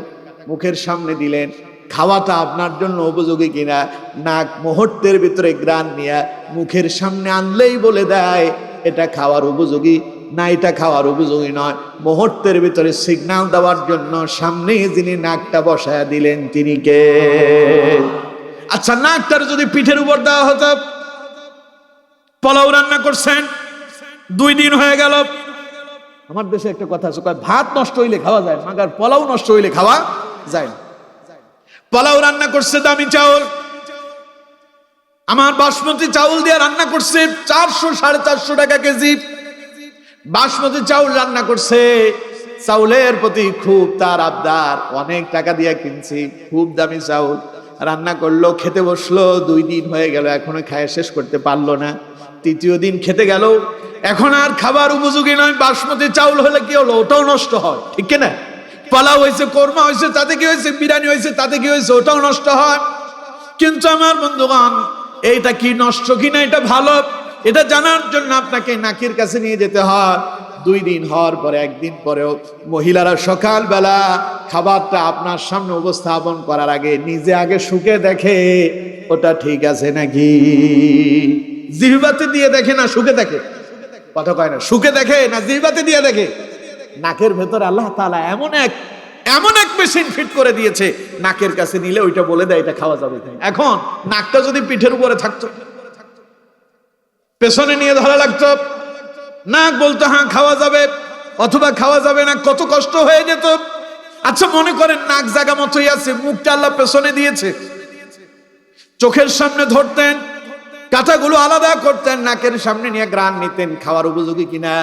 মুখের সামনে দিলেন, খাওয়াটা আপনার জন্য উপযোগী কিনা নাক মুহূর্তের ভিতরে গ্রান নিয়ে মুখের সামনে আনলেই বলে দেয় এটা খাওয়ার উপযোগী না এটা খাওয়ার উপযোগী নয়। মুহূর্তের ভিতরে সিগন্যাল দেওয়ার জন্য সামনে যিনি নাকটা বসায় দিলেন তিনি কে? আচ্ছা, নাকটার যদি পিঠের উপর দেওয়া হতো, পোলাও রান্না করছেন 2 দিন হয়ে গেল, আমার দেশে একটা কথা আছে, ভাত নষ্ট হইলে খাওয়া যায়, মাগার পোলাও নষ্ট হইলে খাওয়া যায় না। পোলাও রান্না করছে দামি চাউল, আমার বাসমতি চাউল দিয়ে রান্না করছে 400-450 টাকা কেজি বাসমতি চাউল রান্না করছে। চাউলের প্রতি খুব তার আবদার, অনেক টাকা দিয়ে কিনছি, খুব দামি চাউল রান্না করলো, খেতে বসলো, 2 দিন হয়ে গেল, এখনো খায় শেষ করতে পারলো না। 3য় দিন খেতে গেল, এখন আর খাবার উপযোগী নয়। বাসমতি চাউল হলে কি হলো, ওটাও নষ্ট হয়, ঠিক কিনা? পোলাও হয়েছে, কোরমা হয়েছে, তাতে কি হয়েছে, বিরিয়ানি হয়েছে, তাতে কি হয়েছে, ওটাও নষ্ট হয়। কিন্তু আমার বন্ধুগণ, এইটা কি নষ্ট কিনা এটা ভালো, এটা জানার জন্য আপনাকে নাকের কাছে নিয়ে যেতে হয়। 2 দিন হওয়ার পরে, 1 দিন পরেও মহিলারা সকালবেলা খাবারটা আপনার সামনে উপস্থাপন করার আগে নিজে আগে শুকে দেখে ওটা ঠিক আছে নাকি। জিহ্বাতে দিয়ে দেখে না শুকে দেখে? কথা কয় না, শুকে দেখে না জিহ্বাতে দিয়ে দেখে? নাকের ভেতরে আল্লাহ তাআলা এমন এক মেশিন ফিট করে দিয়েছে, নাকের কাছে নিলে ওইটা বলে দেয় এটা খাওয়া যাবে। এখন নাকটা যদি পিঠের উপরে থাকতো, পেছনে নিয়ে ধরা লাগতো, নাক বলতো হ্যাঁ খাওয়া যাবে অথবা খাওয়া যাবে না, কত কষ্ট হয়ে যেত। আচ্ছা মনে করেন নাক জায়গা মতোই আছে, মুখটা আল্লাহ পেছনে দিয়েছে, চোখের সামনে ধরতেন, কাঁটাগুলো আলাদা করতেন, নাকের সামনে নিয়ে গ্রান নিতেন, খাওয়ার উপযোগী কিনা?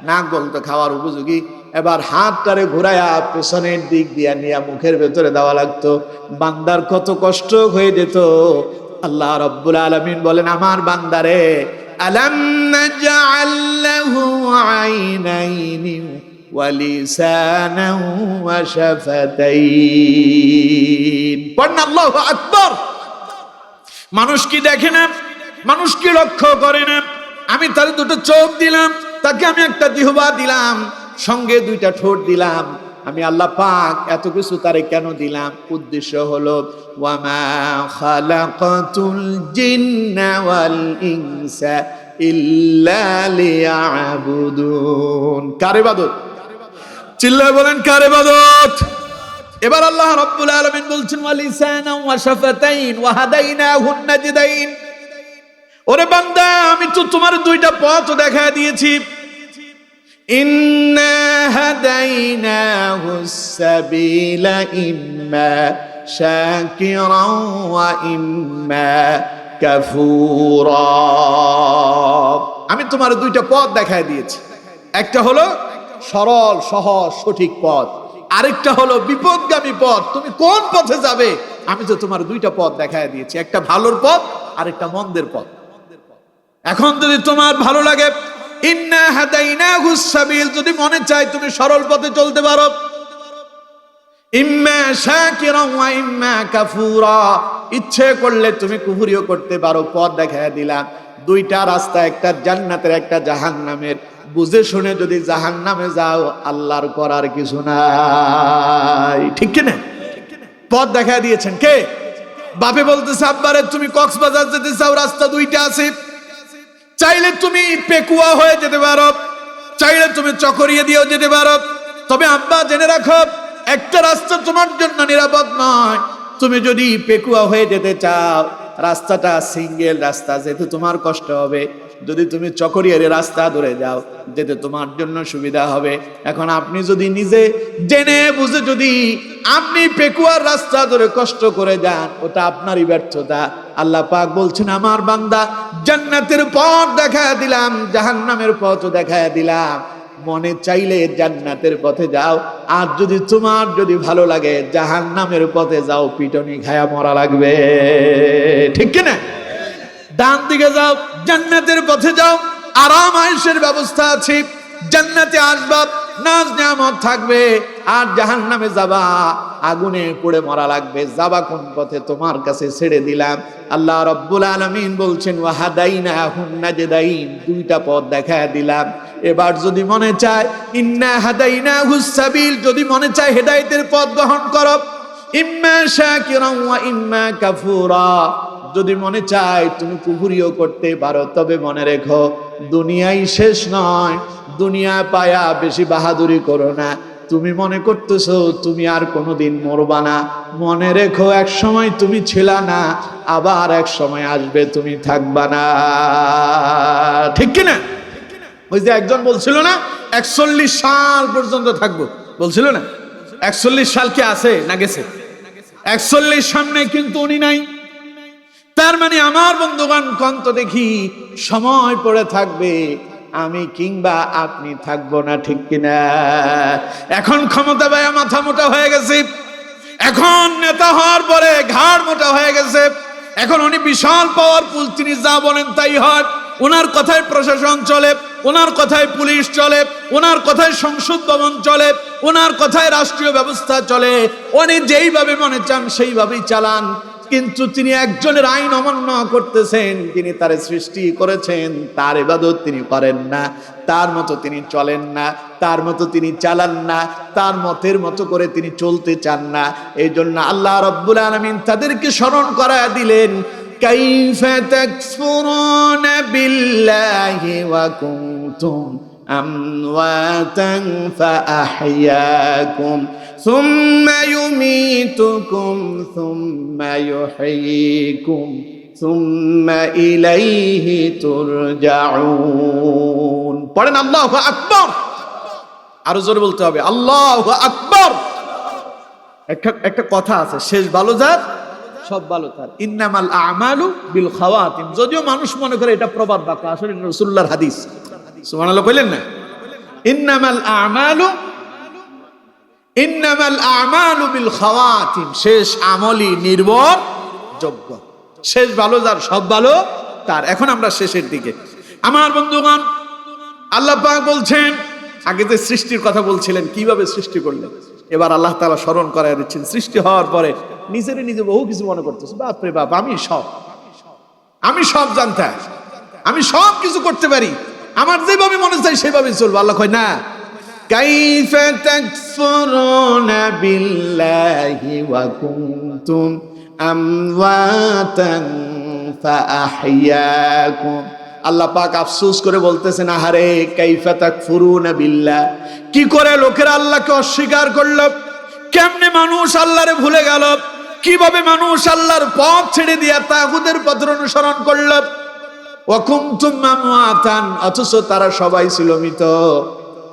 নাক বলতো খাওয়ার উপযোগী। এবার হাতটারে ঘুরাইয়া পেছনের দিক দিয়া নিয়ে মুখের ভেতরে দেওয়া লাগতো। বান্দার কত কষ্ট হয়ে যেত। আল্লাহ রাব্বুল আলামিন বলেন, আমার বান্দারে আলাম নাজআল লাহু আইনাইনি ওয়া লিসানান ওয়া শাফাতাইন। পড়না আল্লাহু আকবার। মানুষ কি দেখে না, মানুষ কি লক্ষ্য করে না? আমি তার 2টো চোখ দিলাম, তাকে আমি একটা জিহ্বা দিলাম, সঙ্গে 2টা ঠোঁট দিলাম। আমি আল্লাহ পাক এত কিছু তারে কেন দিলাম? উদ্দেশ্য হলো ওয়ামা খালাকাতুল জিন্না ওয়াল ইনসা ইল্লা লিয়াবুদুন। কার ইবাদত? চিল্লায় বলেন কার ইবাদত? এবার আল্লাহ রাব্বুল আলামিন বলছেন ওয়ালিসানা ওয়া শাফাতাইন ওয়া হাদাইনাহুন নাজদাইন। ওরে বান্দা, আমি তো তোমার 2টা পথ দেখায় দিয়েছি। ইন্না হাদাইনাহুস সাবিলা ইম্মা শাকিরান ওয়া ইম্মা কাফুরা। আমি তোমার 2টা পথ দেখায় দিয়েছি, একটা হলো সরল সহজ সঠিক পথ, আরেকটা হলো বিপদগামী পথ। তুমি কোন পথে যাবে? আমি তো তোমার 2টা পথ দেখায় দিয়েছি, একটা ভালোর পথ আরেকটা মন্দের পথ। এখন যদি তোমার ভালো লাগে, ইন্না হাদাইনাহুস সাবিল, যদি মনে চায় তুমি সরল পথে চলতে পারো, ইম্মা শাকিরান ওয়া ইম্মা কাফুরা, ইচ্ছে করলে তুমি কুফরিও করতে পারো। পথ দেখায় দিলাম, 2টা রাস্তা, একটা জান্নাতের একটা জাহান্নামের। বুঝে শুনে যদি জাহান্নামে যাও, আল্লাহর করার কিছু নাই, ঠিক কি না? পথ দেখায় দিয়েছেন কে? বাপে বলতেছে আব্বারে তুমি কক্সবাজার যেতে চাও, রাস্তা 2টা আছে, চাইলে তুমি পেকুয়া হয়ে যেতে পারো, চাইলে তুমি চকরিয়া দিয়েও যেতে পারো। তবে আব্বা জেনে রাখো, একটা রাস্তা তোমার জন্য নিরাপদ নয়। তুমি যদি পেকুয়া হয়ে যেতে চাও, রাস্তাটা সিঙ্গেল রাস্তা, যেহেতু তোমার কষ্ট হবে, যদি তুমি চকরিয়ার রাস্তা ধরে যাও, যেতে তোমার জন্য সুবিধা হবে। এখন আপনি যদি নিজে জেনে বুঝে যদি আপনি পেকুয়ার রাস্তা ধরে কষ্ট করে যান, ওটা আপনারই ব্যর্থতা। আল্লাহ পাক বলছেন, আমার বান্দা জান্নাতের পথ দেখায় দিলাম, জাহান্নামের পথও দেখায় দিলাম, মনে চাইলে জান্নাতের পথে যাও, আর যদি তোমার যদি ভালো লাগে জাহান্নামের পথে যাও, পিটনি খায়া মরা লাগবে, ঠিক কিনা? ডান দিকে যাও, জান্নাতের পথে যাও, আরাম আয়েশের ব্যবস্থা আছে, জান্নাতে আসবা, নাজ নিয়ামত থাকবে। আর জাহান্নামে যাবা, আগুনে পুড়ে মরা লাগবে। যাবা কোন পথে তোমার কাছে ছেড়ে দিলাম। আল্লাহ রাব্বুল আলামিন বলছেন, ওয়া হাদাইনাহুন নাজদাইন, দুইটা পথ দেখায় দিলাম। এবার যদি মনে চায় ইন্না হাদাইনাহুস সাবিল, যদি মনে চায় হেদায়েতের পথ গ্রহণ করো, ইম্মা শাকিরান ওয়া ইম্মা কাফুরা, যদি মনে চায় তুমি কুফরিও করতে পারো, তবে মনে রেখো দুনিয়াই শেষ নয়। দুনিয়া পায়া বেশি বাহাদুরি করো না। তুমি মনে করতেছো তুমি আর কোনোদিন মরবা না, মনে রেখো এক সময় তুমি ছিলা না, আবার এক সময় আসবে তুমি থাকবা না, ঠিক কিনা? ওই যে একজন বলছিল না 41 সাল পর্যন্ত থাকবো, বলছিল না? 41 সাল কি আছে না গেছে? 41 সামনে কিন্তু উনি নাই। তার মানে আমার বন্ধুগণ, কন্ত দেখি সময় পড়ে থাকবে, আমি কিংবা আপনি থাকবো না, ঠিক কিনা? এখন ক্ষমতা পায়া মাথা মোটা হয়ে গেছে, এখন নেতা হওয়ার পরে ঘাড় মোটা হয়ে গেছে, এখন উনি বিশাল পাওয়ারফুল, তিনি যা বলেন তাই হয়। ওনার কথায় প্রশাসন চলে, ওনার কথায় পুলিশ চলে, ওনার কথায় সংসদ ভবন চলে, ওনার কথায় রাষ্ট্রীয় ব্যবস্থা চলে। উনি যেইভাবে মনে চান সেইভাবেই চালান। কিন্তু তিনি একজনের আইন অমান্য করতেছেন, তিনি তার সৃষ্টি করেছেন, তার ইবাদত তিনি করেন না, তার মতো তিনি চলেন না, তার মতো তিনি চালান না, তার মতের মতো করে তিনি চলতে চান না। এই জন্য আল্লাহ রাব্বুল আলামিন তাদেরকে স্মরণ করায় দিলেন, কাইফা তাকফুরুনা বিল্লাহি ওয়া কুনতুম আমওয়াতান ফাআহইয়াকুম সুম্মা ইউমীতুকুম সুম্মা ইউহয়ীকুম সুম্মা ইলাইহি তুরজাউন। পড়েন আল্লাহু আকবার, আরো জোরে বলতে হবে আল্লাহু আকবার। একটা কথা আছে, শেষ ভালো যার সব ভালো তার, ইন্নামাল আমালু বিল খাওয়াতিম। যদিও মানুষ মনে করে এটা প্রবাদ বাক্য, আসলে রাসূলুল্লাহর হাদিস। সুবহানাল্লাহ কইলেন না? ইন্নামাল আমালু বিল খাওয়াতিম, শেষ আমলই নির্ভরযোগ্য। শেষ ভালো যার সব ভালো তার। এখন আমরা শেষের দিকে। আমার বন্ধুগণ, আল্লাহ পাক বলছেন, আগে যে সৃষ্টির কথা বলছিলেন, কিভাবে সৃষ্টি করলেন, এবার আল্লাহ তাআলা স্মরণ করায় দিচ্ছেন। সৃষ্টি হওয়ার পরে নিজেরে নিজে বহু কিছু মনে করতেছে, বাপ রে বাপ, আমি সব জানতাম, আমি সব কিছু করতে পারি, আমার যেভাবে মনে চাই সেভাবে চলবো। আল্লাহ কয় না, কাইফা তাকফুরুনা বিল্লাহি ওয়া কুনতুম আমওয়াতান ফাআহইয়াকুম। আল্লাহ পাক আফসোস করে বলতেছেন, আহারে কাইফা তাকফুরুনা বিল্লাহ, কি করে লোকেরা আল্লাহকে অস্বীকার করলো, কেমনে মানুষ আল্লাহরে ভুলে গেল, কিভাবে মানুষ আল্লাহর পথ ছেড়ে দিয়া তাগুতের পথ অনুসরণ করল। ওয়া কুনতুম আমওয়াতান, অথচ তারা সবাই ছিল মৃত।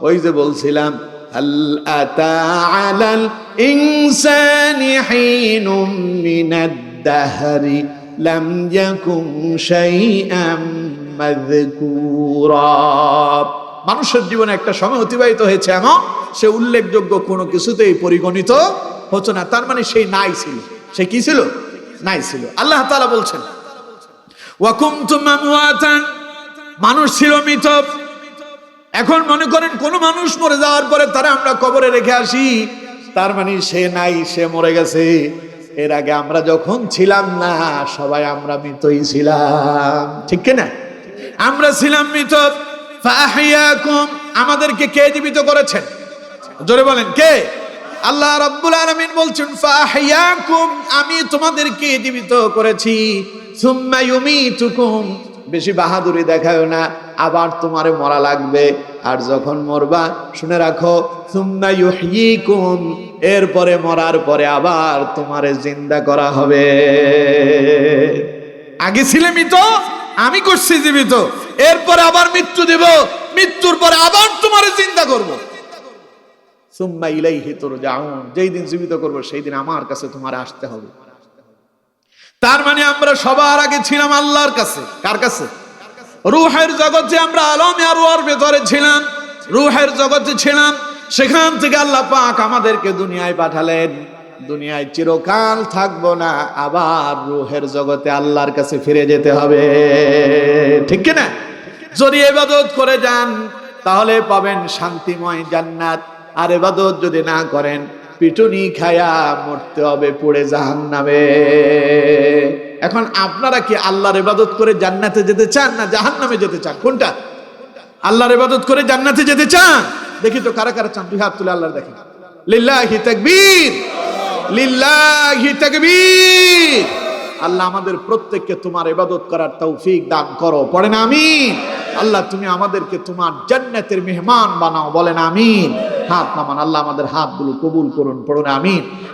ওই যে বলছিলাম, হাল আতা আলাল ইনসানি হিনুম মিনাদ দাহরি লাম ইয়াকুন শাইআম মাযকুরা। মানুষের জীবনে একটা সময় অতিবাহিত হয়েছে এমন, সে উল্লেখযোগ্য কোনো কিছুতেই পরিগণিত হতো না। তার মানে সেই নাই ছিল, সে কি ছিল? নাই ছিল। আল্লাহ তাআলা বলছেন, ওয়া কুনতুম আমওয়াতান, মানুষ ছিল মৃত। এখন মনে করেন কোন মানুষ মরে যাওয়ার পরে তারা আমরা কবরে রেখে আসি, তার মানে সে নাই, সে মরে গেছে। এর আগে আমরা যখন ছিলাম না, সবাই আমরা মৃতই ছিলাম, ঠিক কিনা? আমরা ছিলাম মৃত। ফাআহইয়াকুম, আমাদেরকে কে জীবিত করেছেন? জোরে বলেন কে? আল্লাহ রাব্বুল আলামিন বলছেন, ফাআহইয়াকুম, আমি তোমাদেরকে জীবিত করেছি। সুম্মা ইউমীতুকুম, বেশি বাহাদুরি দেখায়ো না, আবার তোমারে মরা লাগবে। আর যখন মরবা শুনে রাখো, সুম্মা ইউহয়ীকুম, এরপরে মরার পরে আবার তোমারে জিন্দা করা হবে। আগে ছিলে মৃত, আমি করছি জীবিত, এরপরে আবার মৃত্যু দেব, মৃত্যুর পরে আবার তোমার চিন্তা করব। সুম্মা ইলাইহি তুরজাউন, যেই দিন জীবিত করব সেই দিন আমার কাছে তোমার আসতে হবে। তার মানে আমরা সবার আগে ছিলাম আল্লাহর কাছে। কার কাছে? রূহের জগতে আমরা আলমে আরওয়ার ভেতরে ছিলাম, রূহের জগতে ছিলাম। সেখান থেকে আল্লাহ পাক আমাদেরকে দুনিয়ায় পাঠালেন। দুনিয়ায় চিরকাল থাকবো না, আবার রূহের জগতে আল্লাহর কাছে ফিরে যেতে হবে, ঠিক কি না? যদি ইবাদত করে যান তাহলে পাবেন শান্তিময় জান্নাত, আর ইবাদত যদি না করেন পিটুনি খায়া মরতে হবে পুড়ে জাহান্নামে। এখন আপনারা কি আল্লাহর ইবাদত করে জান্নাতে যেতে চান না জাহান্নামে যেতে চান? কোনটা? আল্লাহর ইবাদত করে জান্নাতে যেতে চান? দেখি তো কারা কারা চান, দুই হাত তুলে আল্লাহর দেখেন। লিল্লাহি তাকবীর, লিল্লাহি তাকবীর। আল্লাহ আমাদের প্রত্যেককে তোমার ইবাদত করার তৌফিক দান করো, পড়েন আমিন। আল্লাহ তুমি আমাদেরকে তোমার জান্নাতের মেহমান বানাও, বলেন আমিন। হাত নামান, আল্লাহ আমাদের হাতগুলো কবুল করুন, পড়ুন আমিন।